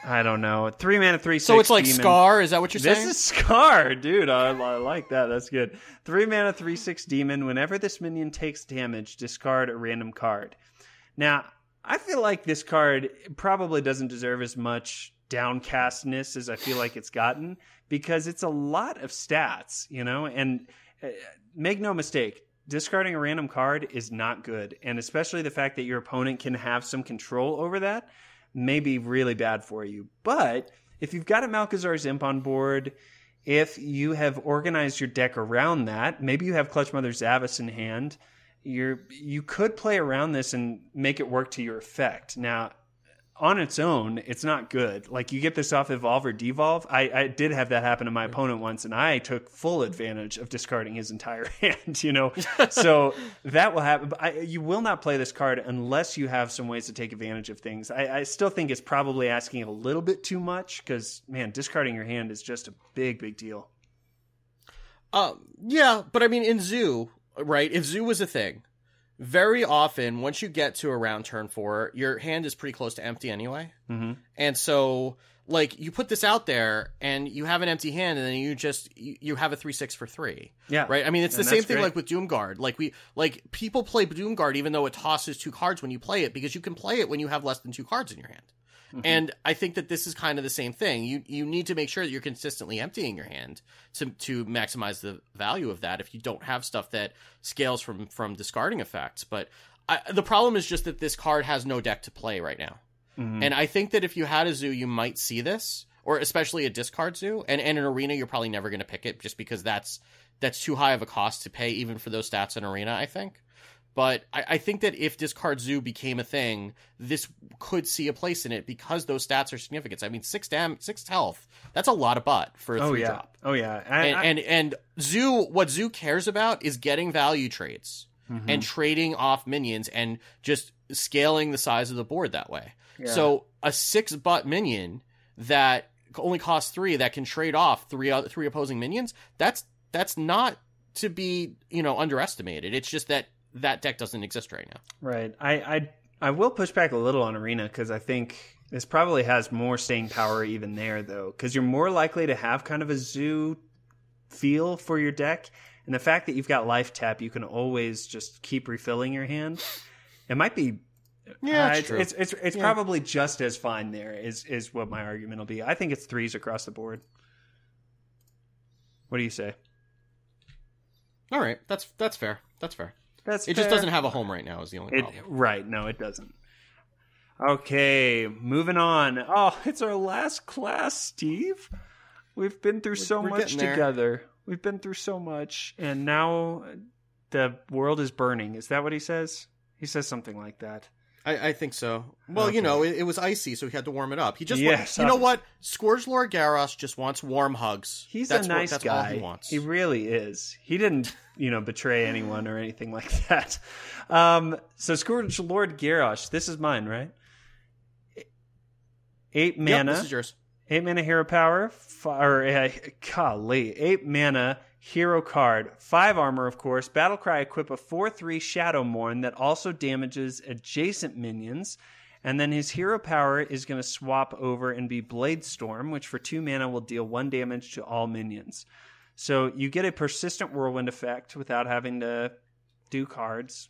Speaker 4: I don't know. 3-mana 3/6.
Speaker 3: So it's like
Speaker 4: demon.
Speaker 3: Scar? Is that what you're saying?
Speaker 4: This is Scar, dude. I like that. That's good. 3-mana 3/6 demon. Whenever this minion takes damage, discard a random card. Now, I feel like this card probably doesn't deserve as much downcastness as I feel like it's gotten because it's a lot of stats, and make no mistake, discarding a random card is not good. And especially the fact that your opponent can have some control over that may be really bad for you. But if you've got a Malchezaar's Imp on board, if you have organized your deck around that, maybe you have Clutch Mother Zavis in hand, you could play around this and make it work to your effect. Now, on its own, it's not good. Like, you get this off Evolve or Devolve. I did have that happen to my opponent once, and I took full advantage of discarding his entire hand, you know? So that will happen. But you will not play this card unless you have some ways to take advantage of things. I still think it's probably asking a little bit too much because, man, discarding your hand is just a big, big deal.
Speaker 3: Yeah, but I mean, in Zoo, right, if Zoo was a thing, very often, once you get to around turn 4, your hand is pretty close to empty anyway. Mm-hmm. And so, like, you put this out there, and you have an empty hand, and then you have a 3/6 for 3.
Speaker 4: Yeah.
Speaker 3: Right? I mean, it's the same thing,
Speaker 4: great.
Speaker 3: like, with Doomguard. People play Doomguard even though it tosses 2 cards when you play it, because you can play it when you have less than 2 cards in your hand. Mm-hmm. And I think that this is kind of the same thing. You need to make sure that you're consistently emptying your hand to maximize the value of that if you don't have stuff that scales from discarding effects. But the problem is just that this card has no deck to play right now. Mm-hmm. And I think that if you had a Zoo, you might see this, or especially a discard Zoo. And an Arena, you're probably never going to pick it just because that's too high of a cost to pay even for those stats in Arena, I think. But I think that if Discard Zoo became a thing, this could see a place in it because those stats are significant. I mean, 6 health, that's a lot of butt for a 3-drop.
Speaker 4: Oh, yeah.
Speaker 3: And Zoo, what Zoo cares about is getting value trades and trading off minions and just scaling the size of the board that way. Yeah. So a 6-butt minion that only costs 3 that can trade off three opposing minions, that's not to be, underestimated. It's just that deck doesn't exist right now.
Speaker 4: Right. I will push back a little on Arena because I think this probably has more staying power even there, though, because you're more likely to have kind of a Zoo feel for your deck. And the fact that you've got life tap, you can always just keep refilling your hand. It might be...
Speaker 3: Yeah,
Speaker 4: it's probably just as fine there is what my argument will be. I think it's 3s across the board. What do you say?
Speaker 3: All right. That's fair. That's fair.
Speaker 4: It
Speaker 3: just doesn't have a home right now is the only problem.
Speaker 4: Right. No, it doesn't. Okay, moving on. Oh, it's our last class, Steve. We've been through so much together. We've been through so much, and now the world is burning. Is that what he says? He says something like that.
Speaker 3: I think so. Well, okay. It was icy, so he had to warm it up. He just what? Scourge Lord Garrosh just wants warm hugs.
Speaker 4: He's a nice guy. All he wants. He really is. He didn't, betray anyone or anything like that. So Scourge Lord Garrosh, this is mine, right? 8 mana.
Speaker 3: Yep, this is yours.
Speaker 4: 8 mana hero power. 8 mana hero card. 5 armor, of course. Battlecry equip a 4/3 Shadowmourne that also damages adjacent minions. And then his hero power is going to swap over and be Blade Storm, which for 2 mana will deal 1 damage to all minions. So you get a persistent whirlwind effect without having to do cards.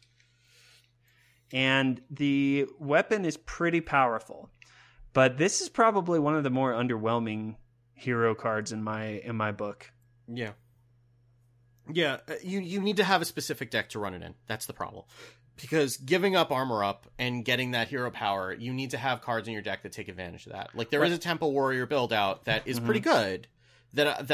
Speaker 4: And the weapon is pretty powerful. But this is probably one of the more underwhelming hero cards in my book.
Speaker 3: Yeah. Yeah, you need to have a specific deck to run it in. That's the problem. Because giving up armor up and getting that hero power, you need to have cards in your deck that take advantage of that. Like there is a Temple Warrior build out that is pretty good that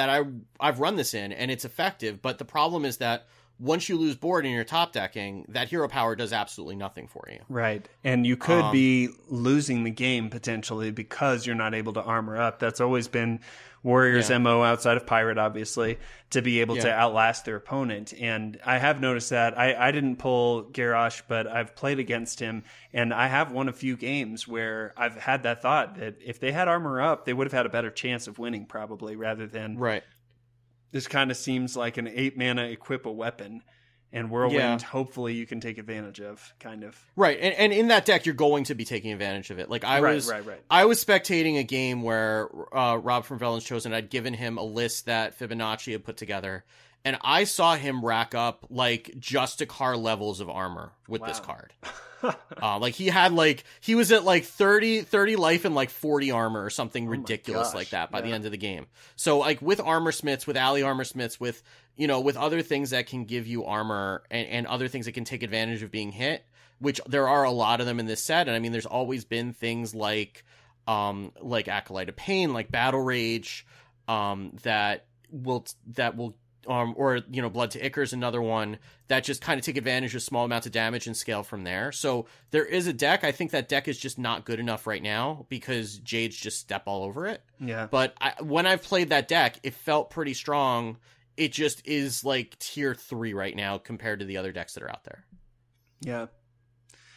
Speaker 3: I've run this in and it's effective, but the problem is that once you lose board in your top decking, that hero power does absolutely nothing for you.
Speaker 4: Right. And you could be losing the game potentially because you're not able to armor up. That's always been Warriors' MO outside of Pirate, obviously, to be able to outlast their opponent. And I have noticed that. I didn't pull Garrosh, but I've played against him. And I have won a few games where I've had that thought that if they had armor up, they would have had a better chance of winning probably rather than...
Speaker 3: Right.
Speaker 4: This kind of seems like an 8 mana equip a weapon, and Whirlwind, hopefully you can take advantage of, kind of.
Speaker 3: Right, and in that deck, you're going to be taking advantage of it. Like I was spectating a game where Rob from Velen's Chosen, I'd given him a list that Fibonacci had put together, and I saw him rack up like Justicar levels of armor with this card. Like he was at like 30 life and like 40 armor or something ridiculous like that by the end of the game. So like with armor smiths, with alley armor smiths, with with other things that can give you armor and other things that can take advantage of being hit, which there are a lot of them in this set. And I mean, there's always been things like Acolyte of Pain, like Battle Rage, that will or Blood to Ichor is another one that just kind of take advantage of small amounts of damage and scale from there. So there is a deck. I think that deck is just not good enough right now because Jades just step all over it.
Speaker 4: Yeah.
Speaker 3: But when I've played that deck, it felt pretty strong. It just is like tier 3 right now compared to the other decks that are out there.
Speaker 4: Yeah.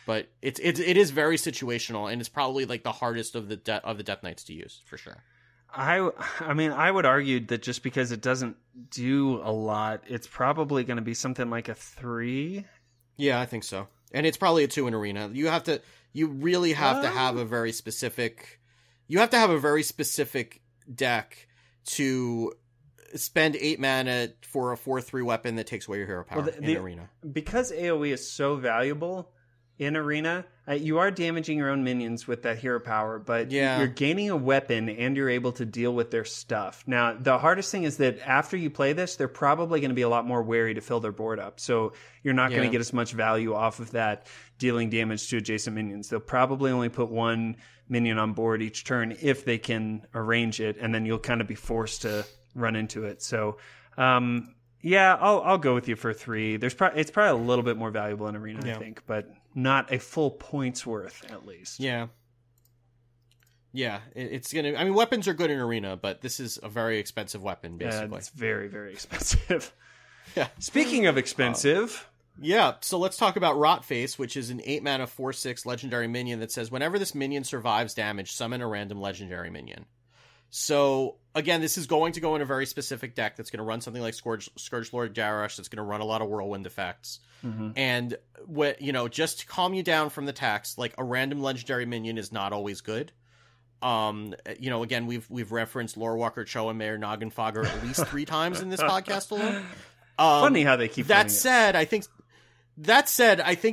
Speaker 3: But it is very situational, and it's probably like the hardest of the Death Knights to use for sure.
Speaker 4: I mean, I would argue that just because it doesn't do a lot, it's probably going to be something like a 3.
Speaker 3: Yeah, I think so. And it's probably a 2 in Arena. You really have to have a very specific... You have to have a very specific deck to spend 8 mana for a 4/3 weapon that takes away your hero power in Arena.
Speaker 4: Because AoE is so valuable in Arena, you are damaging your own minions with that hero power, but you're gaining a weapon and you're able to deal with their stuff. Now, the hardest thing is that after you play this, they're probably going to be a lot more wary to fill their board up. So you're not going to get as much value off of that dealing damage to adjacent minions. They'll probably only put 1 minion on board each turn if they can arrange it, and then you'll kind of be forced to run into it. So, yeah, I'll go with you for 3. It's probably a little bit more valuable in Arena, I think, but not a full point's worth, at least.
Speaker 3: Yeah. Yeah, it's going to... I mean, weapons are good in Arena, but this is a very expensive weapon, basically.
Speaker 4: It's very, very expensive.
Speaker 3: Yeah.
Speaker 4: Speaking of expensive...
Speaker 3: yeah, so let's talk about Rotface, which is an 8 mana 4/6 legendary minion that says, whenever this minion survives damage, summon a random legendary minion. So, again, this is going to go in a very specific deck that's going to run something like Scourge Lord Garrosh, that's going to run a lot of Whirlwind effects. Mm-hmm. And, just to calm you down from the text, like, a random legendary minion is not always good. Again, we've referenced Lorewalker, Cho, and Mayor Noggenfogger at least 3 times in this podcast alone.
Speaker 4: Funny how they keep
Speaker 3: that said, I think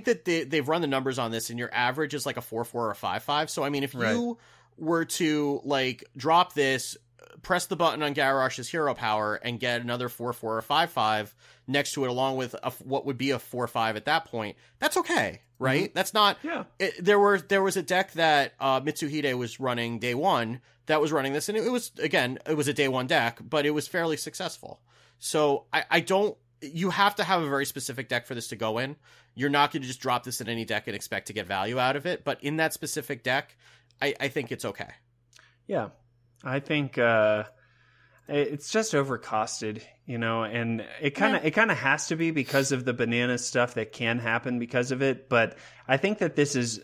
Speaker 3: that they've run the numbers on this, and your average is like a 4/4 or a 5/5. So, I mean, if you were to like drop this, press the button on Garrosh's hero power, and get another 4/4 or 5/5 next to it, along with what would be a 4/5 at that point, that's okay, right? Mm-hmm. That's not. Yeah. There was a deck that Mitsuhide was running day one that was running this, and it was a day one deck, but it was fairly successful. So I don't. You have to have a very specific deck for this to go in. You're not going to just drop this in any deck and expect to get value out of it. But in that specific deck, I think it's okay.
Speaker 4: Yeah, I think it's just overcosted, and it kind of has to be because of the banana stuff that can happen because of it. But I think that this is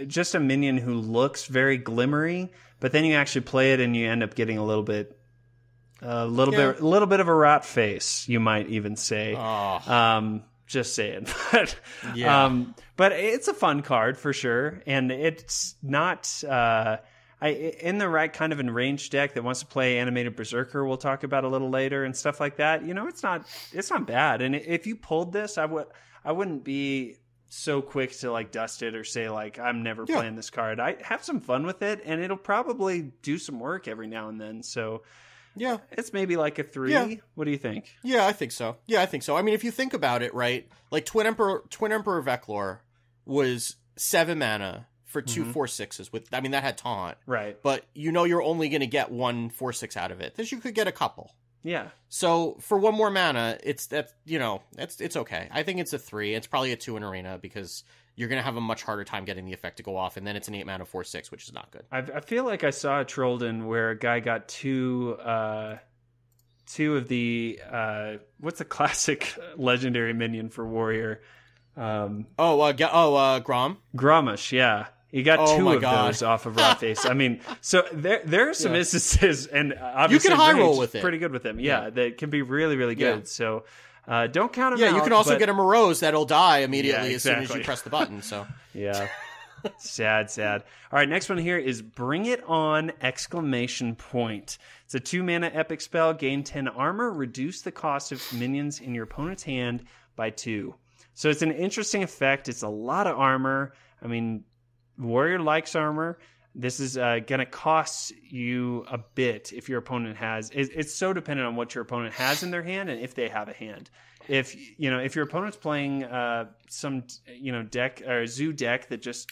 Speaker 4: just a minion who looks very glimmery, but then you actually play it and you end up getting a little bit of a rot face, you might even say. Just saying. But it's a fun card for sure, and it's not in the right kind of enraged deck that wants to play Animated Berserker, we'll talk about a little later and stuff like that. It's not bad. And if you pulled this, I wouldn't be so quick to like dust it or say like I'm never playing this card. I have some fun with it, and it'll probably do some work every now and then. So yeah, it's maybe like a 3. Yeah. What do you think?
Speaker 3: Yeah, I think so. I mean, if you think about it, right? Like Twin Emperor Veclor was 7 mana for 2 4/6s with. I mean, that had taunt,
Speaker 4: right?
Speaker 3: But you're only going to get 1 4/6 out of it. This you could get a couple.
Speaker 4: Yeah.
Speaker 3: So for 1 more mana, it's okay. I think it's a 3. It's probably a 2 in Arena because you're going to have a much harder time getting the effect to go off, and then it's an 8 mana 4/6, which is not good.
Speaker 4: I feel like I saw a Trollden where a guy got 2 of the what's a classic legendary minion for warrior?
Speaker 3: Grom?
Speaker 4: Grommash, yeah. He got 2 of those off of Rotface. I mean, so there are some instances, and obviously
Speaker 3: you can high roll with it.
Speaker 4: Pretty good with him. Yeah, that can be really, really good. Yeah. So don't count him out.
Speaker 3: Yeah, you can also get a Morose that'll die immediately as soon as you press the button. So
Speaker 4: yeah. Sad. All right, next one here is Bring It On! ! It's a 2 mana epic spell. Gain 10 armor. Reduce the cost of minions in your opponent's hand by 2. So it's an interesting effect. It's a lot of armor. I mean, Warrior likes armor. This is going to cost you a bit if your opponent has. It's so dependent on what your opponent has in their hand and if they have a hand. If your opponent's playing some deck or zoo deck that just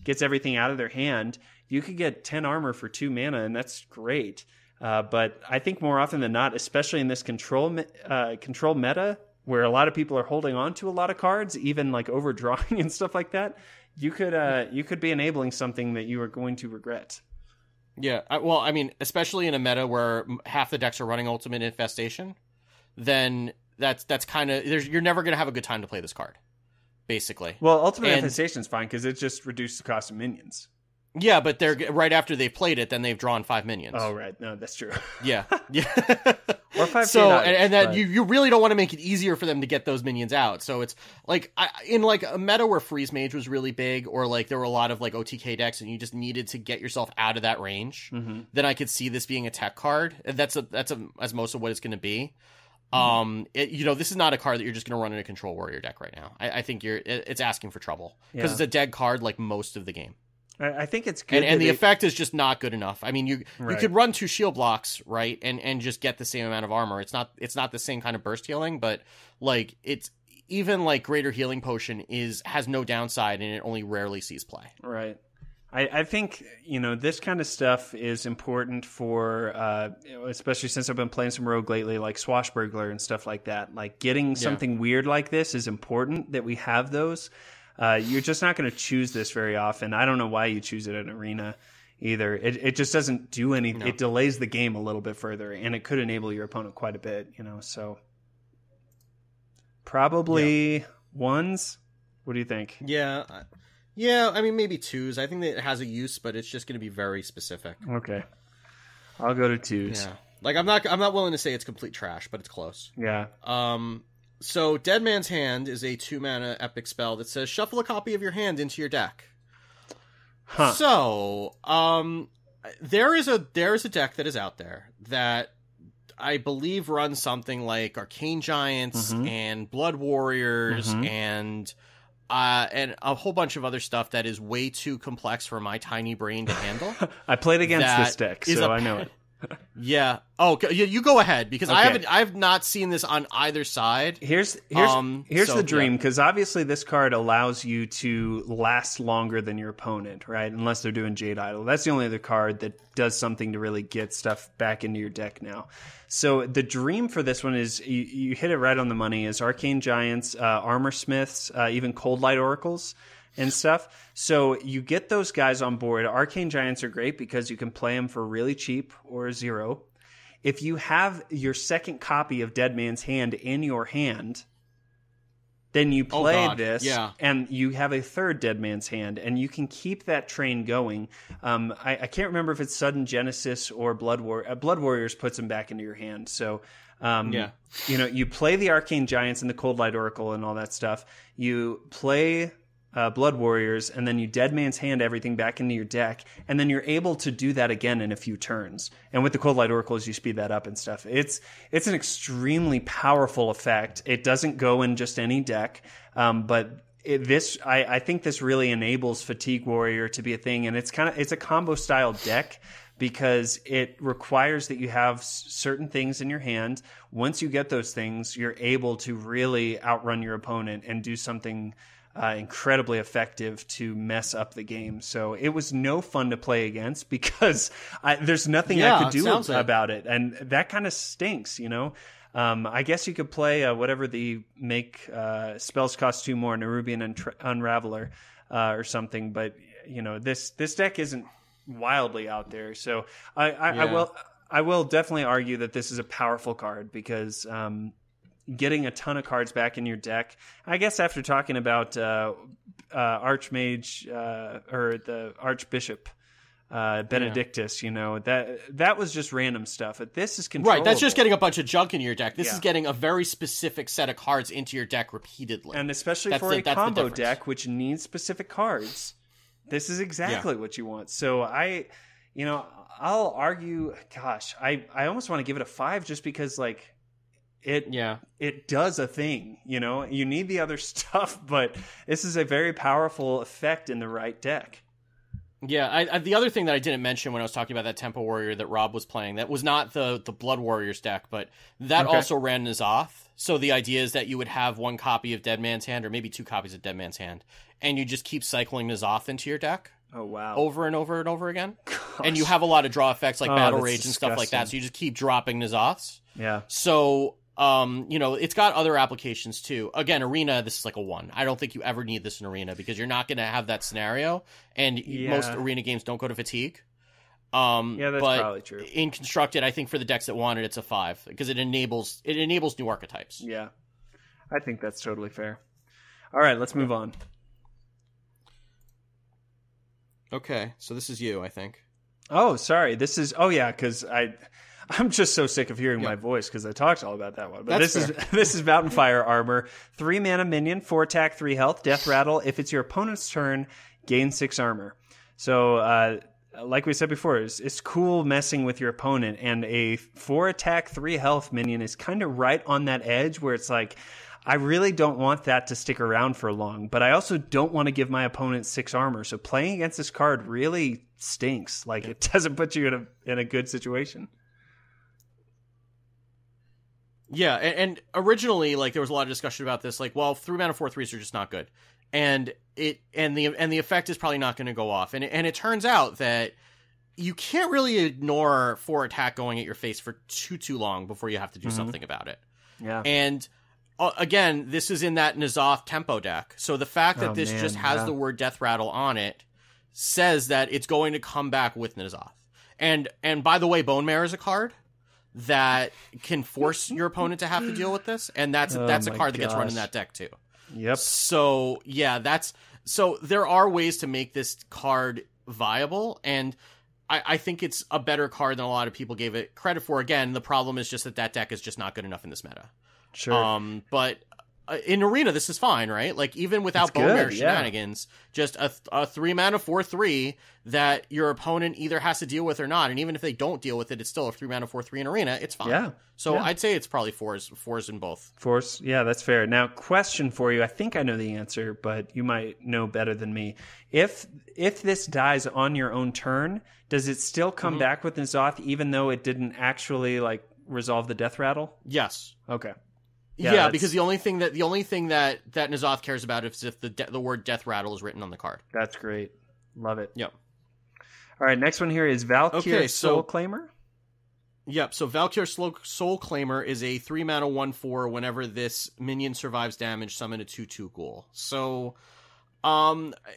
Speaker 4: gets everything out of their hand, you could get 10 armor for 2 mana, and that's great. But I think more often than not, especially in this control meta, where a lot of people are holding on to a lot of cards, even like overdrawing and stuff like that, you could be enabling something that you are going to regret.
Speaker 3: Yeah, well, I mean, especially in a meta where half the decks are running Ultimate Infestation, then that's kind of you're never going to have a good time to play this card, basically.
Speaker 4: Well, Ultimate Infestation is fine because it just reduces the cost of minions.
Speaker 3: Yeah, but they're right after they've played it, then they've drawn 5 minions.
Speaker 4: Oh, right. No, that's true.
Speaker 3: Yeah.
Speaker 4: Or 5
Speaker 3: so
Speaker 4: K9,
Speaker 3: and that
Speaker 4: but...
Speaker 3: you really don't want to make it easier for them to get those minions out. So it's like in like a meta where Freeze Mage was really big, or like there were a lot of like OTK decks and you just needed to get yourself out of that range, then I could see this being a tech card. That's as most of what it's going to be. This is not a card that you're just going to run in a Control Warrior deck right now. I think it's asking for trouble because it's a dead card like most of the game.
Speaker 4: I think it's good.
Speaker 3: And the effect is just not good enough. I mean, you could run 2 shield blocks, right, and just get the same amount of armor. It's not the same kind of burst healing, but like it's even like Greater Healing Potion has no downside and it only rarely sees play.
Speaker 4: Right. I think, this kind of stuff is important for, especially since I've been playing some Rogue lately, like Swashbuckler and stuff like that. Like getting something weird like this is important that we have those. You're just not going to choose this very often. I don't know why you choose it in Arena either. It just doesn't do anything. No. It delays the game a little bit further, and it could enable your opponent quite a bit, so probably ones. What do you think?
Speaker 3: Yeah, I mean, maybe 2s. I think that it has a use, but it's just going to be very specific.
Speaker 4: Okay. I'll go to 2s.
Speaker 3: Yeah. Like, I'm not willing to say it's complete trash, but it's close.
Speaker 4: Yeah.
Speaker 3: So, Dead Man's Hand is a 2-mana epic spell that says shuffle a copy of your hand into your deck.
Speaker 4: Huh.
Speaker 3: So, there is a deck that is out there that I believe runs something like Arcane Giants and Blood Warriors and a whole bunch of other stuff that is way too complex for my tiny brain to handle.
Speaker 4: I played against this deck, so I know it.
Speaker 3: Yeah. Oh, you go ahead because okay. I've not seen this on either side.
Speaker 4: Here's the dream, because obviously this card allows you to last longer than your opponent, right? Unless they're doing Jade Idol. That's the only other card that does something to really get stuff back into your deck now. So the dream for this one is you hit it right on the money. Is Arcane Giants, Armor Smiths, even Cold Light Oracles and stuff. So you get those guys on board. Arcane Giants are great because you can play them for really cheap or 0. If you have your second copy of Dead Man's Hand in your hand, then you play this, and you have a third Dead Man's Hand, and you can keep that train going. I can't remember if it's Sudden Genesis or Blood Warriors puts them back into your hand. So you play the Arcane Giants and the Cold Light Oracle and all that stuff. You play Blood Warriors, and then you Dead Man's Hand everything back into your deck, and then you're able to do that again in a few turns. And with the Cold Light Oracles, you speed that up and stuff. It's an extremely powerful effect. It doesn't go in just any deck, but I think this really enables Fatigue Warrior to be a thing, and it's a combo style deck because it requires that you have certain things in your hand. Once you get those things, you're able to really outrun your opponent and do something incredibly effective to mess up the game. So it was no fun to play against because there's nothing I could do about it. And that kind of stinks, I guess you could play whatever the make spells cost 2 more, Nerubian Unraveler or something. But, this deck isn't wildly out there. So I will definitely argue that this is a powerful card because getting a ton of cards back in your deck. I guess after talking about Archmage or the Archbishop Benedictus, that was just random stuff. But this is controllable.
Speaker 3: Right, that's just getting a bunch of junk in your deck. This is getting a very specific set of cards into your deck repeatedly.
Speaker 4: And especially for a combo deck, which needs specific cards, this is exactly what you want. So I'll argue, gosh, I almost want to give it a 5 just because, like, it does a thing, you need the other stuff, but this is a very powerful effect in the right deck.
Speaker 3: Yeah, the other thing that I didn't mention when I was talking about that Tempo Warrior that Rob was playing, that was not the Blood Warriors deck, but that also ran N'Zoth. So the idea is that you would have 1 copy of Dead Man's Hand, or maybe 2 copies of Dead Man's Hand, and you just keep cycling N'Zoth into your deck.
Speaker 4: Oh, wow.
Speaker 3: over and over and over again.
Speaker 4: Gosh.
Speaker 3: And you have a lot of draw effects like Battle
Speaker 4: that's
Speaker 3: Rage and stuff like that,
Speaker 4: disgusting.
Speaker 3: so you just keep dropping N'Zoths.
Speaker 4: Yeah.
Speaker 3: So, it's got other applications too. Again, Arena, this is like a 1. I don't think you ever need this in Arena because you're not going to have that scenario, and most Arena games don't go to fatigue.
Speaker 4: Yeah, that's
Speaker 3: but
Speaker 4: probably true.
Speaker 3: In Constructed, I think for the decks that want it, it's a 5 because it enables new archetypes.
Speaker 4: Yeah. I think that's totally fair. All right, let's move on.
Speaker 3: Okay, so this is you, I think.
Speaker 4: Oh, sorry. This is... Oh, yeah, because I'm just so sick of hearing my voice because I talked all about that one. But this is Mountain Fire Armor. 3 mana minion, 4 attack, 3 health, death rattle. If it's your opponent's turn, gain 6 armor. So, like we said before, it's cool messing with your opponent. And a 4 attack, 3 health minion is kind of right on that edge where it's like, I really don't want that to stick around for long, but I also don't want to give my opponent 6 armor. So playing against this card really stinks. Like, it doesn't put you in a good situation.
Speaker 3: Yeah, and originally, like, there was a lot of discussion about this. Like, well, 3 mana 4/3s are just not good, and the effect is probably not going to go off. And it turns out that you can't really ignore 4 attack going at your face for too long before you have to do something about it.
Speaker 4: Yeah,
Speaker 3: and again, this is in that N'Zoth tempo deck. So the fact that this just has the word Death Rattle on it says that it's going to come back with N'Zoth. And by the way, Bone Mare is a card that can force your opponent to have to deal with this, and that's a card that gets run in that deck too.
Speaker 4: Yep.
Speaker 3: So yeah, so there are ways to make this card viable, and I think it's a better card than a lot of people gave it credit for. Again, the problem is just that deck is just not good enough in this meta.
Speaker 4: Sure.
Speaker 3: But in Arena, this is fine, right? Like, even without Bone Mare shenanigans, just a 3 mana 4/3 that your opponent either has to deal with or not. And even if they don't deal with it, it's still a 3 mana 4/3 in Arena. It's fine.
Speaker 4: Yeah.
Speaker 3: So I'd say it's probably fours in both.
Speaker 4: Force, yeah, that's fair. Now, question for you. I think I know the answer, but you might know better than me. If this dies on your own turn, does it still come back with N'Zoth, even though it didn't actually like resolve the death rattle?
Speaker 3: Yes.
Speaker 4: Okay.
Speaker 3: Yeah, because the only thing that N'Zoth cares about is if the word Death Rattle is written on the card.
Speaker 4: That's great. Love it.
Speaker 3: Yep.
Speaker 4: All right, next one here is Valkyr Soul Claimer.
Speaker 3: Yep, so Valkyr Soul Claimer is a 3 mana 1/4 whenever this minion survives damage, summon a 2/2 ghoul. So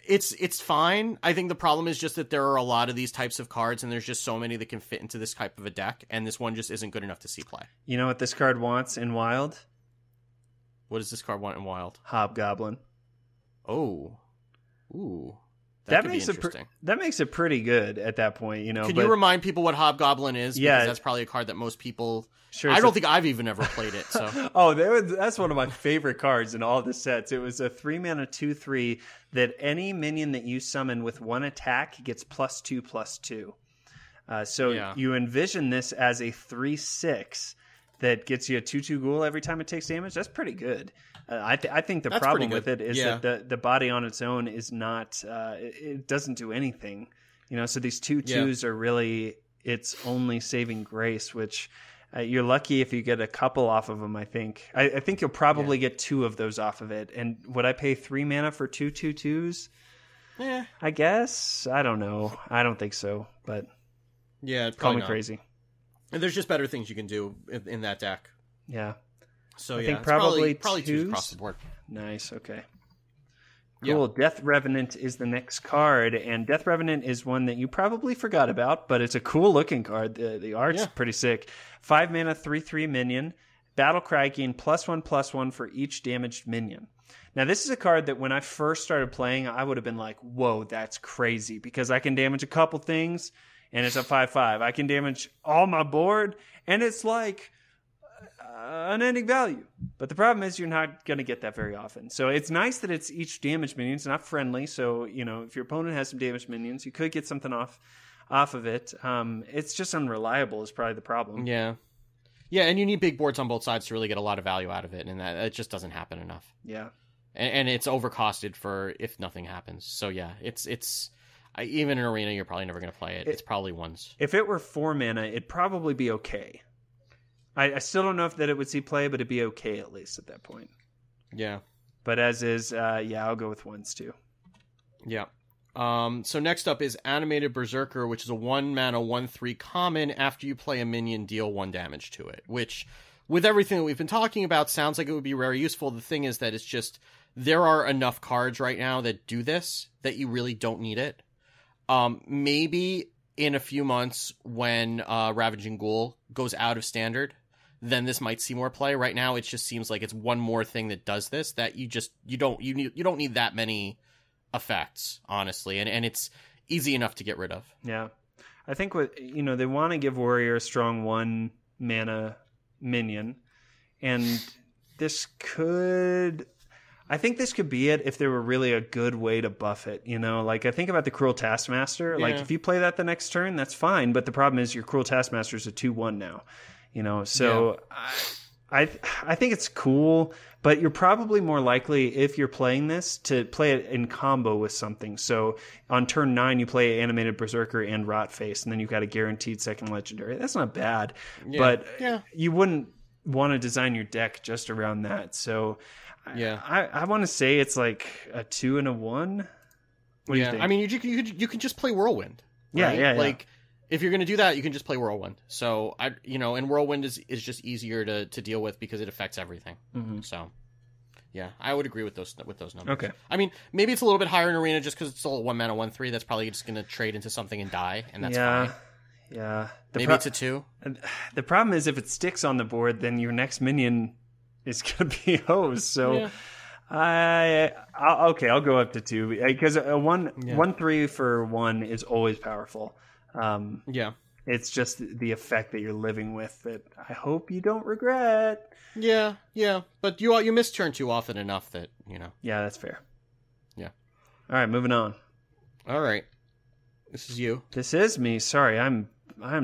Speaker 3: it's fine. I think the problem is just that there are a lot of these types of cards, and there's just so many that can fit into this type of a deck, and this one just isn't good enough to see play.
Speaker 4: You know what this card wants in Wild?
Speaker 3: What does this card want in Wild?
Speaker 4: Hobgoblin.
Speaker 3: Oh. Ooh. That could be interesting.
Speaker 4: That makes it pretty good at that point, you know.
Speaker 3: Can you remind people what Hobgoblin is?
Speaker 4: Yeah.
Speaker 3: Because that's probably a card that most people...
Speaker 4: Sure,
Speaker 3: I don't think I've even ever played it, so...
Speaker 4: That's one of my favorite cards in all the sets. It was a 3 mana 2/3 that any minion that you summon with 1 attack gets +2/+2. You envision this as a 3/6 that gets you a 2/2 ghoul every time it takes damage. That's pretty good. I think the problem with it is that the body on its own is not. It doesn't do anything, you know. So these 2/2s are really its only saving grace, which you're lucky if you get a couple off of them. I think. I think you'll probably get 2 of those off of it. And would I pay 3 mana for 2 2/2s?
Speaker 3: Yeah,
Speaker 4: I guess. I don't know. I don't think so. But
Speaker 3: yeah,
Speaker 4: call me crazy.
Speaker 3: And there's just better things you can do in that deck.
Speaker 4: Yeah.
Speaker 3: So
Speaker 4: I think probably
Speaker 3: 2s across the board.
Speaker 4: Nice. Okay. Cool. Yeah. Death Revenant is the next card, and Death Revenant is one that you probably forgot about, but it's a cool looking card. The art's pretty sick. 5 mana 3/3 minion. Battle Cry, gain +1/+1 for each damaged minion. Now, this is a card that when I first started playing, I would have been like, whoa, that's crazy, because I can damage a couple things. And it's a 5/5. I can damage all my board, and it's like unending value. But the problem is you're not going to get that very often. So it's nice that it's each damage minion. It's not friendly. So, you know, if your opponent has some damage minions, you could get something off of it. It's just unreliable is probably the problem.
Speaker 3: Yeah. Yeah, and you need big boards on both sides to really get a lot of value out of it, and that it just doesn't happen enough.
Speaker 4: Yeah.
Speaker 3: And it's overcosted for if nothing happens. So, yeah, it's even in Arena, you're probably never going to play it. It's probably ones.
Speaker 4: If it were 4 mana, it'd probably be okay. I still don't know if that it would see play, but it'd be okay at least at that point.
Speaker 3: Yeah.
Speaker 4: But as is, I'll go with ones too.
Speaker 3: Yeah. So next up is Animated Berserker, which is a 1-mana 1/3 common. After you play a minion, deal 1 damage to it, which, with everything that we've been talking about, sounds like it would be very useful. The thing is that it's just, there are enough cards right now that do this that you really don't need it. Maybe in a few months when Ravaging Ghoul goes out of standard, then this might see more play. Right now, it just seems like it's one more thing that does this, that you don't need that many effects, honestly, and it's easy enough to get rid of.
Speaker 4: Yeah, I think they want to give Warrior a strong 1-mana minion, and I think this could be it if there were really a good way to buff it. Like, I think about the Cruel Taskmaster.
Speaker 3: Yeah.
Speaker 4: Like, if you play that the next turn, that's fine. But the problem is your Cruel Taskmaster is a 2/1 now. So I think it's cool, but you're probably more likely, if you're playing this, to play it in combo with something. So on turn 9, you play Animated Berserker and Rotface, and then you've got a guaranteed second legendary. That's not bad, but you wouldn't want to design your deck just around that. So I want to say it's like a 2 and a 1. What do you think?
Speaker 3: I mean, you can just play Whirlwind. Right?
Speaker 4: Yeah.
Speaker 3: Like, if you're going to do that, you can just play Whirlwind. So and Whirlwind is just easier to deal with because it affects everything. Mm-hmm. So, yeah, I would agree with those numbers.
Speaker 4: Okay.
Speaker 3: I mean, maybe it's a little bit higher in Arena just because it's all 1-mana 1/3. That's probably just going to trade into something and die, and that's fine.
Speaker 4: Yeah.
Speaker 3: Maybe it's a 2.
Speaker 4: The problem is if it sticks on the board, then your next minion is going to be hosed. So. I'll go up to 2 because a 1/3 for 1 is always powerful. It's just the effect that you're living with that I hope you don't regret.
Speaker 3: Yeah, but you miss turn 2 often enough that
Speaker 4: Yeah, that's fair.
Speaker 3: Yeah.
Speaker 4: All right, moving on.
Speaker 3: All right, this is you.
Speaker 4: This is me. Sorry, I'm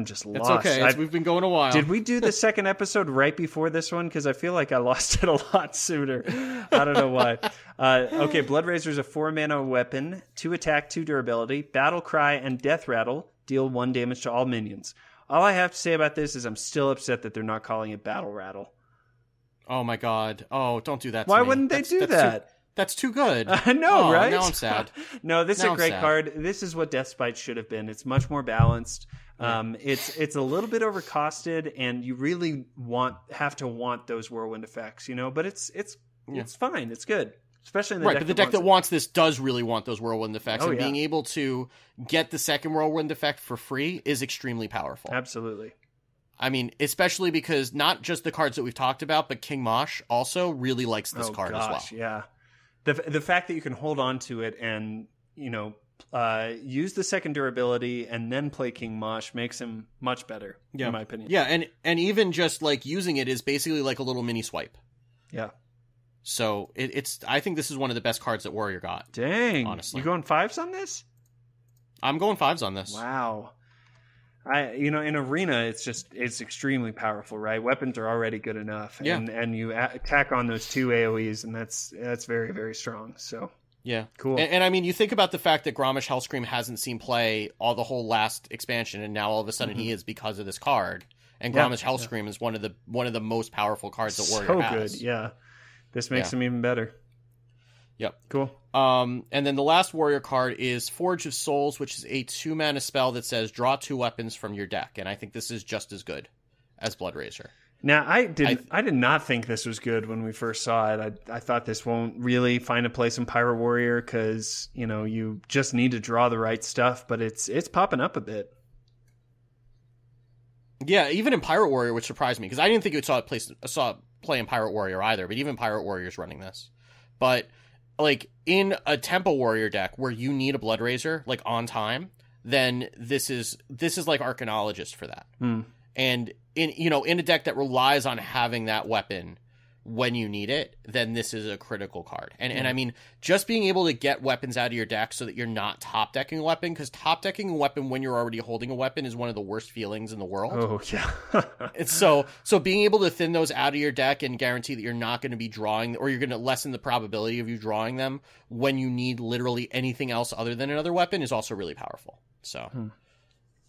Speaker 4: just lost.
Speaker 3: It's okay. We've been going a while.
Speaker 4: Did we do the second episode right before this one? Because I feel like I lost it a lot sooner. I don't know why. Okay, Bloodrazor is a 4-mana weapon, 2 attack, 2 durability, Battle Cry, and Death Rattle. Deal 1 damage to all minions. All I have to say about this is I'm still upset that they're not calling it Battle Rattle.
Speaker 3: Oh my god. Oh, don't do that to
Speaker 4: Why
Speaker 3: me.
Speaker 4: wouldn't they do that?
Speaker 3: That's too good.
Speaker 4: I know, right?
Speaker 3: Now I'm sad.
Speaker 4: No, this is a great card. This is what Death Spite should have been. It's much more balanced. It's a little bit overcosted, and you really have to want those whirlwind effects, but it's fine. It's good. Especially in the deck
Speaker 3: but the deck that wants this does really want those whirlwind effects, and being able to get the second whirlwind effect for free is extremely powerful.
Speaker 4: Absolutely.
Speaker 3: I mean, especially because not just the cards that we've talked about, but King Mosh also really likes this card as well.
Speaker 4: Yeah. The fact that you can hold on to it and, use the second durability and then play King Mosh makes him much better, in my opinion.
Speaker 3: Yeah, and even just like using it is basically like a little mini swipe.
Speaker 4: Yeah.
Speaker 3: So I think this is one of the best cards that Warrior got.
Speaker 4: Dang.
Speaker 3: Honestly.
Speaker 4: You going 5s on this?
Speaker 3: I'm going 5s on this.
Speaker 4: Wow. In Arena, it's extremely powerful, right? Weapons are already good enough.
Speaker 3: Yeah.
Speaker 4: And you tack on those 2 AoEs, and that's very, very strong. So.
Speaker 3: Yeah.
Speaker 4: Cool.
Speaker 3: And I mean, you think about the fact that Grommash Hellscream hasn't seen play the whole last expansion, and now all of a sudden he is because of this card. And Grommash Hellscream is one of the most powerful cards that Warrior has.
Speaker 4: So good, yeah. This makes him even better.
Speaker 3: Yep.
Speaker 4: Cool.
Speaker 3: And then the last Warrior card is Forge of Souls, which is a 2-mana spell that says draw 2 weapons from your deck, and I think this is just as good as Bloodrazor.
Speaker 4: Now, I did not think this was good when we first saw it. I thought this won't really find a place in Pirate Warrior because, you just need to draw the right stuff, but it's popping up a bit.
Speaker 3: Yeah, even in Pirate Warrior, which surprised me, because I didn't think it saw play in Pirate Warrior either, but even Pirate Warrior's running this. But, like, in a Tempo Warrior deck where you need a Bloodrazor, like, on time, then this is like Arcanologist for that. And in a deck that relies on having that weapon when you need it, then this is a critical card. And I mean, just being able to get weapons out of your deck so that you're not top decking a weapon, because top decking a weapon when you're already holding a weapon is one of the worst feelings in the world.
Speaker 4: Oh yeah.
Speaker 3: And so being able to thin those out of your deck and guarantee that you're not going to be drawing, or you're going to lessen the probability of you drawing them when you need literally anything else other than another weapon is also really powerful. So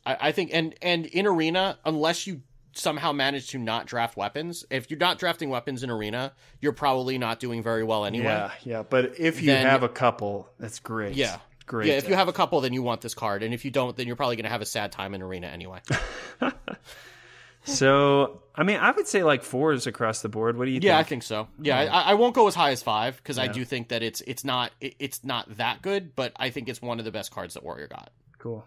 Speaker 3: I think, and in Arena, unless you somehow manage to not draft weapons, if you're not drafting weapons in Arena, you're probably not doing very well anyway.
Speaker 4: Yeah, but if you have a couple, that's great.
Speaker 3: Yeah.
Speaker 4: great.
Speaker 3: Yeah, if you have a couple, then you want this card, and if you don't, then you're probably going to have a sad time in Arena anyway.
Speaker 4: So, I mean, I would say like 4s across the board. What do you think?
Speaker 3: Yeah, I think so. Yeah, I won't go as high as 5 because I
Speaker 4: Yeah.
Speaker 3: do think that it's not that good, but I think it's one of the best cards that Warrior got.
Speaker 4: Cool.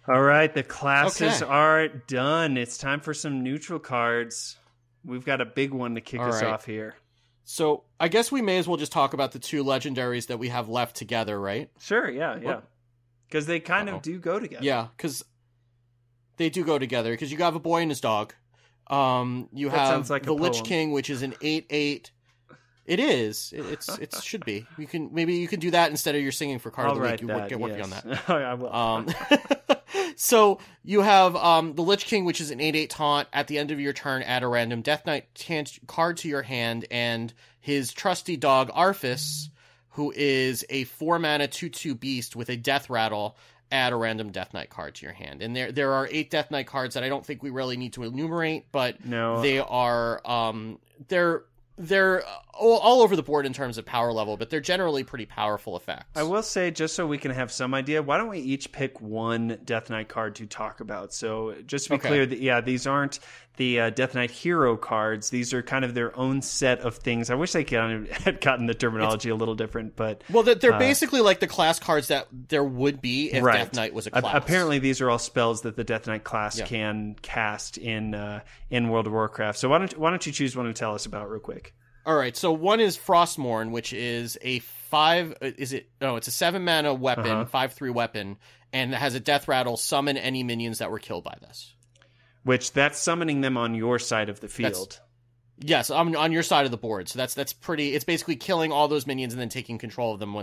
Speaker 4: All right, the classes
Speaker 3: Okay.
Speaker 4: are done. It's time for some neutral cards. We've got a big one to kick
Speaker 3: All
Speaker 4: us
Speaker 3: right.
Speaker 4: off here.
Speaker 3: So I guess we may as well just talk about the 2 legendaries that we have left together, right?
Speaker 4: Sure, yeah. Because they kind
Speaker 3: Uh-oh.
Speaker 4: of do go together.
Speaker 3: Yeah, because they do go together. Because you have a boy and his dog. You
Speaker 4: That
Speaker 3: have
Speaker 4: sounds like
Speaker 3: the
Speaker 4: a
Speaker 3: Lich
Speaker 4: poem.
Speaker 3: King, which is an 8/8. It is. It should be. Maybe you can do that instead of your singing for card
Speaker 4: I'll
Speaker 3: of the week.
Speaker 4: write
Speaker 3: You
Speaker 4: that.
Speaker 3: get working on
Speaker 4: yes.
Speaker 3: that.
Speaker 4: I will.
Speaker 3: So you have the Lich King, which is an 8/8 taunt. At the end of your turn, add a random Death Knight card to your hand, and his trusty dog Arphis, who is a 4-mana 2/2 beast with a Death Rattle. Add a random Death Knight card to your hand, and there are 8 Death Knight cards that I don't think we really need to enumerate, but
Speaker 4: No.
Speaker 3: they are they're all over the board in terms of power level, but they're generally pretty powerful effects.
Speaker 4: I will say, just so we can have some idea, why don't we each pick one Death Knight card to talk about? So just to be
Speaker 3: Okay.
Speaker 4: clear, that these aren't the Death Knight hero cards. These are kind of their own set of things. I wish they had gotten the terminology a little different, but
Speaker 3: Well, they're basically like the class cards that there would be if
Speaker 4: right.
Speaker 3: Death Knight was a class.
Speaker 4: Apparently, these are all spells that the Death Knight class
Speaker 3: Yeah.
Speaker 4: can cast in World of Warcraft. So why don't you choose one to tell us about real quick?
Speaker 3: All right, so one is Frostmourne, which is a 5. It's a 7-mana weapon,
Speaker 4: Uh-huh.
Speaker 3: 5/3 weapon, and it has a Death Rattle. Summon any minions that were killed by this.
Speaker 4: Which that's summoning them on your side of the field.
Speaker 3: Yes, on your side of the board. So that's pretty. It's basically killing all those minions and then taking control of them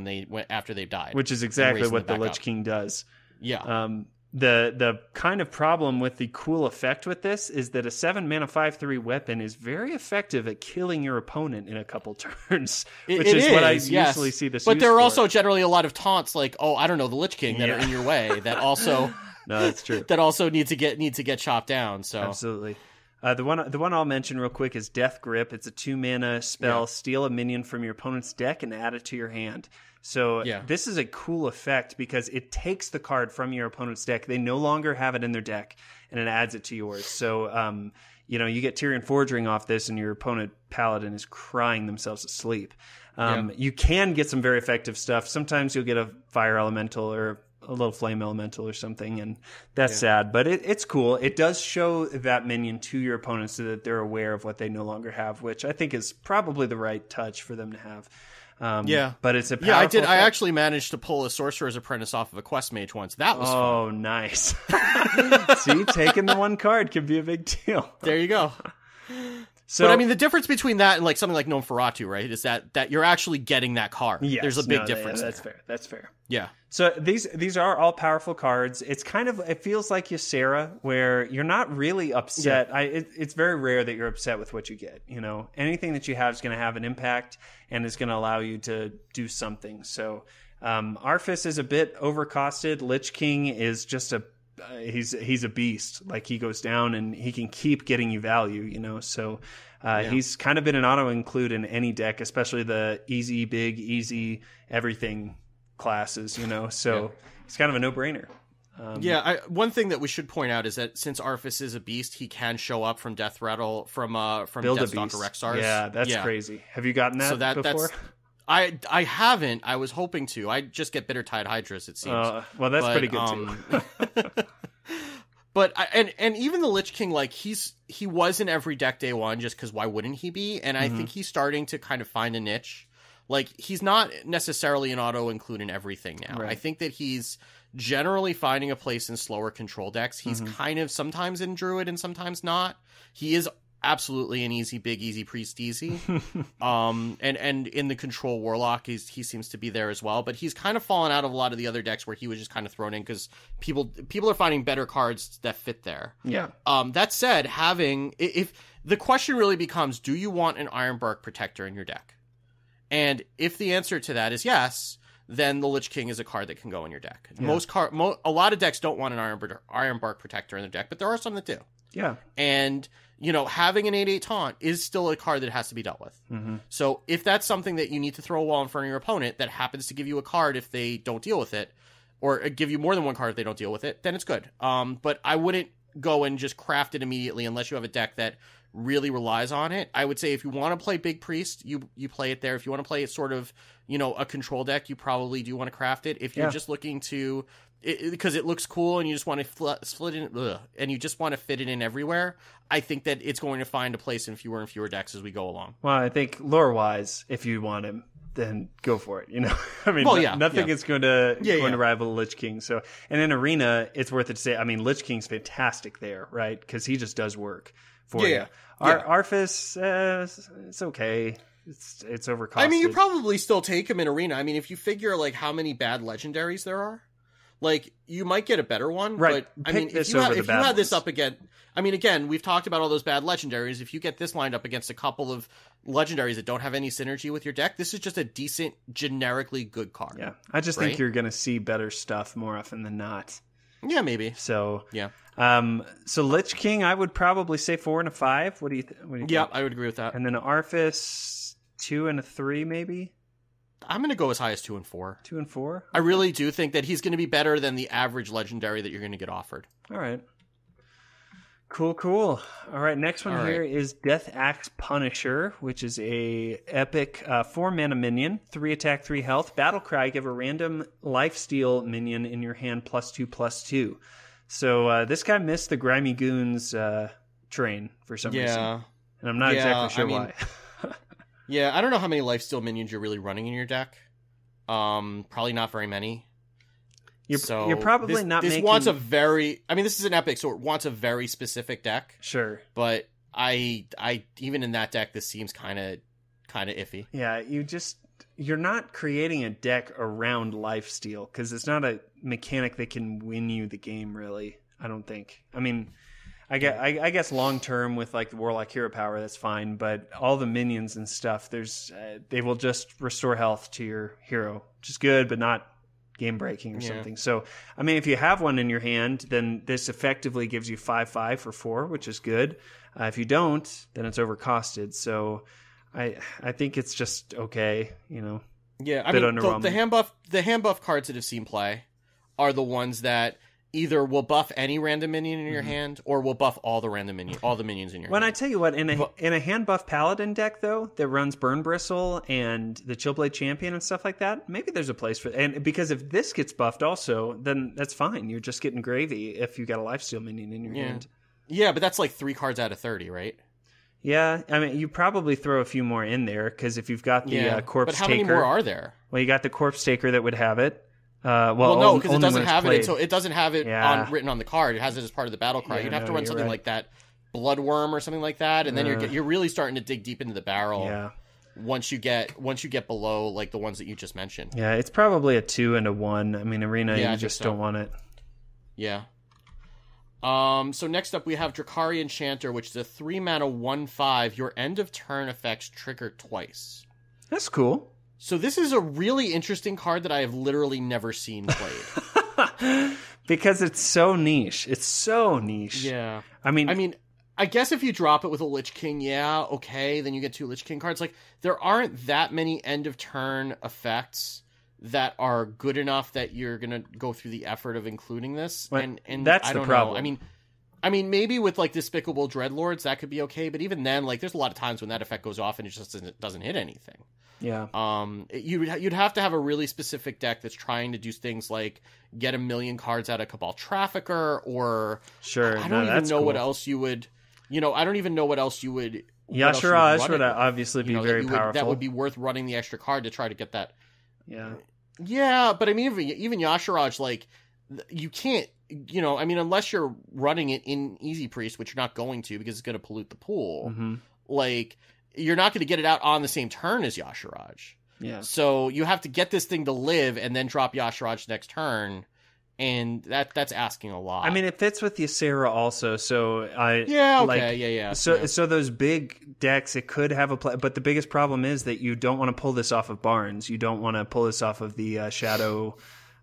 Speaker 3: after they've died.
Speaker 4: Which is exactly
Speaker 3: raising
Speaker 4: what
Speaker 3: them
Speaker 4: the
Speaker 3: back
Speaker 4: Lich
Speaker 3: up.
Speaker 4: King does.
Speaker 3: Yeah.
Speaker 4: The kind of problem with the cool effect with this is that a 7-mana 5/3 weapon is very effective at killing your opponent in a couple turns, which
Speaker 3: It
Speaker 4: is what I
Speaker 3: is, yes.
Speaker 4: usually see this
Speaker 3: But
Speaker 4: used
Speaker 3: there are
Speaker 4: for.
Speaker 3: also generally a lot of taunts like, oh, I don't know, the Lich King that are in your way that also
Speaker 4: No, that's true.
Speaker 3: that also need to get chopped down. So
Speaker 4: Absolutely. The one I'll mention real quick is Death Grip. It's a 2-mana spell.
Speaker 3: Yeah.
Speaker 4: Steal a minion from your opponent's deck and add it to your hand. So
Speaker 3: Yeah.
Speaker 4: this is a cool effect because it takes the card from your opponent's deck. They no longer have it in their deck, and it adds it to yours. So you get Tyrion Forgering off this, and your opponent Paladin is crying themselves to sleep. You can get some very effective stuff. Sometimes you'll get a Fire Elemental or a little Flame Elemental or something, and that's sad. But it's cool. It does show that minion to your opponent so that they're aware of what they no longer have, which I think is probably the right touch for them to have. But it's a powerful
Speaker 3: yeah, I did. I
Speaker 4: effect.
Speaker 3: actually managed to pull a Sorcerer's Apprentice off of a Quest Mage once. That was fun.
Speaker 4: Oh, nice. See, taking the one card can be a big deal.
Speaker 3: There you go.
Speaker 4: So,
Speaker 3: But I mean, the difference between that and like something like Nosferatu, right, is that you're actually getting that card.
Speaker 4: yes,
Speaker 3: There's a big
Speaker 4: no,
Speaker 3: difference.
Speaker 4: That's
Speaker 3: there.
Speaker 4: fair. That's fair.
Speaker 3: Yeah.
Speaker 4: So these are all powerful cards. It's kind of, it feels like Ysera, where you're not really upset. It's very rare that you're upset with what you get. You know, anything that you have is going to have an impact and is going to allow you to do something. So Arphis is a bit overcosted. Lich King is just he's a beast. Like, he goes down and he can keep getting you value. You know, so. He's kind of been an auto include in any deck, especially the easy, big, easy, everything classes, you know, so it's kind of a no-brainer.
Speaker 3: One thing that we should point out is that since Arphis is a beast, he can show up from Death Rattle from
Speaker 4: Build a
Speaker 3: Deathstalker
Speaker 4: beast.
Speaker 3: Rexars.
Speaker 4: Yeah, that's crazy. Have you gotten that,
Speaker 3: So
Speaker 4: before?
Speaker 3: I haven't. I was hoping to. I just get Bitter Tide Hydras, it seems.
Speaker 4: Well, that's pretty good too.
Speaker 3: But and even the Lich King, like he was in every deck day one, just because why wouldn't he be? And I think he's starting to kind of find a niche. Like, he's not necessarily an auto include in everything now.
Speaker 4: Right.
Speaker 3: I think that he's generally finding a place in slower control decks. He's kind of sometimes in Druid and sometimes not. He is absolutely an easy priest easy. And in the control Warlock, he seems to be there as well. But he's kind of fallen out of a lot of the other decks where he was just kind of thrown in because people are finding better cards that fit there.
Speaker 4: Yeah.
Speaker 3: That said, if the question really becomes, do you want an Ironbark Protector in your deck? And if the answer to that is yes, then the Lich King is a card that can go in your deck.
Speaker 4: Yeah.
Speaker 3: A lot of decks don't want an Ironbark Protector in their deck, but there are some that do.
Speaker 4: Yeah.
Speaker 3: And, having an 8/8 taunt is still a card that has to be dealt with.
Speaker 4: Mm-hmm.
Speaker 3: So if that's something that you need to throw a wall in front of your opponent that happens to give you a card if they don't deal with it, or give you more than one card if they don't deal with it, then it's good. But I wouldn't go and just craft it immediately unless you have a deck that really relies on it. I would say if you want to play Big Priest, you play it there. If you want to play it sort of, a control deck, you probably do want to craft it. If you're just looking to, because it looks cool and you just want to split it and you just want to fit it in everywhere, I think that it's going to find a place in fewer and fewer decks as we go along.
Speaker 4: Well, I think lore-wise, if you want him, then go for it. I mean, nothing is going to rival Lich King. So, and in Arena, it's worth it to say. I mean, Lich King's fantastic there, right? Because he just does work for you. Arthas, it's okay. It's overcosted.
Speaker 3: I mean, you probably still take him in Arena. I mean, if you figure like how many bad legendaries there are, like you might get a better one.
Speaker 4: Right.
Speaker 3: But I mean, if you had this up again, I mean, again, we've talked about all those bad legendaries. If you get this lined up against a couple of legendaries that don't have any synergy with your deck, this is just a decent, generically good card.
Speaker 4: Yeah, I just think you're going to see better stuff more often than not.
Speaker 3: Yeah, maybe.
Speaker 4: So
Speaker 3: yeah.
Speaker 4: So Lich King, I would probably say 4 and a 5. What do you think?
Speaker 3: Yeah, I would agree with that.
Speaker 4: And then Arthas, 2 and a 3, maybe.
Speaker 3: I'm going to go as high as 2 and 4.
Speaker 4: 2 and 4.
Speaker 3: I really do think that he's going to be better than the average legendary that you're going to get offered.
Speaker 4: All right. Cool. All right, next one here is Death Axe Punisher, which is a epic 4-mana minion, 3 attack, 3 health. Battle Cry, give a random lifesteal minion in your hand +2/+2. So this guy missed the Grimy Goons train for some reason. And I'm not exactly sure why.
Speaker 3: Yeah, I don't know how many lifesteal minions you're really running in your deck. Probably not very many.
Speaker 4: You're probably not
Speaker 3: this
Speaker 4: making...
Speaker 3: wants a very... I mean, this is an epic, so it wants a very specific deck.
Speaker 4: Sure.
Speaker 3: But I even in that deck, this seems kind of iffy.
Speaker 4: Yeah, you're not creating a deck around lifesteal, because it's not a mechanic that can win you the game, really, I don't think. I mean, I guess long term with like the Warlock hero power, that's fine, but all the minions and stuff, they will just restore health to your hero, which is good, but not game breaking or something. So, I mean, if you have one in your hand, then this effectively gives you 5/5 for 4, which is good. If you don't, then it's overcosted. So, I think it's just okay,
Speaker 3: Yeah, I mean, the hand buff cards that have seen play are the ones that either will buff any random minion in your hand, or will buff all the minions in your hand.
Speaker 4: When I tell you what, in a hand buff paladin deck though that runs Burn Bristle and the Chillblade Champion and stuff like that, maybe there's a place for. And because if this gets buffed also, then that's fine. You're just getting gravy if you got a lifesteal minion in your hand.
Speaker 3: Yeah, but that's like 3 cards out of 30, right?
Speaker 4: Yeah, I mean, you probably throw a few more in there because if you've got the Corpse Taker,
Speaker 3: but how many more are there?
Speaker 4: Well, you got the Corpse Taker that would have it.
Speaker 3: No, because it doesn't have it. So it doesn't have it written on the card. It has it as part of the battle cry. You'd have to run something like that, Bloodworm or something like that, and then you're really starting to dig deep into the barrel. Yeah. Once you get below like the ones that you just mentioned.
Speaker 4: Yeah, it's probably a 2 and a 1. I mean, Arena, you just don't want it.
Speaker 3: Yeah. So next up we have Drakari Enchanter, which is a 3-mana 1/5. Your end of turn effects trigger twice.
Speaker 4: That's cool.
Speaker 3: So this is a really interesting card that I have literally never seen played.
Speaker 4: Because it's so niche. It's so niche.
Speaker 3: Yeah.
Speaker 4: I mean,
Speaker 3: I guess if you drop it with a Lich King, okay, then you get 2 Lich King cards. Like, there aren't that many end of turn effects that are good enough that you're going to go through the effort of inclling this. And
Speaker 4: that's
Speaker 3: I don't
Speaker 4: the problem.
Speaker 3: Know. I mean, maybe with like Despicable Dreadlords, that could be okay. But even then, like, there's a lot of times when that effect goes off and it just doesn't hit anything.
Speaker 4: Yeah.
Speaker 3: You'd have to have a really specific deck that's trying to do things like get 1 million cards out of Cabal Trafficker, or I don't even know what else you would. I don't even know what else you would.
Speaker 4: Yashiraj would obviously be very powerful.
Speaker 3: That would be worth running the extra card to try to get that.
Speaker 4: Yeah.
Speaker 3: Yeah, but I mean, even Yashiraj, like, you can't. Unless you're running it in Easy Priest, which you're not going to because it's going to pollute the pool.
Speaker 4: Mm-hmm.
Speaker 3: Like, you're not going to get it out on the same turn as Yashiraj.
Speaker 4: Yeah.
Speaker 3: So you have to get this thing to live and then drop Yashiraj next turn, and that's asking a lot.
Speaker 4: I mean, it fits with Ysera also. So So those big decks, it could have a play, but the biggest problem is that you don't want to pull this off of Barnes. You don't want to pull this off of the Shadow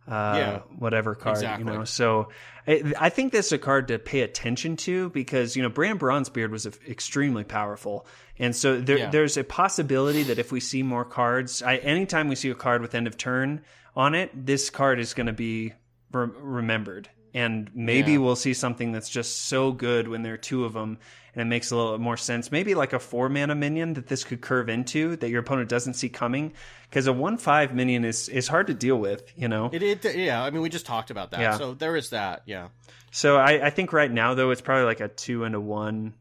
Speaker 4: whatever card,
Speaker 3: exactly.
Speaker 4: you know. So I think this is a card to pay attention to because, you know, Brand Bronzebeard was extremely powerful. And so there's a possibility that if we see more cards, anytime we see a card with end of turn on it, this card is going to be remembered. And maybe we'll see something that's just so good when there are two of them, and it makes a little more sense. Maybe like a 4-mana minion that this could curve into that your opponent doesn't see coming. Because a 1/5 minion is hard to deal with, you know?
Speaker 3: Yeah, I mean, we just talked about that.
Speaker 4: Yeah.
Speaker 3: So there is that, yeah.
Speaker 4: So I think right now, though, it's probably like a 2 and a 1.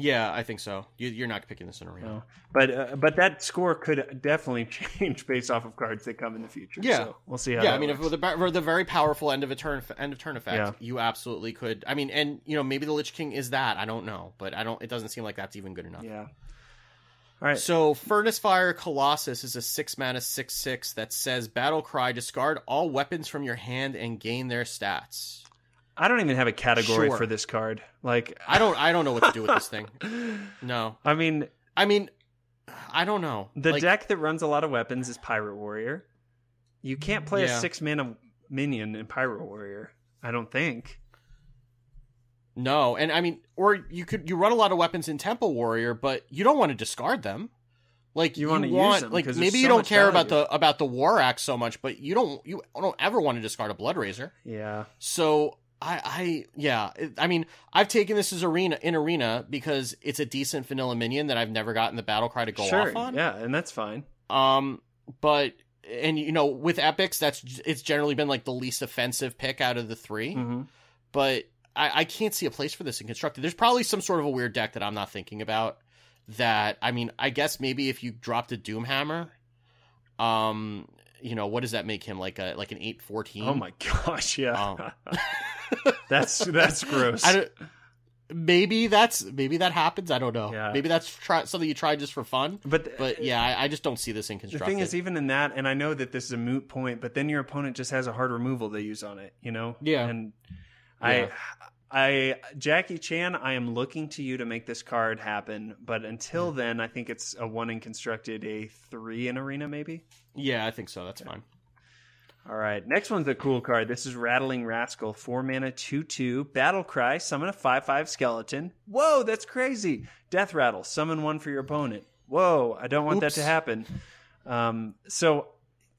Speaker 3: Yeah, I think so. You're not picking this in arena.
Speaker 4: No. But that score could definitely change based off of cards that come in the future.
Speaker 3: Yeah,
Speaker 4: so we'll see how.
Speaker 3: Yeah,
Speaker 4: that
Speaker 3: I mean,
Speaker 4: works.
Speaker 3: if with the very powerful end of turn effect,
Speaker 4: Yeah.
Speaker 3: you absolutely could. I mean, and you know, maybe the Lich King is that. I don't know, but it doesn't seem like that's even good enough.
Speaker 4: Yeah. All right.
Speaker 3: So Furnace Fire Colossus is a 6-mana 6/6 that says Battle Cry, discard all weapons from your hand and gain their stats.
Speaker 4: I don't even have a category
Speaker 3: Sure.
Speaker 4: for this card. Like
Speaker 3: I don't know what to do with this thing. No.
Speaker 4: I mean,
Speaker 3: I don't know.
Speaker 4: the
Speaker 3: Like,
Speaker 4: deck that runs a lot of weapons is Pirate Warrior. You can't play a
Speaker 3: Yeah.
Speaker 4: 6-mana minion in Pirate Warrior, I don't think.
Speaker 3: No, and I mean, or you run a lot of weapons in Temple Warrior, but you don't want to discard them. Like
Speaker 4: You wanna use them,
Speaker 3: like
Speaker 4: 'cause there's
Speaker 3: maybe
Speaker 4: so
Speaker 3: you don't
Speaker 4: much
Speaker 3: care
Speaker 4: value.
Speaker 3: about the War Axe so much, but you don't ever want to discard a Blood Razor.
Speaker 4: Yeah.
Speaker 3: So I mean, I've taken this as arena because it's a decent vanilla minion that I've never gotten the Battle Cry to go
Speaker 4: Sure.
Speaker 3: off on.
Speaker 4: Yeah, and that's fine.
Speaker 3: But and you know, with epics, it's generally been like the least offensive pick out of the 3.
Speaker 4: Mm-hmm.
Speaker 3: But I can't see a place for this in Constructed. There's probably some sort of a weird deck that I'm not thinking about. That, I mean, I guess maybe if you dropped a Doomhammer, you know, what does that make him? Like an 8/14?
Speaker 4: Oh my gosh, yeah. That's gross.
Speaker 3: Maybe that happens. I don't know.
Speaker 4: Yeah.
Speaker 3: Maybe that's something you try just for fun.
Speaker 4: But
Speaker 3: yeah, I just don't see this in
Speaker 4: the
Speaker 3: Constructed.
Speaker 4: thing is, even in that, and I know that this is a moot point, but then your opponent just has a hard removal they use on it, you know?
Speaker 3: Yeah.
Speaker 4: And
Speaker 3: Yeah.
Speaker 4: Jackie Chan, I am looking to you to make this card happen, but until then, I think it's a 1 in Constructed, a 3 in Arena, maybe?
Speaker 3: Yeah, I think so. That's fine.
Speaker 4: All right, next one's a cool card. This is Rattling Rascal, 4-mana, 2/2, Battle Cry, summon a 5/5 skeleton. Whoa, that's crazy. Death Rattle, summon 1 for your opponent. Whoa, I don't want that to happen. So,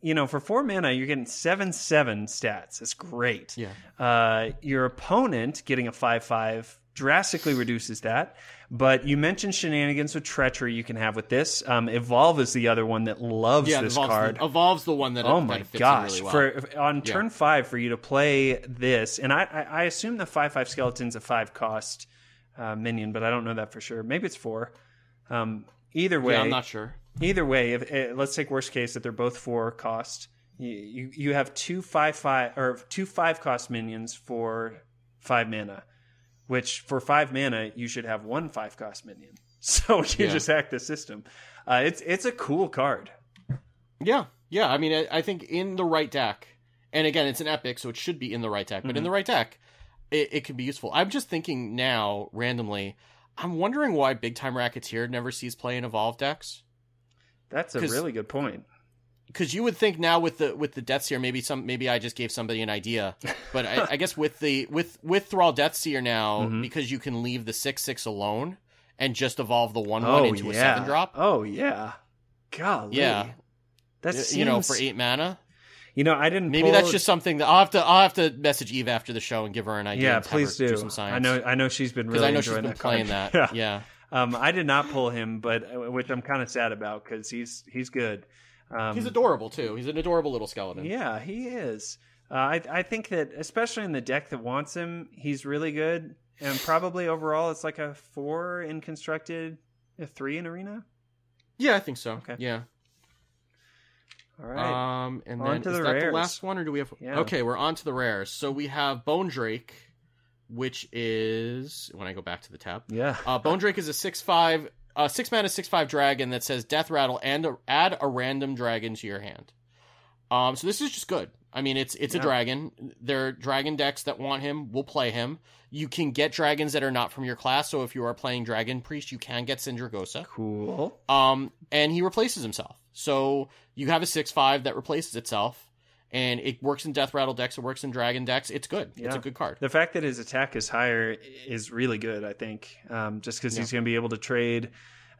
Speaker 4: you know, for 4 mana, you're getting 7/7 stats. That's great.
Speaker 3: Yeah.
Speaker 4: Your opponent getting a 5/5 drastically reduces that. But you mentioned shenanigans with treachery you can have with this. Evolve is the other one that loves this card.
Speaker 3: Evolve's the one that
Speaker 4: Oh my
Speaker 3: fits
Speaker 4: gosh!
Speaker 3: in really well.
Speaker 4: On turn 5 for you to play this, and I assume the 5/5 skeleton's a 5-cost minion, but I don't know that for sure. Maybe it's 4. Either way,
Speaker 3: I'm not sure.
Speaker 4: Either way, let's take worst case that they're both 4 cost. You have 2 5-cost minions for 5 mana, which for 5 mana you should have 1 5-cost minion. So you just hack the system. It's a cool card.
Speaker 3: Yeah. I mean, I think in the right deck, and again, it's an epic, so it should be in the right deck. But in the right deck, it could be useful. I'm just thinking now, randomly, I'm wondering why Big Time Racketeer never sees play in Evolve decks.
Speaker 4: That's a really good point.
Speaker 3: Because you would think now with the Deathseer, maybe I just gave somebody an idea, but I guess with Thrall Deathseer now, because you can leave the 6/6 alone and just evolve the 1/1 into a 7-drop.
Speaker 4: Oh yeah, golly,
Speaker 3: yeah,
Speaker 4: that seems,
Speaker 3: you know, for 8 mana.
Speaker 4: You know, I didn't.
Speaker 3: Maybe that's just something that I'll have to message Eve after the show and give her an idea.
Speaker 4: Yeah, please do.
Speaker 3: Some science.
Speaker 4: I know she's been really enjoying that
Speaker 3: playing
Speaker 4: card.
Speaker 3: that. Yeah.
Speaker 4: I did not pull him, but which I'm kind of sad about because he's good.
Speaker 3: He's adorable too. He's an adorable little skeleton.
Speaker 4: Yeah, he is. I think that especially in the deck that wants him, he's really good. And probably overall, it's like a 4 in Constructed, a 3 in Arena.
Speaker 3: Yeah, I think so.
Speaker 4: Okay.
Speaker 3: Yeah.
Speaker 4: All right.
Speaker 3: And
Speaker 4: on
Speaker 3: then
Speaker 4: to
Speaker 3: is
Speaker 4: the
Speaker 3: that
Speaker 4: rares.
Speaker 3: the last one, or do we have?
Speaker 4: Yeah.
Speaker 3: Okay, we're on to the rares. So we have Bone Drake, which is when I go back to the tab.
Speaker 4: Yeah.
Speaker 3: Bone Drake is a 6/5, 6-mana 6/5 dragon that says Death Rattle and add a random dragon to your hand. So this is just good. I mean, it's a dragon. There are dragon decks that want him. We'll play him. You can get dragons that are not from your class. So if you are playing Dragon Priest, you can get Syndragosa.
Speaker 4: Cool.
Speaker 3: And he replaces himself. So you have a 6/5 that replaces itself. and it works in Death Rattle decks. It works in Dragon decks. It's good.
Speaker 4: Yeah.
Speaker 3: It's a good card.
Speaker 4: The fact that his attack is higher is really good, I think, just because he's going to be able to trade.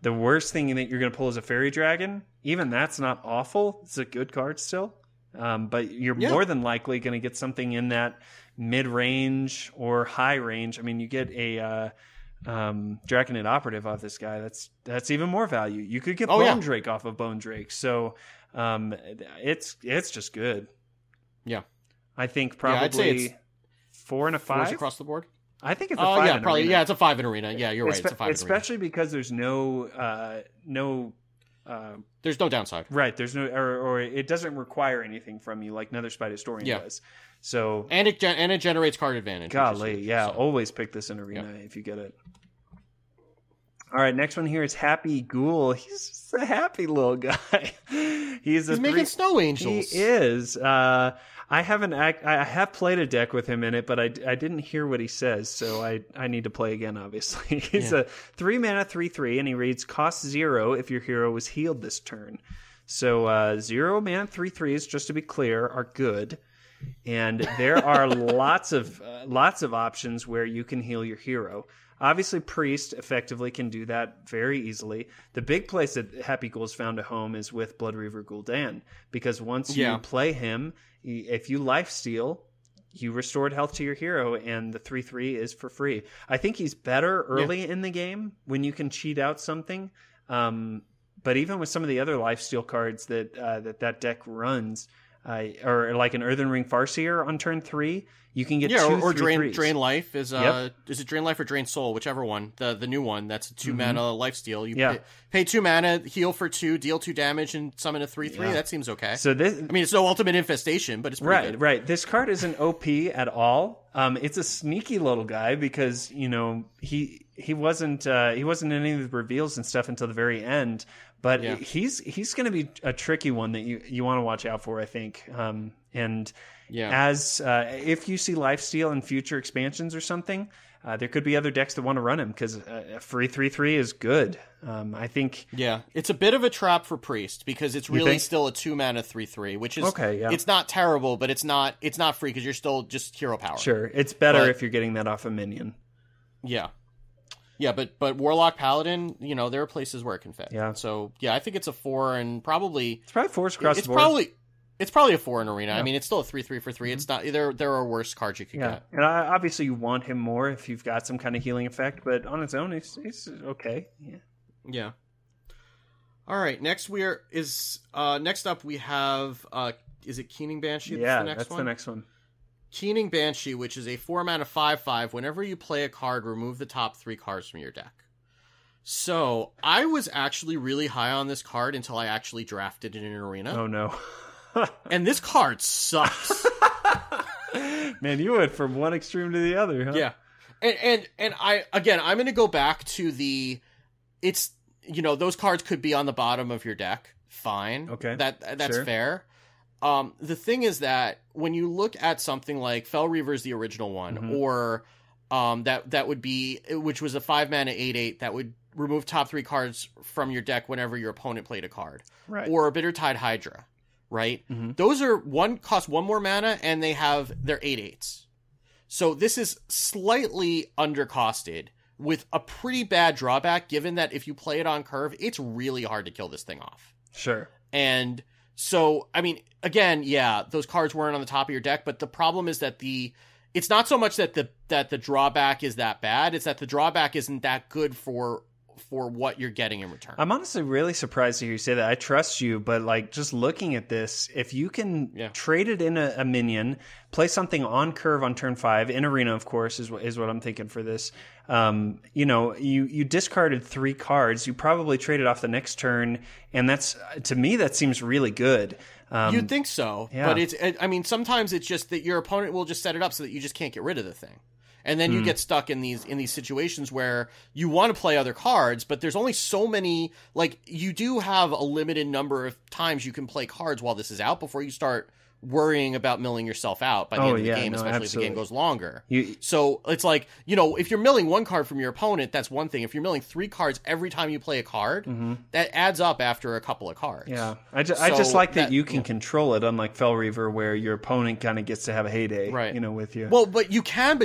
Speaker 4: The worst thing that you're going to pull is a Fairy Dragon. Even that's not awful. It's a good card still. But you're more than likely going to get something in that mid-range or high range. I mean, you get a Draconid Operative off this guy. That's even more value. You could get Bone Drake off of Bone Drake. So it's just good.
Speaker 3: Yeah.
Speaker 4: I think probably
Speaker 3: I'd say it's
Speaker 4: 4 and a 5
Speaker 3: across the board.
Speaker 4: I think it's a 5 in
Speaker 3: probably.
Speaker 4: Arena.
Speaker 3: Yeah, it's a 5 in Arena. Yeah, you're right. It's a 5 in Arena.
Speaker 4: Especially because there's no
Speaker 3: there's no downside.
Speaker 4: Right. There's no, or it doesn't require anything from you like Nether Spite Historian does. So
Speaker 3: and it generates card advantage.
Speaker 4: Golly, always pick this in Arena if you get it. All right, next one here is Happy Ghoul. He's just a happy little guy. He's
Speaker 3: making snow angels.
Speaker 4: He is. I have played a deck with him in it, but I didn't hear what he says, so I need to play again, obviously. He's a 3-mana 3/3, and he reads cost 0 if your hero was healed this turn. So 0 mana 3/3s, just to be clear, are good. And there are lots of options where you can heal your hero. Obviously, Priest effectively can do that very easily. The big place that Happy Ghoul's found a home is with Blood Reaver Gul'dan, because once you play him, if you lifesteal, you restored health to your hero, and the 3/3 is for free. I think he's better early in the game when you can cheat out something. But even with some of the other lifesteal cards that deck runs, or like an Earthen Ring Farseer on turn 3, you can get
Speaker 3: or
Speaker 4: 3/3s.
Speaker 3: Drain Life is it Drain Life or Drain Soul, whichever one, the new one. That's a 2-mana lifesteal. You pay 2 mana, heal for 2, deal 2 damage, and summon a 3/3. That seems okay.
Speaker 4: So this,
Speaker 3: I mean, it's no Ultimate Infestation, but it's pretty good.
Speaker 4: Right. This card isn't OP at all. It's a sneaky little guy because he wasn't in any of the reveals and stuff until the very end. But he's going to be a tricky one that you want to watch out for, I think. As if you see lifesteal in future expansions or something, there could be other decks that want to run him because a free 3/3 is good. I think.
Speaker 3: Yeah, it's a bit of a trap for Priest because it's really still a 2-mana 3/3, which is it's not terrible, but it's not free because you're still just hero power.
Speaker 4: Sure, it's better if you're getting that off a minion.
Speaker 3: Yeah. Yeah, but Warlock Paladin, there are places where it can fit.
Speaker 4: Yeah.
Speaker 3: So I think it's a 4 and probably
Speaker 4: it's probably 4s across the board.
Speaker 3: It's probably a 4 in Arena. Yeah. I mean, it's still a 3/3 for 3. It's not there are worse cards you could get.
Speaker 4: And obviously you want him more if you've got some kind of healing effect, but on its own, he's okay.
Speaker 3: Yeah. All right. Next up we have is it Keening Banshee?
Speaker 4: That's the next one.
Speaker 3: Keening Banshee, which is a 4-mana 5/5. Whenever you play a card, remove the top 3 cards from your deck. So I was actually really high on this card until I actually drafted it in an Arena.
Speaker 4: Oh no!
Speaker 3: And this card sucks.
Speaker 4: Man, you went from one extreme to the other, huh?
Speaker 3: Yeah, and I'm going to go back to those cards could be on the bottom of your deck. Fine,
Speaker 4: okay,
Speaker 3: that's fair. The thing is that when you look at something like Fel Reaver is the original one, or that would be, which was a 5-mana 8/8 that would remove top 3 cards from your deck whenever your opponent played a card,
Speaker 4: right?
Speaker 3: Or a Bittertide Hydra, right? Those are cost 1 more mana and they're 8/8s. So this is slightly undercosted with a pretty bad drawback, given that if you play it on curve, it's really hard to kill this thing off.
Speaker 4: Sure.
Speaker 3: And so, I mean, again, those cards weren't on the top of your deck, but the problem is that it's not so much that the drawback is that bad, it's that the drawback isn't that good for what you're getting in return.
Speaker 4: I'm honestly really surprised to hear you say that. I trust you, but like just looking at this, if you can trade it in a minion, play something on curve on turn 5 in Arena, of course, is what I'm thinking for this. You discarded 3 cards. You probably traded off the next turn, and to me that seems really good.
Speaker 3: You'd think so, but sometimes it's just that your opponent will just set it up so that you just can't get rid of the thing. And then you get stuck in these situations where you want to play other cards, but there's only so many, like, you do have a limited number of times you can play cards while this is out before you start worrying about milling yourself out by the end of the game, especially if the game goes longer. So it's like, if you're milling one card from your opponent, that's one thing. If you're milling 3 cards every time you play a card, that adds up after a couple of cards.
Speaker 4: Yeah, I just like that you can control it, unlike Fellreaver, where your opponent kind of gets to have a heyday,
Speaker 3: right?
Speaker 4: With you.
Speaker 3: Well, but you can't,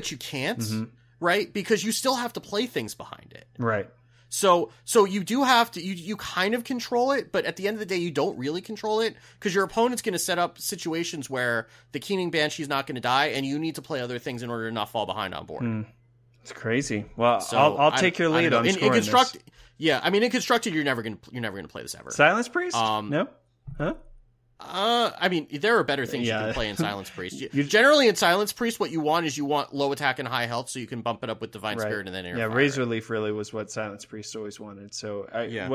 Speaker 3: right? Because you still have to play things behind it,
Speaker 4: right?
Speaker 3: So you do have to, you kind of control it, but at the end of the day, you don't really control it because your opponent's going to set up situations where the Keening Banshee is not going to die, and you need to play other things in order to not fall behind on board.
Speaker 4: It's crazy. Well, so I'll take your lead on scoring this.
Speaker 3: Yeah, I mean, in Constructed, you're never going to play this ever.
Speaker 4: Silence Priest? No? Huh?
Speaker 3: I mean, there are better things you can play in Silence Priest. Generally, in Silence Priest, what you want low attack and high health, so you can bump it up with Divine Spirit and then Air Fire.
Speaker 4: Razor Leaf really was what Silence Priest always wanted. So,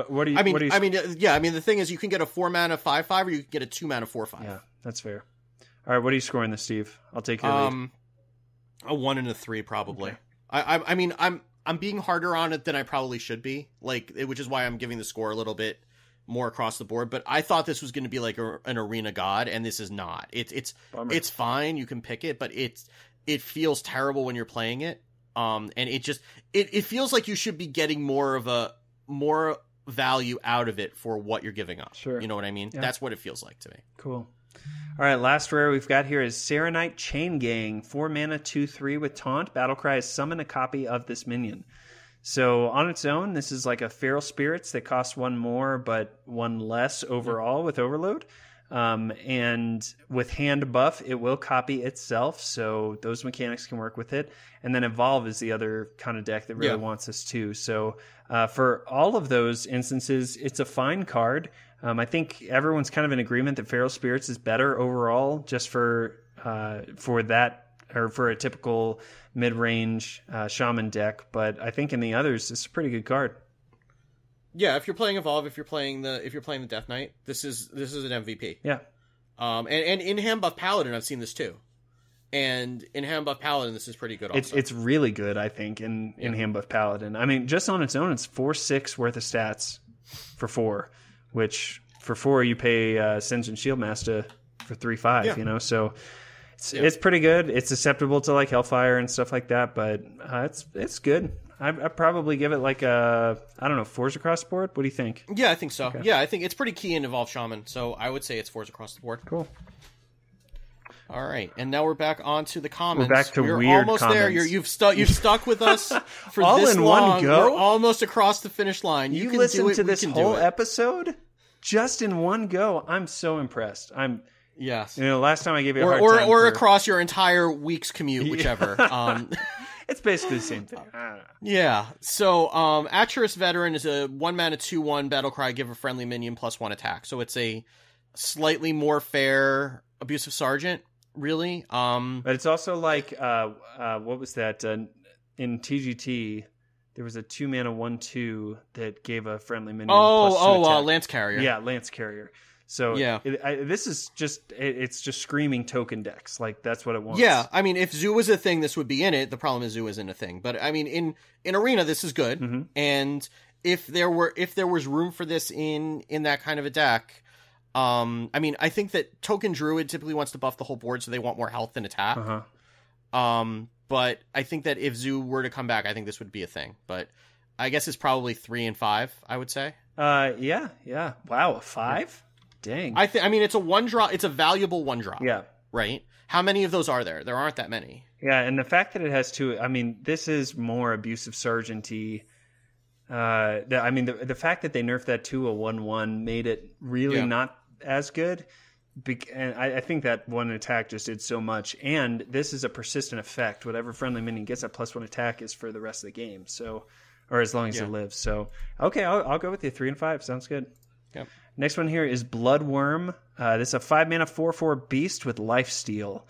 Speaker 4: what do you? I mean,
Speaker 3: the thing is, you can get a 4-mana 5/5, or you can get a 2-mana 4/5.
Speaker 4: Yeah, that's fair. All right, what are you scoring this, Steve? I'll take your lead.
Speaker 3: A 1 and a 3, probably.
Speaker 4: Okay.
Speaker 3: I mean, I'm being harder on it than I probably should be, which is why I'm giving the score a little bit more across the board, but I thought this was going to be like an arena god, and this is not. It's fine, you can pick it, but it feels terrible when you're playing it. And it feels like you should be getting more value out of it for what you're giving up.
Speaker 4: Sure.
Speaker 3: You know what I mean? Yeah. That's what it feels like to me.
Speaker 4: Cool. All right, last rare we've got here is Serenite Chain Gang, 4 mana, 2/3 with Taunt. Battlecry is summon a copy of this minion. So on its own, this is like a Feral Spirits that costs 1 more, but 1 less overall with Overload. And with Hand Buff, it will copy itself, so those mechanics can work with it. And then Evolve is the other kind of deck that really wants this too. So for all of those instances, it's a fine card. I think everyone's kind of in agreement that Feral Spirits is better overall, just for that, or for a typical mid-range Shaman deck. But I think in the others, it's a pretty good card.
Speaker 3: Yeah, if you're playing Evolve, if you're playing the Death Knight, this is an MVP.
Speaker 4: Yeah.
Speaker 3: And in Hand Buff Paladin, I've seen this too. And in Hand Buff Paladin, this is pretty good also.
Speaker 4: It's really good, I think, in Hand Buff Paladin. I mean, just on its own, it's 4/6 worth of stats for 4, which for 4 you pay Sins and Shieldmaster for 3/5, so it's pretty good. It's susceptible to like Hellfire and stuff like that, but it's good. I'd probably give it like I don't know, 4s across the board. What do you think?
Speaker 3: Yeah, I think so. Okay. Yeah, I think it's pretty key in Evolve Shaman, so I would say it's 4s across the board.
Speaker 4: Cool.
Speaker 3: All right, and now we're back onto the comments.
Speaker 4: We're back to
Speaker 3: we're
Speaker 4: weird
Speaker 3: almost
Speaker 4: comments.
Speaker 3: there. You've stuck with us for
Speaker 4: all
Speaker 3: this
Speaker 4: in
Speaker 3: long.
Speaker 4: One go?
Speaker 3: We're almost across the finish line.
Speaker 4: You
Speaker 3: can
Speaker 4: listened
Speaker 3: do it,
Speaker 4: to this whole
Speaker 3: it.
Speaker 4: episode just in one go. I'm so impressed.
Speaker 3: Yes.
Speaker 4: Last time I gave you a hard time
Speaker 3: or across your entire week's commute, whichever.
Speaker 4: It's basically the same thing.
Speaker 3: Yeah. So, Aturus Veteran is a 1 mana 2/1 Battlecry. Give a friendly minion +1 attack. So it's a slightly more fair Abusive Sergeant, really.
Speaker 4: But it's also like what was that in TGT? There was a 2 mana 1/2 that gave a friendly minion +2 attack.
Speaker 3: Lance Carrier.
Speaker 4: Yeah, Lance Carrier. So this is it's just screaming token decks. Like that's what it wants.
Speaker 3: Yeah, I mean, if Zoo was a thing, this would be in it. The problem is Zoo isn't a thing. But I mean, in Arena, this is good.
Speaker 4: Mm-hmm.
Speaker 3: And if there was room for this in that kind of a deck, I mean, I think that Token Druid typically wants to buff the whole board, so they want more health than attack.
Speaker 4: Uh-huh.
Speaker 3: But I think that if Zoo were to come back, I think this would be a thing. But I guess it's probably 3 and 5. I would say.
Speaker 4: Yeah. Wow, a 5. Yeah. Dang.
Speaker 3: I mean, it's a 1-drop. It's a valuable 1-drop.
Speaker 4: Yeah.
Speaker 3: Right? How many of those are there? There aren't that many.
Speaker 4: Yeah, and the fact that it has 2, I mean, this is more Abusive Sergeant-y. I mean, the fact that they nerfed that to a 1/1 made it really not as good. And I think that 1 attack just did so much. And this is a persistent effect. Whatever friendly minion gets that +1 attack is for the rest of the game. So, or as long as it lives. So, okay, I'll go with you. 3 and 5. Sounds good.
Speaker 3: Yep.
Speaker 4: Next one here is Bloodworm. This is a 5 mana 4/4 beast with lifesteal,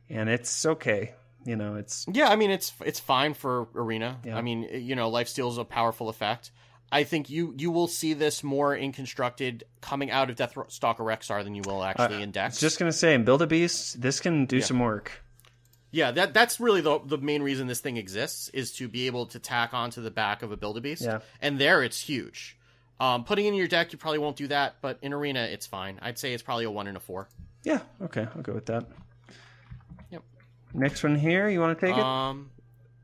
Speaker 4: and it's okay. It's
Speaker 3: I mean it's fine for Arena.
Speaker 4: Yeah.
Speaker 3: I mean lifesteal is a powerful effect. I think you will see this more in Constructed coming out of Deathstalker Rexar than you will actually in decks.
Speaker 4: Just gonna say, in Build a Beast, this can do some work.
Speaker 3: Yeah, that's really the main reason this thing exists, is to be able to tack onto the back of a Build a Beast.
Speaker 4: Yeah.
Speaker 3: And there it's huge. Putting in your deck, you probably won't do that, but in Arena, it's fine. I'd say it's probably a 1 and a 4.
Speaker 4: Yeah, okay, I'll go with that.
Speaker 3: Yep.
Speaker 4: Next one here, you want to take it?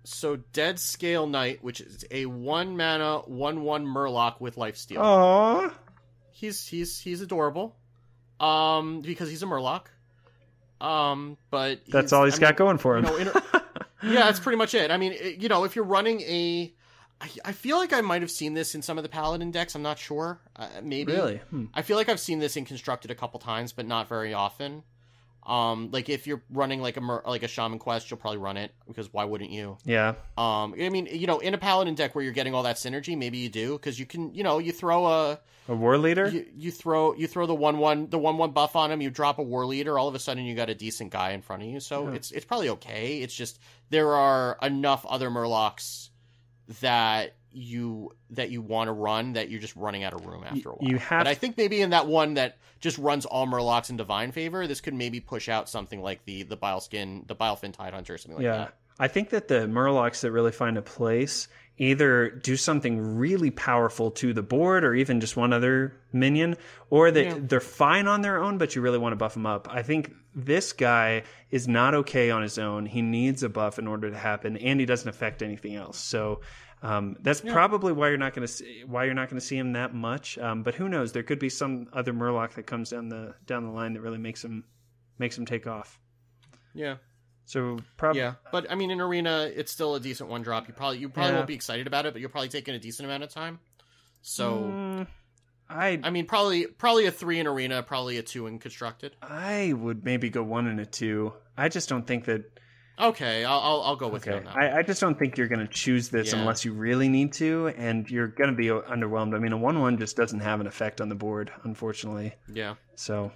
Speaker 3: So Dead Scale Knight, which is a 1 mana 1/1 Murloc with lifesteal.
Speaker 4: Aww.
Speaker 3: He's adorable. Because he's a Murloc. But
Speaker 4: that's all he's got going for him.
Speaker 3: Yeah, that's pretty much it. I mean, if you're running I feel like I might have seen this in some of the Paladin decks. I'm not sure. Maybe.
Speaker 4: Really?
Speaker 3: I feel like I've seen this in Constructed a couple times, but not very often. Like if you're running like a Shaman Quest, you'll probably run it because why wouldn't you?
Speaker 4: Yeah.
Speaker 3: I mean, in a Paladin deck where you're getting all that synergy, maybe you do because you can, you throw a
Speaker 4: War Leader.
Speaker 3: You throw the 1/1 buff on him. You drop a War Leader. All of a sudden, you got a decent guy in front of you. So it's probably okay. It's just there are enough other Murlocs that you want to run that you're just running out of room after a while. But I think maybe in that one that just runs all Murlocs in Divine Favor, this could maybe push out something like the Bilefin Tidehunter or something like that.
Speaker 4: I think that the Murlocs that really find a place either do something really powerful to the board or even just one other minion, or that they're fine on their own, but you really want to buff them up. I think this guy is not okay on his own. He needs a buff in order to happen, and he doesn't affect anything else. So that's probably why you're not going to see him that much. But who knows? There could be some other Murloc that comes down the line that really makes him take off.
Speaker 3: Yeah.
Speaker 4: So probably,
Speaker 3: but I mean, in Arena, it's still a decent 1-drop. You probably won't be excited about it, but you'll probably take in a decent amount of time. So, I mean, probably a 3 in Arena, probably a 2 in Constructed.
Speaker 4: I would maybe go 1 and a 2. I just don't think that.
Speaker 3: Okay, I'll go with you on that.
Speaker 4: I just don't think you're going to choose this unless you really need to, and you're going to be underwhelmed. I mean, a 1/1 just doesn't have an effect on the board, unfortunately.
Speaker 3: Yeah.
Speaker 4: So.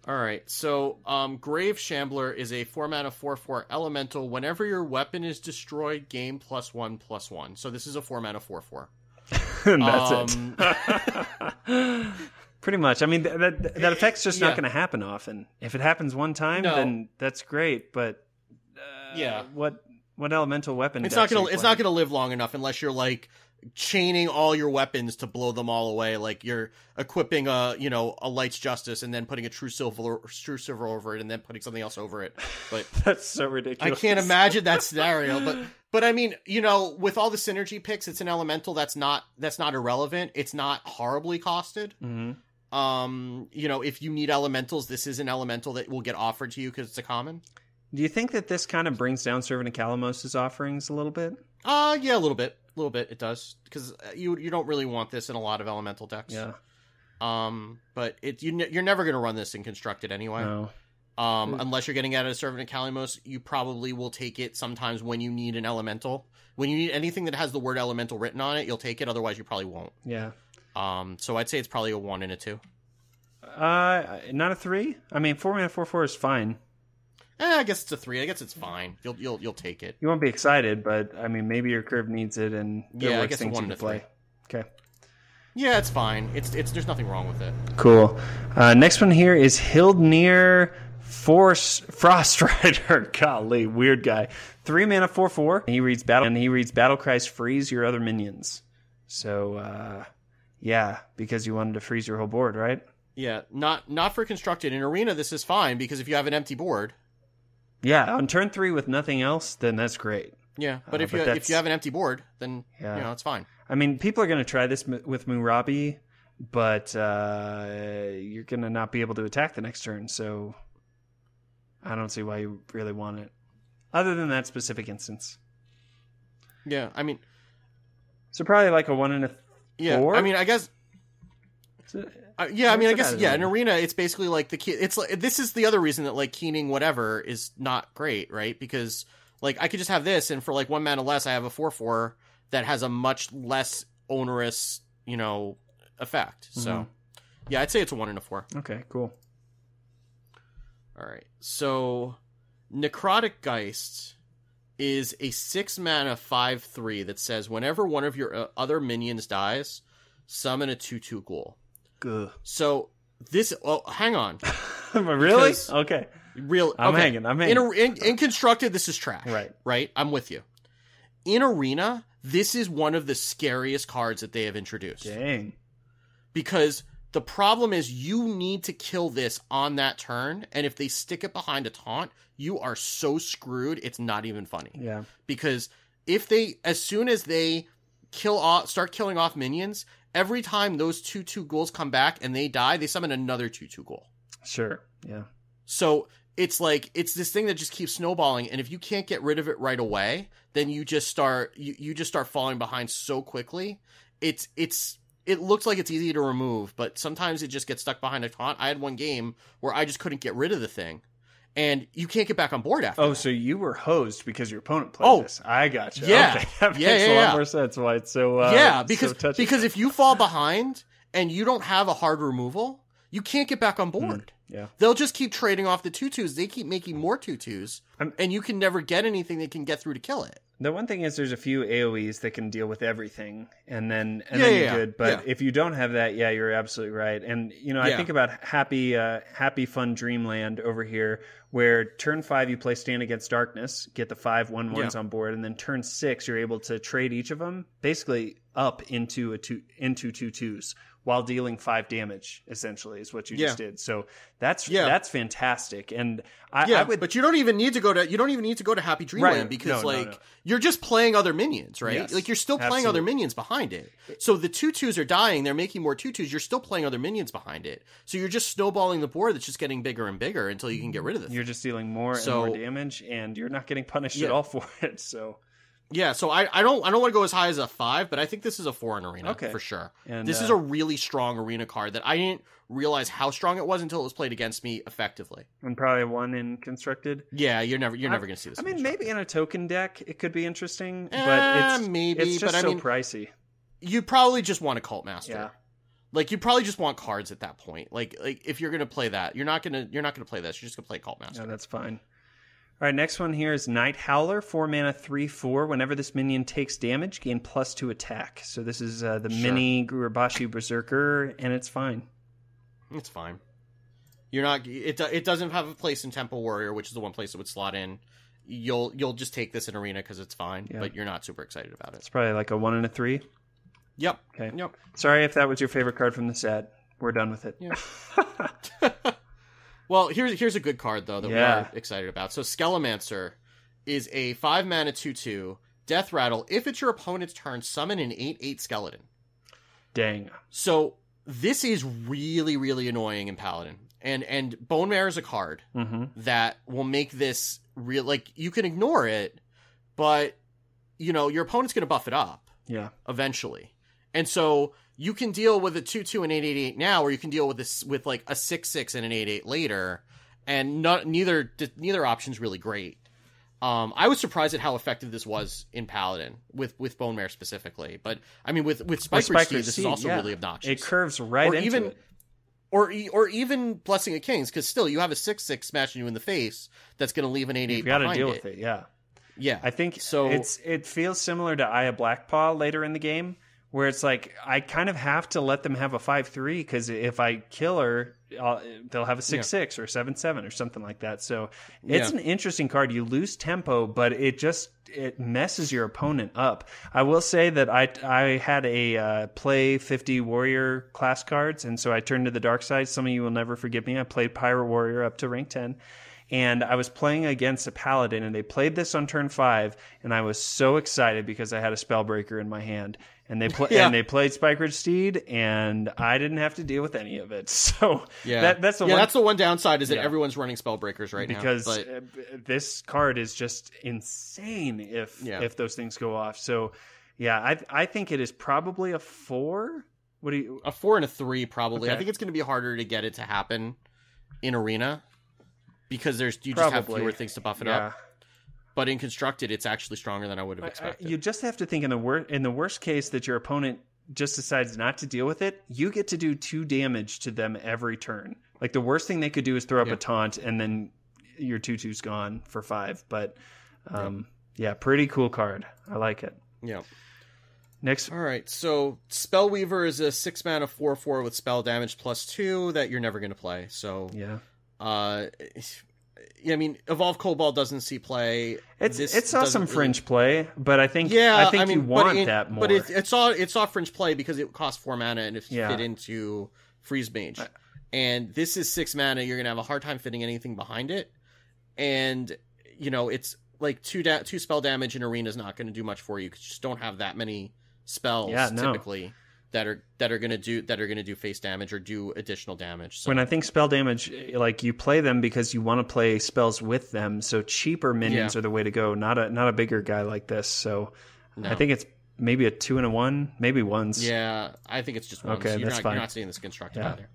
Speaker 3: All right, so Grave Shambler is a 4 mana 4/4 elemental. Whenever your weapon is destroyed, gain +1/+1. So this is a 4 mana 4/4.
Speaker 4: That's it. Pretty much. I mean, that effect's just not going to happen often. If it happens one time, then that's great. But what elemental weapon?
Speaker 3: It's not gonna live long enough unless you're like chaining all your weapons to blow them all away, like you're equipping a Light's Justice and then putting a True Silver over it and then putting something else over it. But
Speaker 4: that's so ridiculous.
Speaker 3: I can't imagine that scenario. But I mean, with all the synergy picks, it's an elemental that's not irrelevant. It's not horribly costed.
Speaker 4: Mm-hmm.
Speaker 3: If you need elementals, this is an elemental that will get offered to you because it's a common.
Speaker 4: Do you think that this kind of brings down Servant of Kalimos' offerings a little bit?
Speaker 3: Yeah, a little bit. A little bit, it does, because you don't really want this in a lot of elemental decks.
Speaker 4: Yeah.
Speaker 3: But you're never going to run this in Constructed anyway.
Speaker 4: No.
Speaker 3: Unless you're getting out of Servant of Kalimos, you probably will take it sometimes when you need an elemental. When you need anything that has the word elemental written on it, you'll take it. Otherwise, you probably won't.
Speaker 4: Yeah.
Speaker 3: So I'd say it's probably a 1 and a 2.
Speaker 4: Not a 3. I mean, 4 mana 4/4 is fine.
Speaker 3: I guess it's a 3. I guess it's fine. You'll take it.
Speaker 4: You won't be excited, but I mean, maybe your curve needs it, and
Speaker 3: I guess a 1 and a 3.
Speaker 4: Okay.
Speaker 3: Yeah, it's fine. It's there's nothing wrong with it.
Speaker 4: Cool. Next one here is Hildnir Frost Rider. Golly, weird guy. 3 mana 4/4. He reads Battle Cries freeze your other minions. So because you wanted to freeze your whole board, right?
Speaker 3: Yeah, not for Constructed. In Arena, this is fine because if you have an empty board.
Speaker 4: Yeah, on turn 3 with nothing else, then that's great.
Speaker 3: Yeah, but if you have an empty board, then it's fine.
Speaker 4: I mean, people are going to try this with Murabi, but you're going to not be able to attack the next turn, so I don't see why you really want it, other than that specific instance.
Speaker 3: Yeah, I mean...
Speaker 4: So probably like a 1 and a 4?
Speaker 3: Yeah, I mean, I guess... in Arena, it's basically like this is the other reason that like keening whatever is not great, right? Because like I could just have this, and for like 1 mana less, I have a 4/4 that has a much less onerous, effect. Mm-hmm. So yeah, I'd say it's a 1 and a 4.
Speaker 4: Okay, cool.
Speaker 3: All right, so Necrotic Geist is a 6 mana 5/3 that says whenever one of your other minions dies, summon a 2/2 ghoul.
Speaker 4: Good.
Speaker 3: So this. Oh, hang on.
Speaker 4: Really? Okay. I'm hanging.
Speaker 3: In Constructed, this is trash.
Speaker 4: Right.
Speaker 3: I'm with you. In Arena, this is one of the scariest cards that they have introduced.
Speaker 4: Dang.
Speaker 3: Because The problem is you need to kill this on that turn, and if they stick it behind a taunt, you are so screwed, it's not even funny.
Speaker 4: Yeah.
Speaker 3: Because as soon as they start killing off minions, every time those 2/2 ghouls come back and they die, they summon another 2/2 ghoul.
Speaker 4: Sure, yeah. So
Speaker 3: it's like, it's this thing that just keeps snowballing, and if you can't get rid of it right away, then you just start falling behind so quickly. It looks like it's easy to remove, but sometimes it just gets stuck behind a taunt. I had one game where I just couldn't get rid of the thing, and you can't get back on board after.
Speaker 4: Oh, so you were hosed because your opponent played this. I gotcha.
Speaker 3: Yeah.
Speaker 4: Okay. That makes a lot more sense why it's so
Speaker 3: because if you fall behind and you don't have a hard removal, you can't get back on board.
Speaker 4: Yeah.
Speaker 3: They'll just keep trading off the 2/2s. They keep making more 2/2s, and you can never get anything that can get through to kill it.
Speaker 4: The one thing is there's a few AoEs that can deal with everything, and then you're good. But if you don't have that, you're absolutely right. And, I think about Happy Fun Dreamland over here, where turn 5 you play Stand Against Darkness, get the 5 1/1s on board, and then turn 6 you're able to trade each of them basically up into 2/2s. While dealing 5 damage, essentially, is what you just did. So that's fantastic. And I would,
Speaker 3: but you don't even need to go to Happy Dreamland because you're just playing other minions, right?
Speaker 4: Yes,
Speaker 3: like you're still playing other minions behind it. So the 2/2s are dying, they're making more 2/2s. You're still playing other minions behind it. So you're just snowballing the board that's just getting bigger and bigger until you can get rid of it.
Speaker 4: You're just dealing more and more damage, and you're not getting punished at all for it. So.
Speaker 3: Yeah, so I don't want to go as high as a 5, but I think this is a 4 in Arena for sure. And this is a really strong Arena card that I didn't realize how strong it was until it was played against me effectively.
Speaker 4: And probably 1 in Constructed.
Speaker 3: Yeah, you're never going to see this.
Speaker 4: I mean, maybe in a token deck it could be interesting, but it's just so pricey.
Speaker 3: You probably just want a Cult Master.
Speaker 4: Yeah.
Speaker 3: Like you probably just want cards at that point. Like if you're going to play that, you're not going to play this. You're just going to play Cult Master.
Speaker 4: No, that's fine. All right, next one here is Night Howler, 4 mana, 3/4. Whenever this minion takes damage, gain +2 attack. So this is the mini Gurubashi Berserker, and it's fine.
Speaker 3: It's fine. You're not. It doesn't have a place in Temple Warrior, which is the one place it would slot in. You'll just take this in Arena because it's fine, but you're not super excited about it.
Speaker 4: It's probably like a 1 and a 3.
Speaker 3: Yep.
Speaker 4: Okay.
Speaker 3: Yep.
Speaker 4: Sorry if that was your favorite card from the set. We're done with it.
Speaker 3: Yeah. Well, here's a good card, though, that we are excited about. So Skelemancer is a 5 mana 2/2, Death Rattle. If it's your opponent's turn, summon an 8/8 skeleton.
Speaker 4: Dang.
Speaker 3: So this is really, really annoying in Paladin. And Bone Mare is a card that will make this real. Like, you can ignore it, but, your opponent's going to buff it up.
Speaker 4: Yeah.
Speaker 3: Eventually. And so you can deal with a 2/2 and 8/8 now, or you can deal with this with like a 6/6 and an 8/8 later, and neither option's really great. I was surprised at how effective this was in Paladin with Bone Mare specifically, but I mean with Spike Steed, this is also really obnoxious.
Speaker 4: It curves right into it.
Speaker 3: Or even Blessing of Kings, because still you have a 6/6 smashing you in the face that's going to leave an 8/8.
Speaker 4: You've got to deal with it, yeah.
Speaker 3: I
Speaker 4: think
Speaker 3: so.
Speaker 4: It feels similar to Eye of Blackpaw later in the game, where it's like, I kind of have to let them have a 5/3, because if I kill her, they'll have a 6/6 or 7/7 or something like that. So it's an interesting card. You lose tempo, but it messes your opponent up. I will say that I had a play 50 warrior class cards, and so I turned to the dark side. Some of you will never forgive me. I played Pirate Warrior up to rank 10. And I was playing against a paladin, and they played this on turn 5, and I was so excited because I had a Spellbreaker in my hand. And they played Spikeridge Steed, and I didn't have to deal with any of it. So that's the
Speaker 3: one downside is that everyone's running Spellbreakers right now.
Speaker 4: Because this card is just insane if those things go off. So I think it is probably a 4. What do you?
Speaker 3: A 4 and a 3 probably.
Speaker 4: Okay.
Speaker 3: I think it's going to be harder to get it to happen in Arena because you just have fewer things to buff it up. But in Constructed, it's actually stronger than I would have expected.
Speaker 4: You just have to think in the worst case that your opponent just decides not to deal with it, you get to do 2 damage to them every turn. Like, the worst thing they could do is throw up a taunt, and then your 2/2's gone for 5. But pretty cool card. I like it.
Speaker 3: Yeah.
Speaker 4: Next.
Speaker 3: All right. So Spellweaver is a 6 mana 4/4 with spell damage +2 that you're never going to play. So I mean, Evolve Cobalt doesn't see play.
Speaker 4: It saw some fringe play, but I think you want that more.
Speaker 3: But it saw fringe play because it cost 4 mana and it fit into freeze mage. And this is 6 mana. You're gonna have a hard time fitting anything behind it, and it's like two spell damage in arena is not going to do much for you because you just don't have that many spells typically that are going to do face damage or do additional damage. So
Speaker 4: when I think spell damage, like you play them because you want to play spells with them, so cheaper minions are the way to go. Not a bigger guy like this. So I think it's maybe a 2 and a 1, maybe ones.
Speaker 3: Yeah, I think it's just ones.
Speaker 4: Okay, that's fine.
Speaker 3: You're not seeing this constructed either.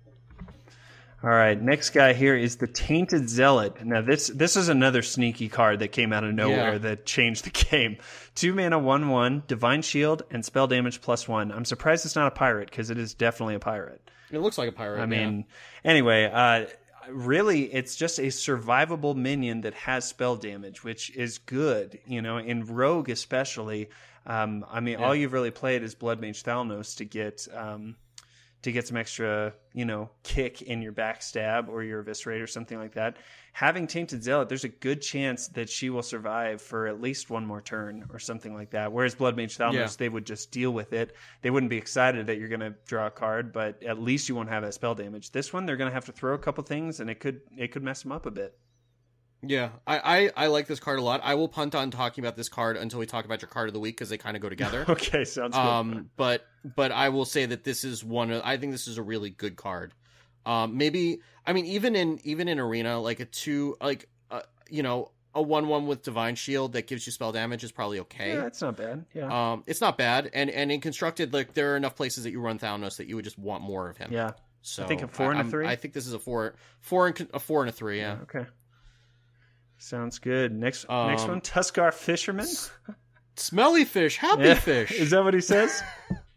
Speaker 4: All right, next guy here is the Tainted Zealot. Now, this is another sneaky card that came out of nowhere that changed the game. 2 mana, 1/1, Divine Shield, and spell damage +1. I'm surprised it's not a pirate, because it is definitely a pirate.
Speaker 3: It looks like a pirate.
Speaker 4: I mean, anyway, really, it's just a survivable minion that has spell damage, which is good, in Rogue especially. All you've really played is Blood Mage Thalnos to get some extra, kick in your backstab or your eviscerate or something like that. Having Tainted Zealot, there's a good chance that she will survive for at least one more turn or something like that. Whereas Blood Mage Thalnos, they would just deal with it. They wouldn't be excited that you're going to draw a card, but at least you won't have that spell damage. This one, they're going to have to throw a couple things, and it could mess them up a bit.
Speaker 3: Yeah, I like this card a lot. I will punt on talking about this card until we talk about your card of the week because they kind of go together.
Speaker 4: Okay, sounds good.
Speaker 3: But I will say that this is I think this is a really good card. Even in arena, like a 2, a 1/1 with Divine Shield that gives you spell damage is probably okay.
Speaker 4: Yeah, it's not bad. Yeah.
Speaker 3: It's not bad, and in constructed, like there are enough places that you run Thalnos that you would just want more of him.
Speaker 4: Yeah.
Speaker 3: So
Speaker 4: I think a 4 and a 3.
Speaker 3: I think this is a 4 and a 3. Yeah.
Speaker 4: Okay. Sounds good. Next one, Tuskar Fisherman.
Speaker 3: Smelly fish, happy fish.
Speaker 4: Is that what he says?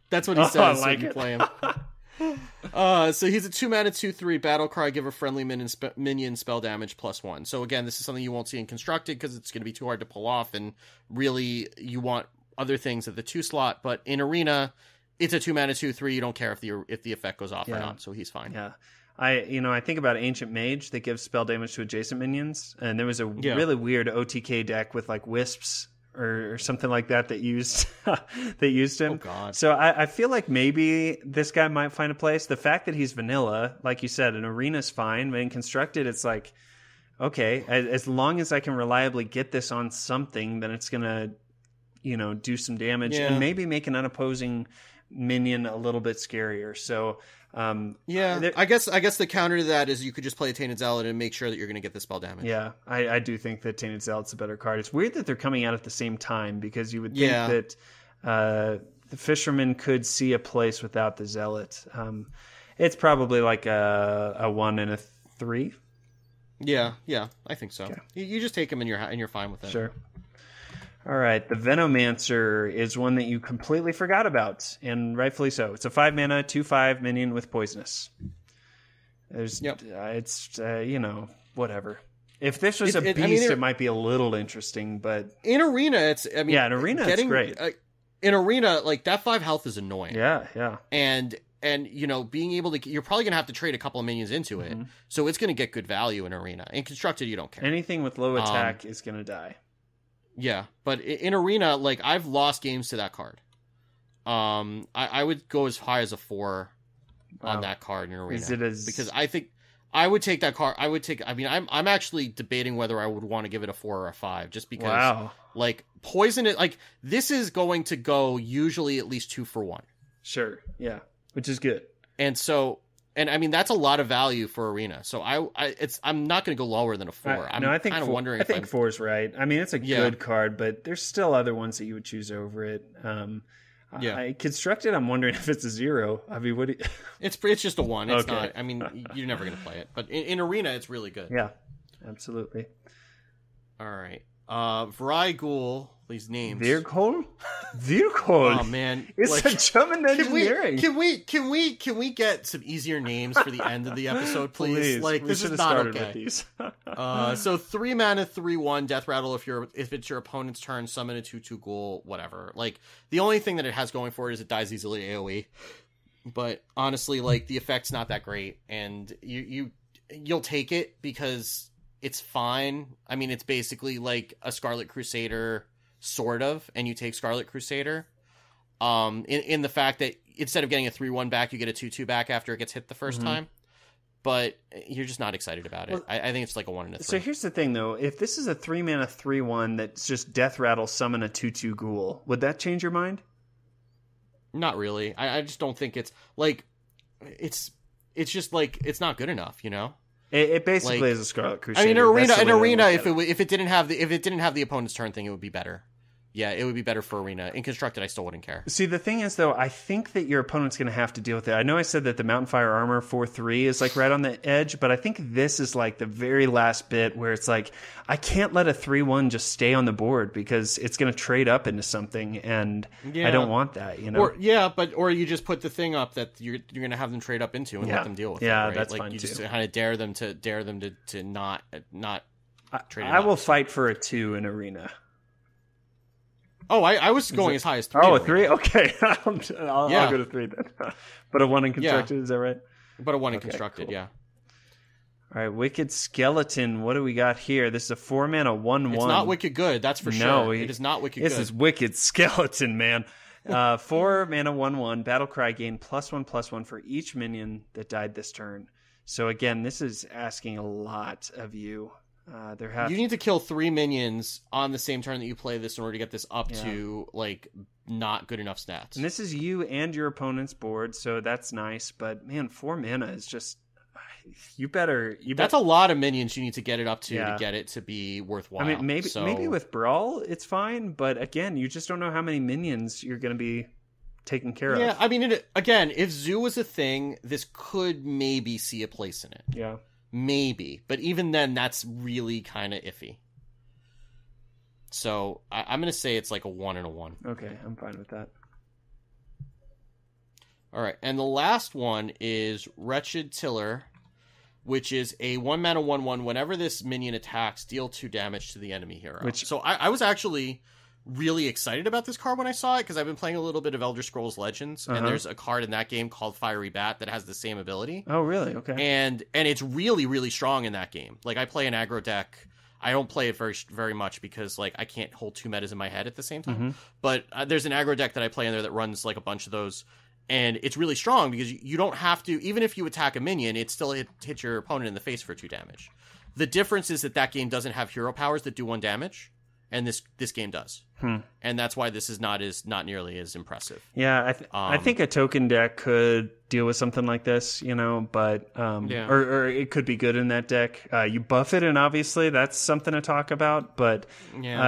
Speaker 3: That's what he says.
Speaker 4: I like
Speaker 3: when you
Speaker 4: it.
Speaker 3: play him. So he's a 2 mana 2/3 battle cry. Give a friendly minion spell damage +1. So again, this is something you won't see in constructed because it's going to be too hard to pull off, and really you want other things at the 2 slot. But in arena, it's a 2 mana 2/3. You don't care if the effect goes off or not, so he's fine.
Speaker 4: Yeah. I think about Ancient Mage that gives spell damage to adjacent minions, and there was a really weird OTK deck with like wisps or something like that used him.
Speaker 3: Oh God!
Speaker 4: So I feel like maybe this guy might find a place. The fact that he's vanilla, like you said, in arena's fine, but in constructed, it's like okay, as long as I can reliably get this on something, then it's gonna do some damage and maybe make an unopposing minion a little bit scarier. So
Speaker 3: I guess the counter to that is you could just play a Tainted Zealot and make sure that you're going to get the spell damage.
Speaker 4: Yeah, I do think that Tainted Zealot's a better card. It's weird that they're coming out at the same time because you would think that the Fisherman could see a place without the Zealot. It's probably like a 1 and a 3.
Speaker 3: Yeah, I think so.
Speaker 4: Okay.
Speaker 3: You just take him and you're fine with it.
Speaker 4: Sure. All right, the Venomancer is one that you completely forgot about, and rightfully so. It's a 5 mana, 2/5 minion with poisonous. It's whatever. If this was a beast, it might be a little interesting, but
Speaker 3: in arena, in arena,
Speaker 4: it's great.
Speaker 3: In arena, like that 5 health is annoying.
Speaker 4: Yeah.
Speaker 3: And being able to, you're probably gonna have to trade a couple of minions into it, so it's gonna get good value in arena. In constructed, you don't care.
Speaker 4: Anything with low attack is gonna die.
Speaker 3: Yeah, but in arena, like I've lost games to that card. I would go as high as a 4 on that card in arena. Because I think I would take that card. I'm actually debating whether I would want to give it a 4 or a 5, just because like poison it. Like this is going to go usually at least 2 for 1.
Speaker 4: Sure, yeah, which is good.
Speaker 3: And so. And I mean that's a lot of value for arena, so I'm not going to go lower than a 4.
Speaker 4: I think kind of wondering. I think 4 is right. I mean, it's a good card, but there's still other ones that you would choose over it. Constructed, I'm wondering if it's a 0. I mean, what? It's
Speaker 3: just a 1. It's not. I mean, you're never going to play it, but in arena, it's really good.
Speaker 4: Yeah, absolutely.
Speaker 3: All right, Vrygul. These names.
Speaker 4: Virkol?
Speaker 3: Oh man,
Speaker 4: it's a German engineering.
Speaker 3: Can we get some easier names for the end of the episode, please? Like this is not okay.
Speaker 4: With these.
Speaker 3: So 3 mana, 3/1 Death Rattle. If it's your opponent's turn, summon a 2/2 ghoul, whatever. Like the only thing that it has going for it is it dies easily AOE. But honestly, like the effect's not that great, and you'll take it because it's fine. I mean, it's basically like a Scarlet Crusader. Sort of, and you take Scarlet Crusader, in the fact that instead of getting a 3/1 back, you get a 2/2 back after it gets hit the first time. But you're just not excited about it. Well, I think it's like a 1 and a 3.
Speaker 4: So here's the thing, though. If this is a 3-mana 3/1 that's just Death Rattle summon a 2/2 ghoul, would that change your mind?
Speaker 3: Not really. I just don't think it's like it's just like it's not good enough, you know.
Speaker 4: It basically is a Scarlet Crusader.
Speaker 3: I mean, arena, if it didn't have the opponent's turn thing, it would be better. Yeah, it would be better for Arena. In Constructed, I still wouldn't care.
Speaker 4: See, the thing is, though, I think that your opponent's going to have to deal with it. I know I said that the Mountain Fire Armor 4/3 is like right on the edge, but I think this is like the very last bit where it's like, I can't let a 3/1 just stay on the board because it's going to trade up into something, and I don't want that, you know?
Speaker 3: Or you just put the thing up that you're going to have them trade up into and let them deal with it. Right?
Speaker 4: That's
Speaker 3: like,
Speaker 4: fine,
Speaker 3: you
Speaker 4: too.
Speaker 3: just kind of dare them to not trade it
Speaker 4: I
Speaker 3: up.
Speaker 4: will fight for a 2 in Arena.
Speaker 3: Oh, I was going as high as 3.
Speaker 4: Oh, a 3? Okay. I'll go to 3 then. But a 1 in Constructed, is that right?
Speaker 3: But a 1 in Constructed,
Speaker 4: cool.
Speaker 3: yeah.
Speaker 4: All right, Wicked Skeleton. What do we got here? This is a 4-mana 1/1.
Speaker 3: It's not Wicked Good, that's for sure. It is not Wicked Good.
Speaker 4: This is Wicked Skeleton, man. 4-mana 1/1, Battlecry, gain +1/+1 for each minion that died this turn. So again, this is asking a lot of you.
Speaker 3: You need to kill 3 minions on the same turn that you play this in order to get this up to like not good enough stats.
Speaker 4: And this is you and your opponent's board, so that's nice. But man, 4 mana is just you better.
Speaker 3: That's a lot of minions you need to get it up to get it to be worthwhile.
Speaker 4: I mean, maybe with Brawl it's fine, but again, you just don't know how many minions you're going to be taken care of.
Speaker 3: Yeah, I mean, again, if Zoo was a thing, this could maybe see a place in it.
Speaker 4: Yeah.
Speaker 3: Maybe, but even then, that's really kind of iffy. So I'm going to say it's like a 1 and a 1.
Speaker 4: Okay, I'm fine with that.
Speaker 3: All right, and the last one is Wretched Tiller, which is a 1-mana 1/1. Whenever this minion attacks, deal 2 damage to the enemy hero. So I was actually really excited about this card when I saw it because I've been playing a little bit of Elder Scrolls Legends, and there's a card in that game called Fiery Bat that has the same ability.
Speaker 4: Oh, really? Okay.
Speaker 3: And it's really, really strong in that game. Like, I play an aggro deck. I don't play it very, very much because, like, I can't hold 2 metas in my head at the same time. But there's an aggro deck that I play in there that runs, like, a bunch of those. And it's really strong because you don't have to, even if you attack a minion, it still hits your opponent in the face for 2 damage. The difference is that game doesn't have hero powers that do 1 damage. And this game does, and that's why this is not nearly as impressive.
Speaker 4: Yeah, I think a token deck could deal with something like this, you know, but or it could be good in that deck. You buff it, and obviously that's something to talk about. But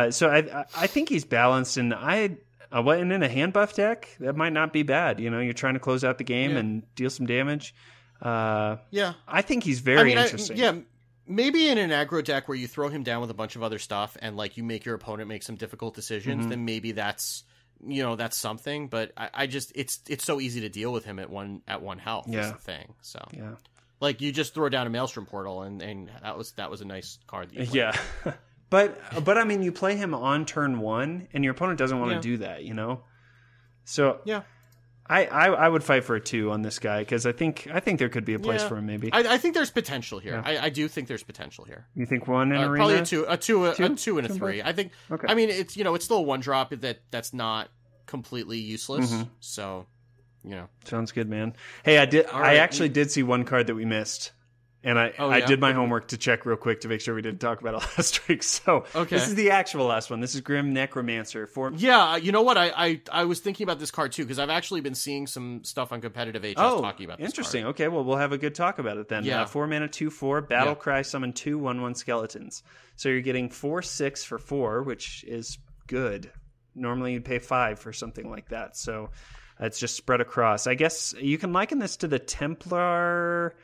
Speaker 4: so I think he's balanced, and and in a hand buff deck that might not be bad. You know, you're trying to close out the game and deal some damage. I think he's very interesting.
Speaker 3: Maybe in an aggro deck where you throw him down with a bunch of other stuff and like you make your opponent make some difficult decisions, then maybe that's something. But I just it's so easy to deal with him at one health. Is the thing. So like you just throw down a Maelstrom Portal and that was a nice card. That you played.
Speaker 4: but I mean you play him on turn 1 and your opponent doesn't want to do that, you know. So I would fight for a 2 on this guy because I think there could be a place for him. Maybe
Speaker 3: I think there's potential here. Yeah. I do think there's potential here.
Speaker 4: You think 1 in Arena?
Speaker 3: Probably a two and a 3. I think. Okay. I mean, it's it's still a 1-drop that's not completely useless. So,
Speaker 4: sounds good, man. Hey, I actually did see one card that we missed. And I did my homework to check real quick to make sure we didn't talk about it last week. So this is the actual last one. This is Grim Necromancer.
Speaker 3: Yeah, you know what? I was thinking about this card too because I've actually been seeing some stuff on competitive HS talking about this
Speaker 4: interesting.
Speaker 3: card.
Speaker 4: Okay, well, we'll have a good talk about it then.
Speaker 3: Yeah.
Speaker 4: 4 mana, 2/4, Battlecry, summon 2 1/1 skeletons. So you're getting 4/6 for 4, which is good. Normally you'd pay 5 for something like that. So it's just spread across. I guess you can liken this to the Templar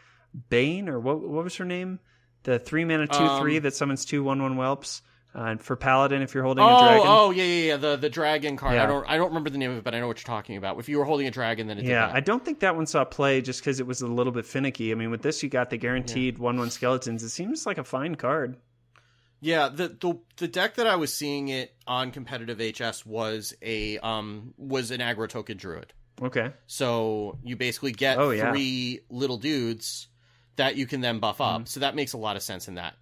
Speaker 4: Bane, or what was her name? The 3 mana 2/3 that summons 2 1/1 whelps. And for Paladin, if you're holding a dragon.
Speaker 3: Oh, yeah. The dragon card. Yeah. I don't remember the name of it, but I know what you're talking about. If you were holding a dragon, then it did that.
Speaker 4: I don't think that one saw play just because it was a little bit finicky. I mean, with this, you got the guaranteed 1/1 skeletons. It seems like a fine card.
Speaker 3: Yeah, the deck that I was seeing it on competitive HS was an aggro token druid.
Speaker 4: Okay.
Speaker 3: So you basically get 3 little dudes that you can then buff up. So that makes a lot of sense in that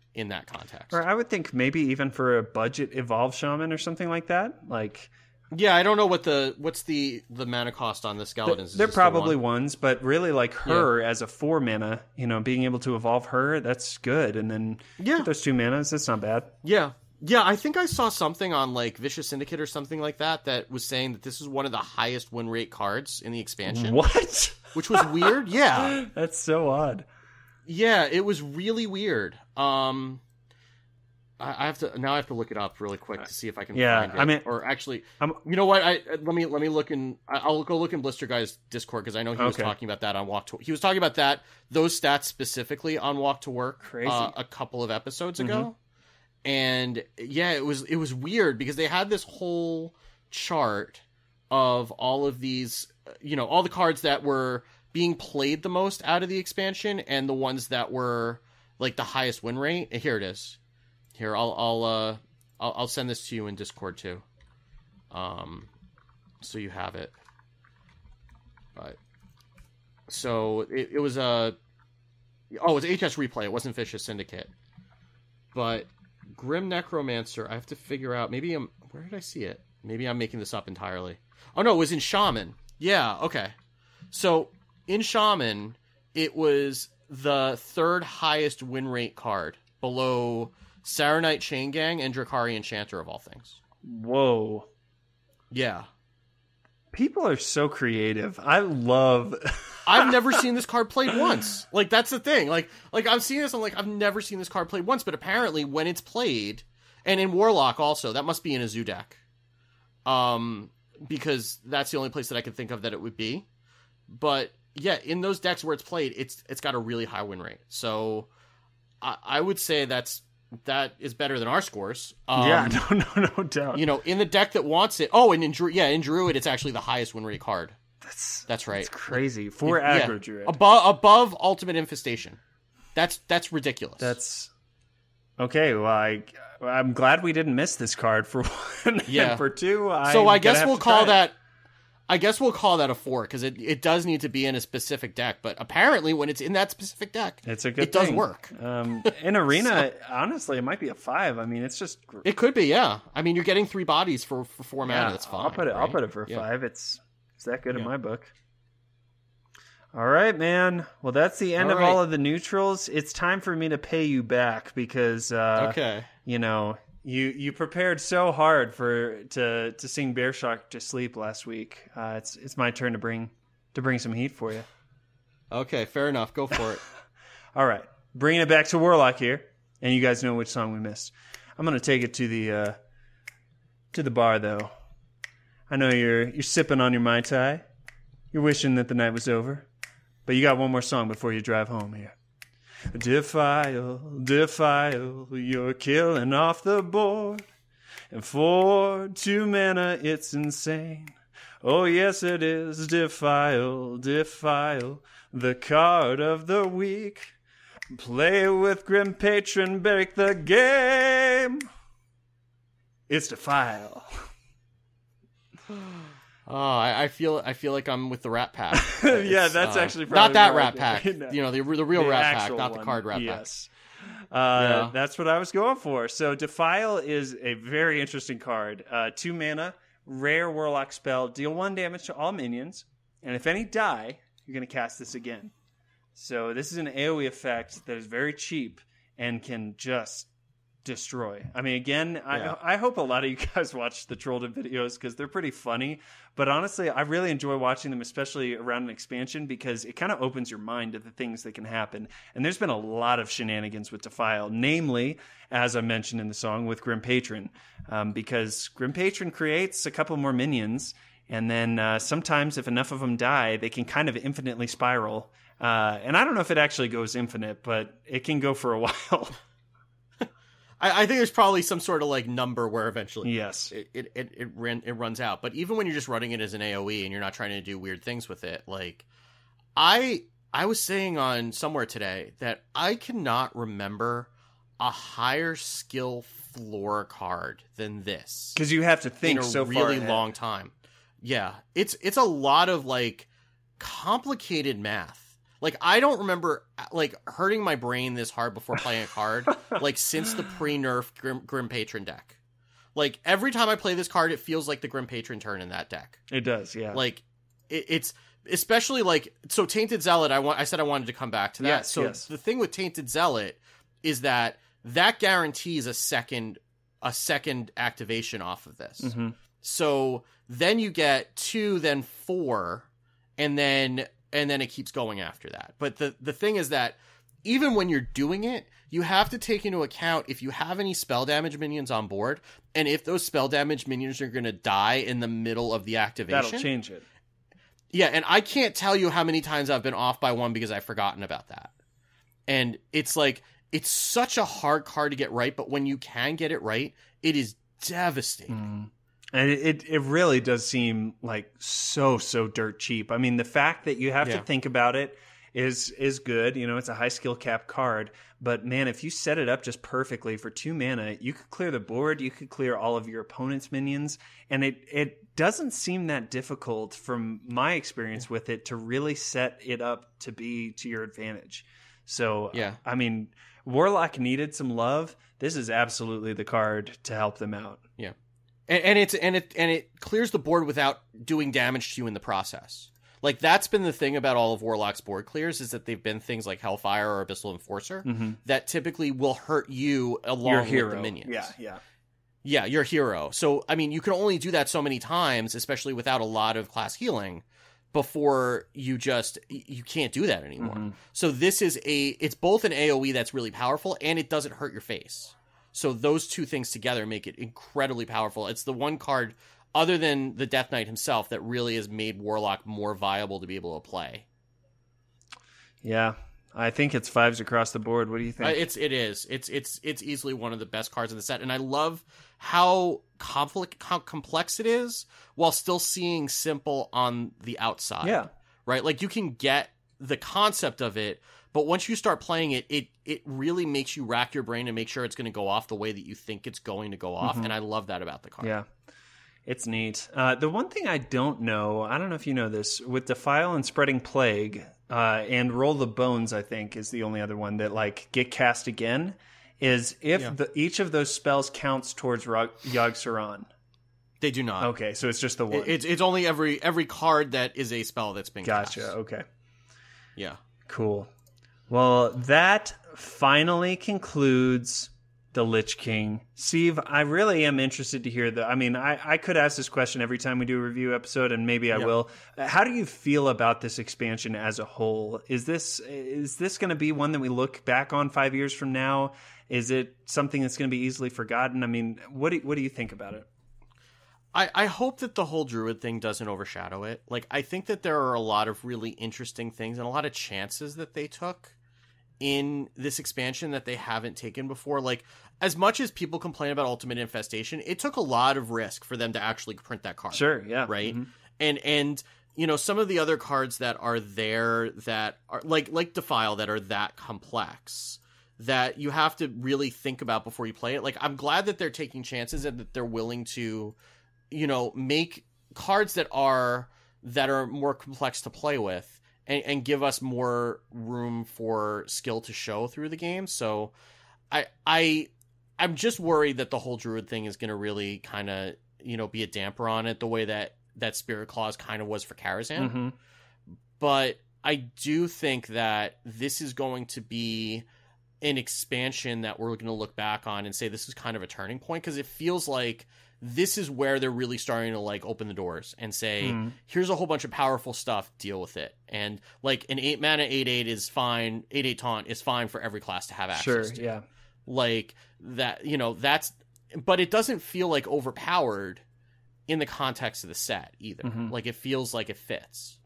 Speaker 3: context.
Speaker 4: Or I would think maybe even for a budget Evolve Shaman or something like that. Like
Speaker 3: Yeah, I don't know what's the mana cost on the skeletons.
Speaker 4: They're probably ones, but really like her as a 4 mana, being able to evolve her, that's good. And then with those 2 manas, that's not bad.
Speaker 3: Yeah. Yeah, I think I saw something on like Vicious Syndicate or something like that was saying that this is one of the highest win rate cards in the expansion.
Speaker 4: What?
Speaker 3: Which was weird. Yeah.
Speaker 4: That's so odd.
Speaker 3: Yeah, it was really weird. I have to look it up really quick to see if I can find it.
Speaker 4: I mean,
Speaker 3: or actually, you know what? Let me look in. I'll go look in Blister Guy's Discord because I know he was talking about that on Walk to. He was talking about those stats specifically on Walk to Work.
Speaker 4: Crazy.
Speaker 3: A couple of episodes ago, and it was weird because they had this whole chart of all of these, all the cards that were being played the most out of the expansion and the ones that were like the highest win rate. Here it is. Here, I'll send this to you in Discord too, so you have it. But so it was it was HS Replay. It wasn't Vicious Syndicate. But Grim Necromancer, I have to figure out. Where did I see it? Maybe I'm making this up entirely. Oh no, it was in Shaman. Yeah, okay. So in Shaman, it was the 3rd highest win rate card, below Saronite Chain Gang and Drakari Enchanter of all things.
Speaker 4: Whoa.
Speaker 3: Yeah.
Speaker 4: People are so creative. I love...
Speaker 3: I've never seen this card played once. Like, that's the thing. Like I'm seeing this, I'm like, I've never seen this card played once, but apparently when it's played, and in Warlock also, that must be in a zoo deck. Because that's the only place that I could think of that it would be. But, yeah, in those decks where it's played, it's got a really high win rate. So, I would say that is better than our scores.
Speaker 4: No doubt.
Speaker 3: In the deck that wants it. Oh, and in Druid, it's actually the highest win rate card. That's right.
Speaker 4: That's crazy. For aggro Druid.
Speaker 3: Above Ultimate Infestation. That's ridiculous.
Speaker 4: That's okay. Well, I'm glad we didn't miss this card for one.
Speaker 3: Yeah.
Speaker 4: And for two,
Speaker 3: I guess we'll call that. I guess we'll call that a 4 because it does need to be in a specific deck. But apparently, when it's in that specific deck,
Speaker 4: it's a good.
Speaker 3: It does work.
Speaker 4: In Arena, honestly, it might be a 5. I mean, it's just.
Speaker 3: It could be, yeah. I mean, you're getting 3 bodies for 4 mana. That's fine.
Speaker 4: I'll put it for a 5. It's that good in my book. All right, man. Well, that's the end of all of the neutrals. It's time for me to pay you back because You prepared so hard to sing Bear Shark to sleep last week. It's my turn to bring some heat for you.
Speaker 3: Okay, fair enough. Go for it.
Speaker 4: All right, bringing it back to Warlock here, and you guys know which song we missed. I'm gonna take it to the bar though. I know you're sipping on your Mai Tai. You're wishing that the night was over, but you got one more song before you drive home here. Defile, you're killing off the board. And for 2 mana, it's insane. Oh, yes, it is. Defile, the card of the week. Play with Grim Patron, break the game. It's Defile.
Speaker 3: Oh, I feel like I'm with the Rat Pack.
Speaker 4: Yeah, that's actually probably
Speaker 3: not that Rat Pack. No. The real Rat Pack, not the card Rat Pack.
Speaker 4: Yes, that's what I was going for. So Defile is a very interesting card. 2 mana, rare Warlock spell, deal 1 damage to all minions, and if any die, you're going to cast this again. So this is an AoE effect that is very cheap and can just destroy. I mean, again, I hope a lot of you guys watch the Trolled videos because they're pretty funny. But honestly, I really enjoy watching them, especially around an expansion, because it kind of opens your mind to the things that can happen. And there's been a lot of shenanigans with Defile, namely, as I mentioned in the song, with Grim Patron. Because Grim Patron creates a couple more minions, and then sometimes if enough of them die, they can kind of infinitely spiral. And I don't know if it actually goes infinite, but it can go for a while.
Speaker 3: I think there's probably some sort of like number where eventually it runs out. But even when you're just running it as an AoE and you're not trying to do weird things with it, like I was saying on somewhere today that I cannot remember a higher skill floor card than this
Speaker 4: because you have to think
Speaker 3: in a
Speaker 4: so
Speaker 3: really
Speaker 4: far
Speaker 3: long time. Yeah, it's a lot of like complicated math. Like, I don't remember, like, hurting my brain this hard before playing a card, like, since the pre-nerf Grim Patron deck. Like, every time I play this card, it feels like the Grim Patron turn in that deck.
Speaker 4: It does, yeah.
Speaker 3: Like, it's especially like, so Tainted Zealot, I said I wanted to come back to that.
Speaker 4: Yes,
Speaker 3: so
Speaker 4: yes.
Speaker 3: The thing with Tainted Zealot is that guarantees a second activation off of this.
Speaker 4: Mm-hmm.
Speaker 3: So then you get 2, then 4, and then it keeps going after that. But the thing is that even when you're doing it, you have to take into account if you have any spell damage minions on board, and if those spell damage minions are going to die in the middle of the activation.
Speaker 4: That'll change it.
Speaker 3: Yeah, and I can't tell you how many times I've been off by 1 because I've forgotten about that. And it's like, it's such a hard card to get right, but when you can get it right, it is devastating.
Speaker 4: And it really does seem like so dirt cheap. I mean, the fact that you have to think about it is good. You know, it's a high skill cap card. But man, if you set it up just perfectly for 2 mana, you could clear the board, you could clear all of your opponent's minions, and it doesn't seem that difficult from my experience with it to really set it up to be to your advantage. So, I mean, Warlock needed some love. This is absolutely the card to help them out. Yeah.
Speaker 3: And it clears the board without doing damage to you in the process. Like, that's been the thing about all of Warlock's board clears, is that they've been things like Hellfire or Abyssal Enforcer that typically will hurt you along with the minions. Yeah, your hero. So, I mean, you can only do that so many times, especially without a lot of class healing, before you can't do that anymore. So this is it's both an AoE that's really powerful, and it doesn't hurt your face. So those two things together make it incredibly powerful. It's the one card, other than the Death Knight himself, that really has made Warlock more viable to be able to play.
Speaker 4: Yeah, I think it's 5s across the board. What do you think?
Speaker 3: It is. It's easily one of the best cards in the set, and I love how complex it is while still seeing simple on the outside.
Speaker 4: Yeah,
Speaker 3: right. Like, you can get the concept of it, but once you start playing it, it really makes you rack your brain and make sure it's going to go off the way that you think it's going to go off, and I love that about the card.
Speaker 4: Yeah. It's neat. The one thing I don't know if you know this, with Defile and Spreading Plague, and Roll the Bones, I think, is the only other one that, like, get cast again, is if each of those spells counts towards Yogg-Saron.
Speaker 3: They do not.
Speaker 4: Okay, so it's just the one.
Speaker 3: It's only every card that is a spell that's been cast.
Speaker 4: Gotcha, okay.
Speaker 3: Yeah.
Speaker 4: Cool. Well, that finally concludes the Lich King. Steve, I really am interested to hear I could ask this question every time we do a review episode, and maybe I will. How do you feel about this expansion as a whole? Is this going to be one that we look back on 5 years from now? Is it something that's going to be easily forgotten? I mean, what do you think about it?
Speaker 3: I hope that the whole Druid thing doesn't overshadow it. Like, I think that there are a lot of really interesting things and a lot of chances that they took in this expansion that they haven't taken before. Like, as much as people complain about Ultimate Infestation, it took a lot of risk for them to actually print that card.
Speaker 4: Sure, yeah.
Speaker 3: Right? And you know, some of the other cards that are there that are like Defile, that are that complex, that you have to really think about before you play it. Like, I'm glad that they're taking chances and that they're willing to, you know, make cards that are more complex to play with and give us more room for skill to show through the game. So I'm just worried that the whole Druid thing is going to really kind of, you know, be a damper on it, the way that Spirit Claws kind of was for Karazhan. But I do think that this is going to be an expansion that we're going to look back on and say this is kind of a turning point, because it feels like this is where they're really starting to, like, open the doors and say, here's a whole bunch of powerful stuff, deal with it. And, like, an 8 mana 8/8 is fine, 8/8 taunt is fine for every class to have access to.
Speaker 4: Yeah.
Speaker 3: Like, that, you know, but it doesn't feel like overpowered in the context of the set either. Like, it feels like it fits.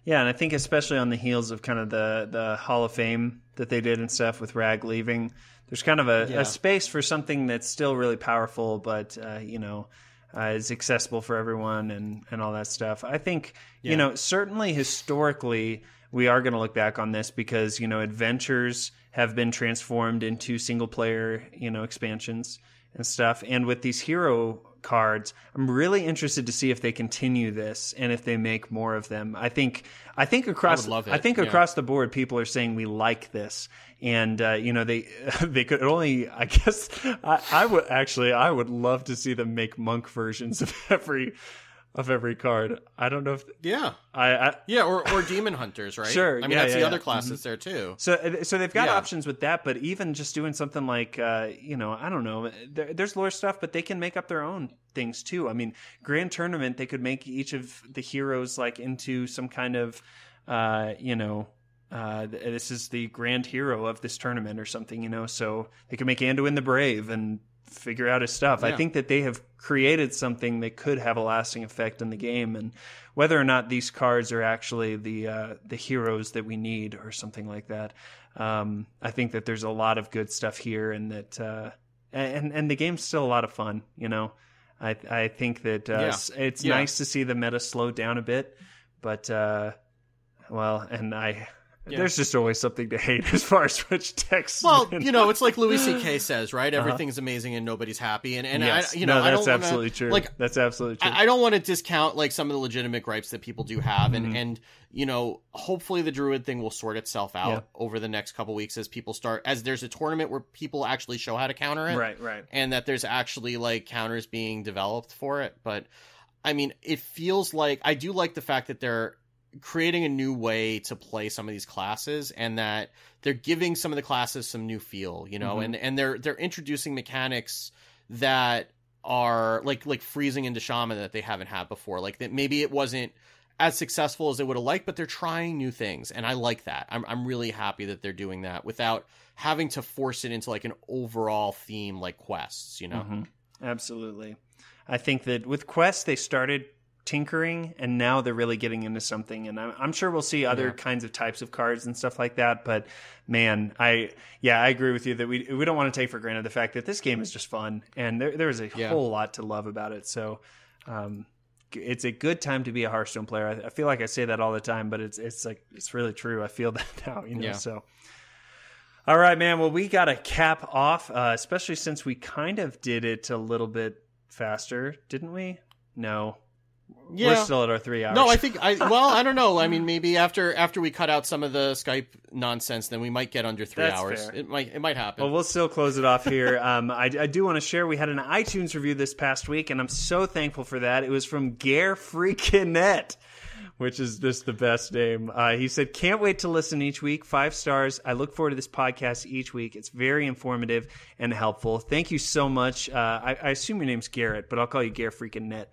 Speaker 4: Yeah, and I think especially on the heels of kind of the Hall of Fame that they did and stuff with Rag leaving, there's kind of a space for something that's still really powerful, but, you know, is accessible for everyone and all that stuff. I think, you know, certainly historically, we are going to look back on this because, you know, adventures have been transformed into single player, you know, expansions and stuff. And with these hero cards. I'm really interested to see if they continue this and if they make more of them. I think across across the board, people are saying we like this, and they could only. I guess I would love to see them make monk versions of every card. I don't know if
Speaker 3: or demon hunters, right?
Speaker 4: Sure.
Speaker 3: I mean, that's the other classes there too.
Speaker 4: So they've got options with that, but even just doing something like I don't know, there's lore stuff, but they can make up their own things too. I mean, Grand Tournament, they could make each of the heroes like into some kind of this is the grand hero of this tournament or something, so they could make Anduin the Brave and figure out his stuff. I think that they have created something that could have a lasting effect in the game, and whether or not these cards are actually the heroes that we need or something like that. I think that there's a lot of good stuff here, and that and the game's still a lot of fun. I think that it's nice to see the meta slow down a bit, but there's just always something to hate as far as which text.
Speaker 3: Well, it's like Louis C.K. says, right? Everything's amazing and nobody's happy. And
Speaker 4: yes.
Speaker 3: I don't
Speaker 4: absolutely true. That's absolutely true.
Speaker 3: I don't want to discount like some of the legitimate gripes that people do have, and hopefully the Druid thing will sort itself out over the next couple weeks as there's a tournament where people actually show how to counter it,
Speaker 4: right,
Speaker 3: and that there's actually like counters being developed for it. But I mean, it feels like I do like the fact that they're creating a new way to play some of these classes, and that they're giving some of the classes some new feel, and they're introducing mechanics that are like freezing into shaman that they haven't had before. Like that maybe it wasn't as successful as they would have liked, but they're trying new things, and I like that. I'm really happy that they're doing that without having to force it into like an overall theme like quests,
Speaker 4: Absolutely. I think that with quests they started tinkering, and now they're really getting into something, and I'm sure we'll see other kinds of types of cards and stuff like that. But man, I agree with you that we don't want to take for granted the fact that this game is just fun, and there is a whole lot to love about it. So it's a good time to be a Hearthstone player. I feel like I say that all the time, but it's really true. I feel that now, so. All right, man. Well, we got to cap off, especially since we kind of did it a little bit faster, didn't we? No.
Speaker 3: Yeah.
Speaker 4: We're still at our 3 hours.
Speaker 3: No, I think I don't know. I mean, maybe after we cut out some of the Skype nonsense, then we might get under 3 hours.
Speaker 4: Fair.
Speaker 3: It might happen.
Speaker 4: Well, we'll still close it off here. I do want to share, we had an iTunes review this past week, and I'm so thankful for that. It was from Gare Freakinet, which is just the best name. He said, "Can't wait to listen each week. 5 stars. I look forward to this podcast each week. It's very informative and helpful. Thank you so much." I assume your name's Garrett, but I'll call you Gare Freakinet.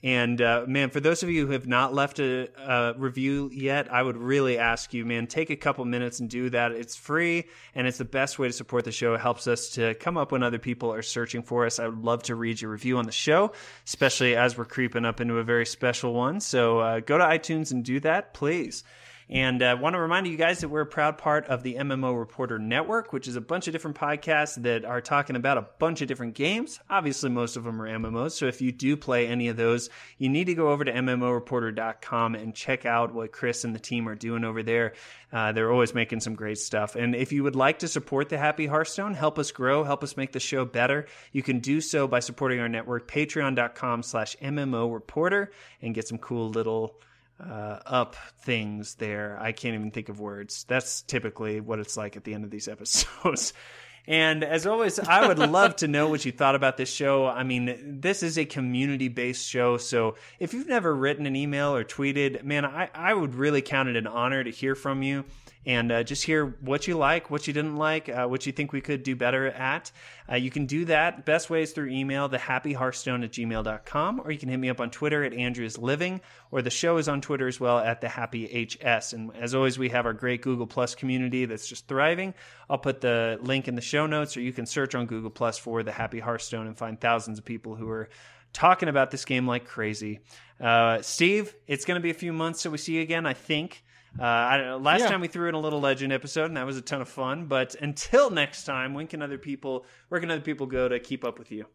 Speaker 4: And man, for those of you who have not left a review yet, I would really ask you, man, take a couple minutes and do that. It's free, and it's the best way to support the show. It helps us to come up when other people are searching for us. I would love to read your review on the show, especially as we're creeping up into a very special one. So go to iTunes and do that, please. And I want to remind you guys that we're a proud part of the MMO Reporter Network, which is a bunch of different podcasts that are talking about a bunch of different games. Obviously, most of them are MMOs, so if you do play any of those, you need to go over to MMOreporter.com and check out what Chris and the team are doing over there. They're always making some great stuff. And if you would like to support the Happy Hearthstone, help us grow, help us make the show better, you can do so by supporting our network, patreon.com/MMOreporter, and get some cool little up things there. I can't even think of words. That's typically what it's like at the end of these episodes. And as always, I would love to know what you thought about this show. I mean, this is a community-based show, so if you've never written an email or tweeted, man, I would really count it an honor to hear from you and just hear what you like, what you didn't like, what you think we could do better at. You can do that. Best way is through email, thehappyhearthstone@gmail.com, or you can hit me up on Twitter at AndrewsLiving, or the show is on Twitter as well at thehappyhs. And as always, we have our great Google Plus community that's just thriving. I'll put the link in the show notes, or you can search on Google Plus for The Happy Hearthstone and find thousands of people who are talking about this game like crazy. Steve, it's going to be a few months till we see you again, I think. I don't know, last time we threw in a little Legend episode, and that was a ton of fun. But until next time, where can other people go to keep up with you?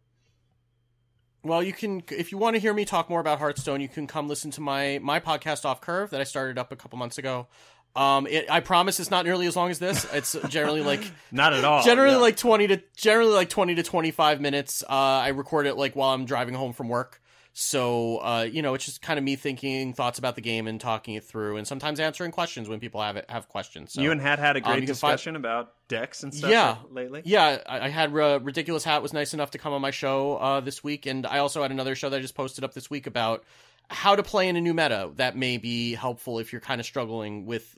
Speaker 3: Well, you can, if you want to hear me talk more about Hearthstone, you can come listen to my podcast Off Curve that I started up a couple months ago. I promise it's not nearly as long as this. It's generally like
Speaker 4: not at all.
Speaker 3: Generally like 20 to 25 minutes. I record it like while I'm driving home from work. So, it's just kind of me thinking thoughts about the game and talking it through, and sometimes answering questions when people have questions. So,
Speaker 4: you and Hat had a great discussion about decks and stuff lately?
Speaker 3: Yeah, I had Ridiculous Hat was nice enough to come on my show this week, and I also had another show that I just posted up this week about how to play in a new meta that may be helpful if you're kind of struggling with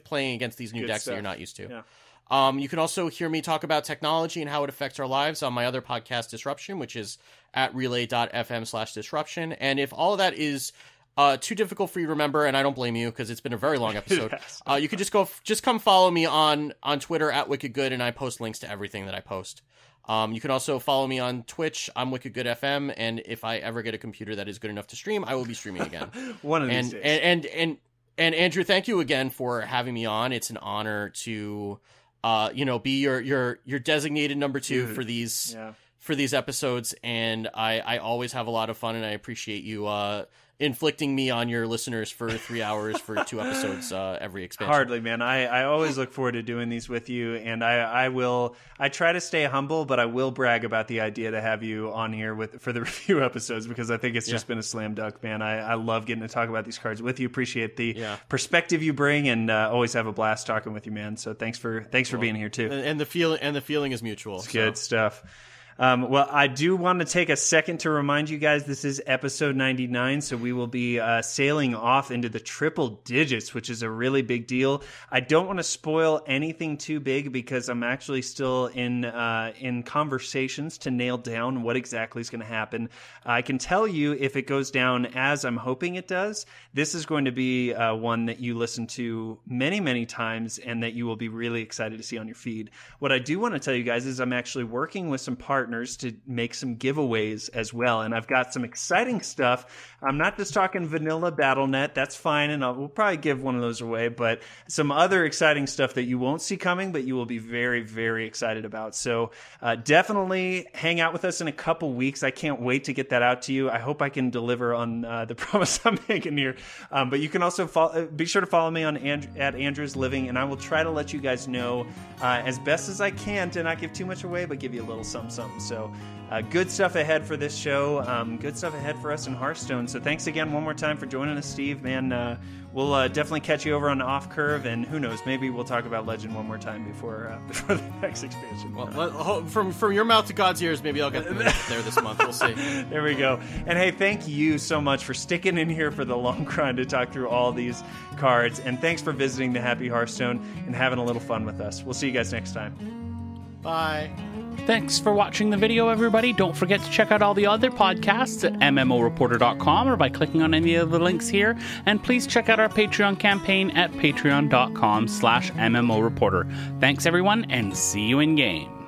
Speaker 3: playing against these new decks that you're not used to.
Speaker 4: Yeah.
Speaker 3: You can also hear me talk about technology and how it affects our lives on my other podcast, Disruption, which is at relay.fm/disruption. And if all of that is too difficult for you to remember, and I don't blame you because it's been a very long episode,
Speaker 4: Yes.
Speaker 3: You could just come follow me on Twitter at WickedGood, and I post links to everything that I post. You can also follow me on Twitch. I'm WickedGoodFM, and if I ever get a computer that is good enough to stream, I will be streaming again.
Speaker 4: One of these days.
Speaker 3: And Andrew, thank you again for having me on. It's an honor to be your designated number 2 for these episodes, and I always have a lot of fun, and I appreciate you inflicting me on your listeners for 3 hours for 2 episodes every expansion.
Speaker 4: Hardly, man. I always look forward to doing these with you, and I try to stay humble, but I will brag about the idea to have you on here for the review episodes, because I think it's just been a slam dunk, man. I love getting to talk about these cards with you. Appreciate the perspective you bring, and always have a blast talking with you, man. So thanks for being here too.
Speaker 3: And the feeling is mutual.
Speaker 4: It's good stuff. Well, I do want to take a second to remind you guys this is episode 99, so we will be sailing off into the triple digits, which is a really big deal. I don't want to spoil anything too big because I'm actually still in conversations to nail down what exactly is going to happen. I can tell you if it goes down as I'm hoping it does, this is going to be one that you listen to many, many times and that you will be really excited to see on your feed. What I do want to tell you guys is I'm actually working with some partners to make some giveaways as well, and I've got some exciting stuff. I'm not just talking vanilla BattleNet, that's fine, and we'll probably give one of those away, but some other exciting stuff that you won't see coming, but you will be very, very excited about. So definitely hang out with us in a couple weeks. I can't wait to get that out to you. I hope I can deliver on the promise I'm making here. But you can also be sure to follow me on at Andrew's Living, and I will try to let you guys know as best as I can to not give too much away, but give you a little something. So good stuff ahead for this show. Good stuff ahead for us in Hearthstone. So thanks again one more time for joining us, Steve. Man, we'll definitely catch you over on Off Curve, and who knows, maybe we'll talk about Legend one more time before the next expansion.
Speaker 3: Well, from your mouth to God's ears, maybe I'll get there this month. We'll see.
Speaker 4: There we go. And hey, thank you so much for sticking in here for the long grind to talk through all these cards. And thanks for visiting the Happy Hearthstone and having a little fun with us. We'll see you guys next time.
Speaker 3: Bye.
Speaker 1: Thanks for watching the video, everybody. Don't forget to check out all the other podcasts at MMOreporter.com or by clicking on any of the links here. And please check out our Patreon campaign at patreon.com/MMOreporter. Thanks, everyone, and see you in game.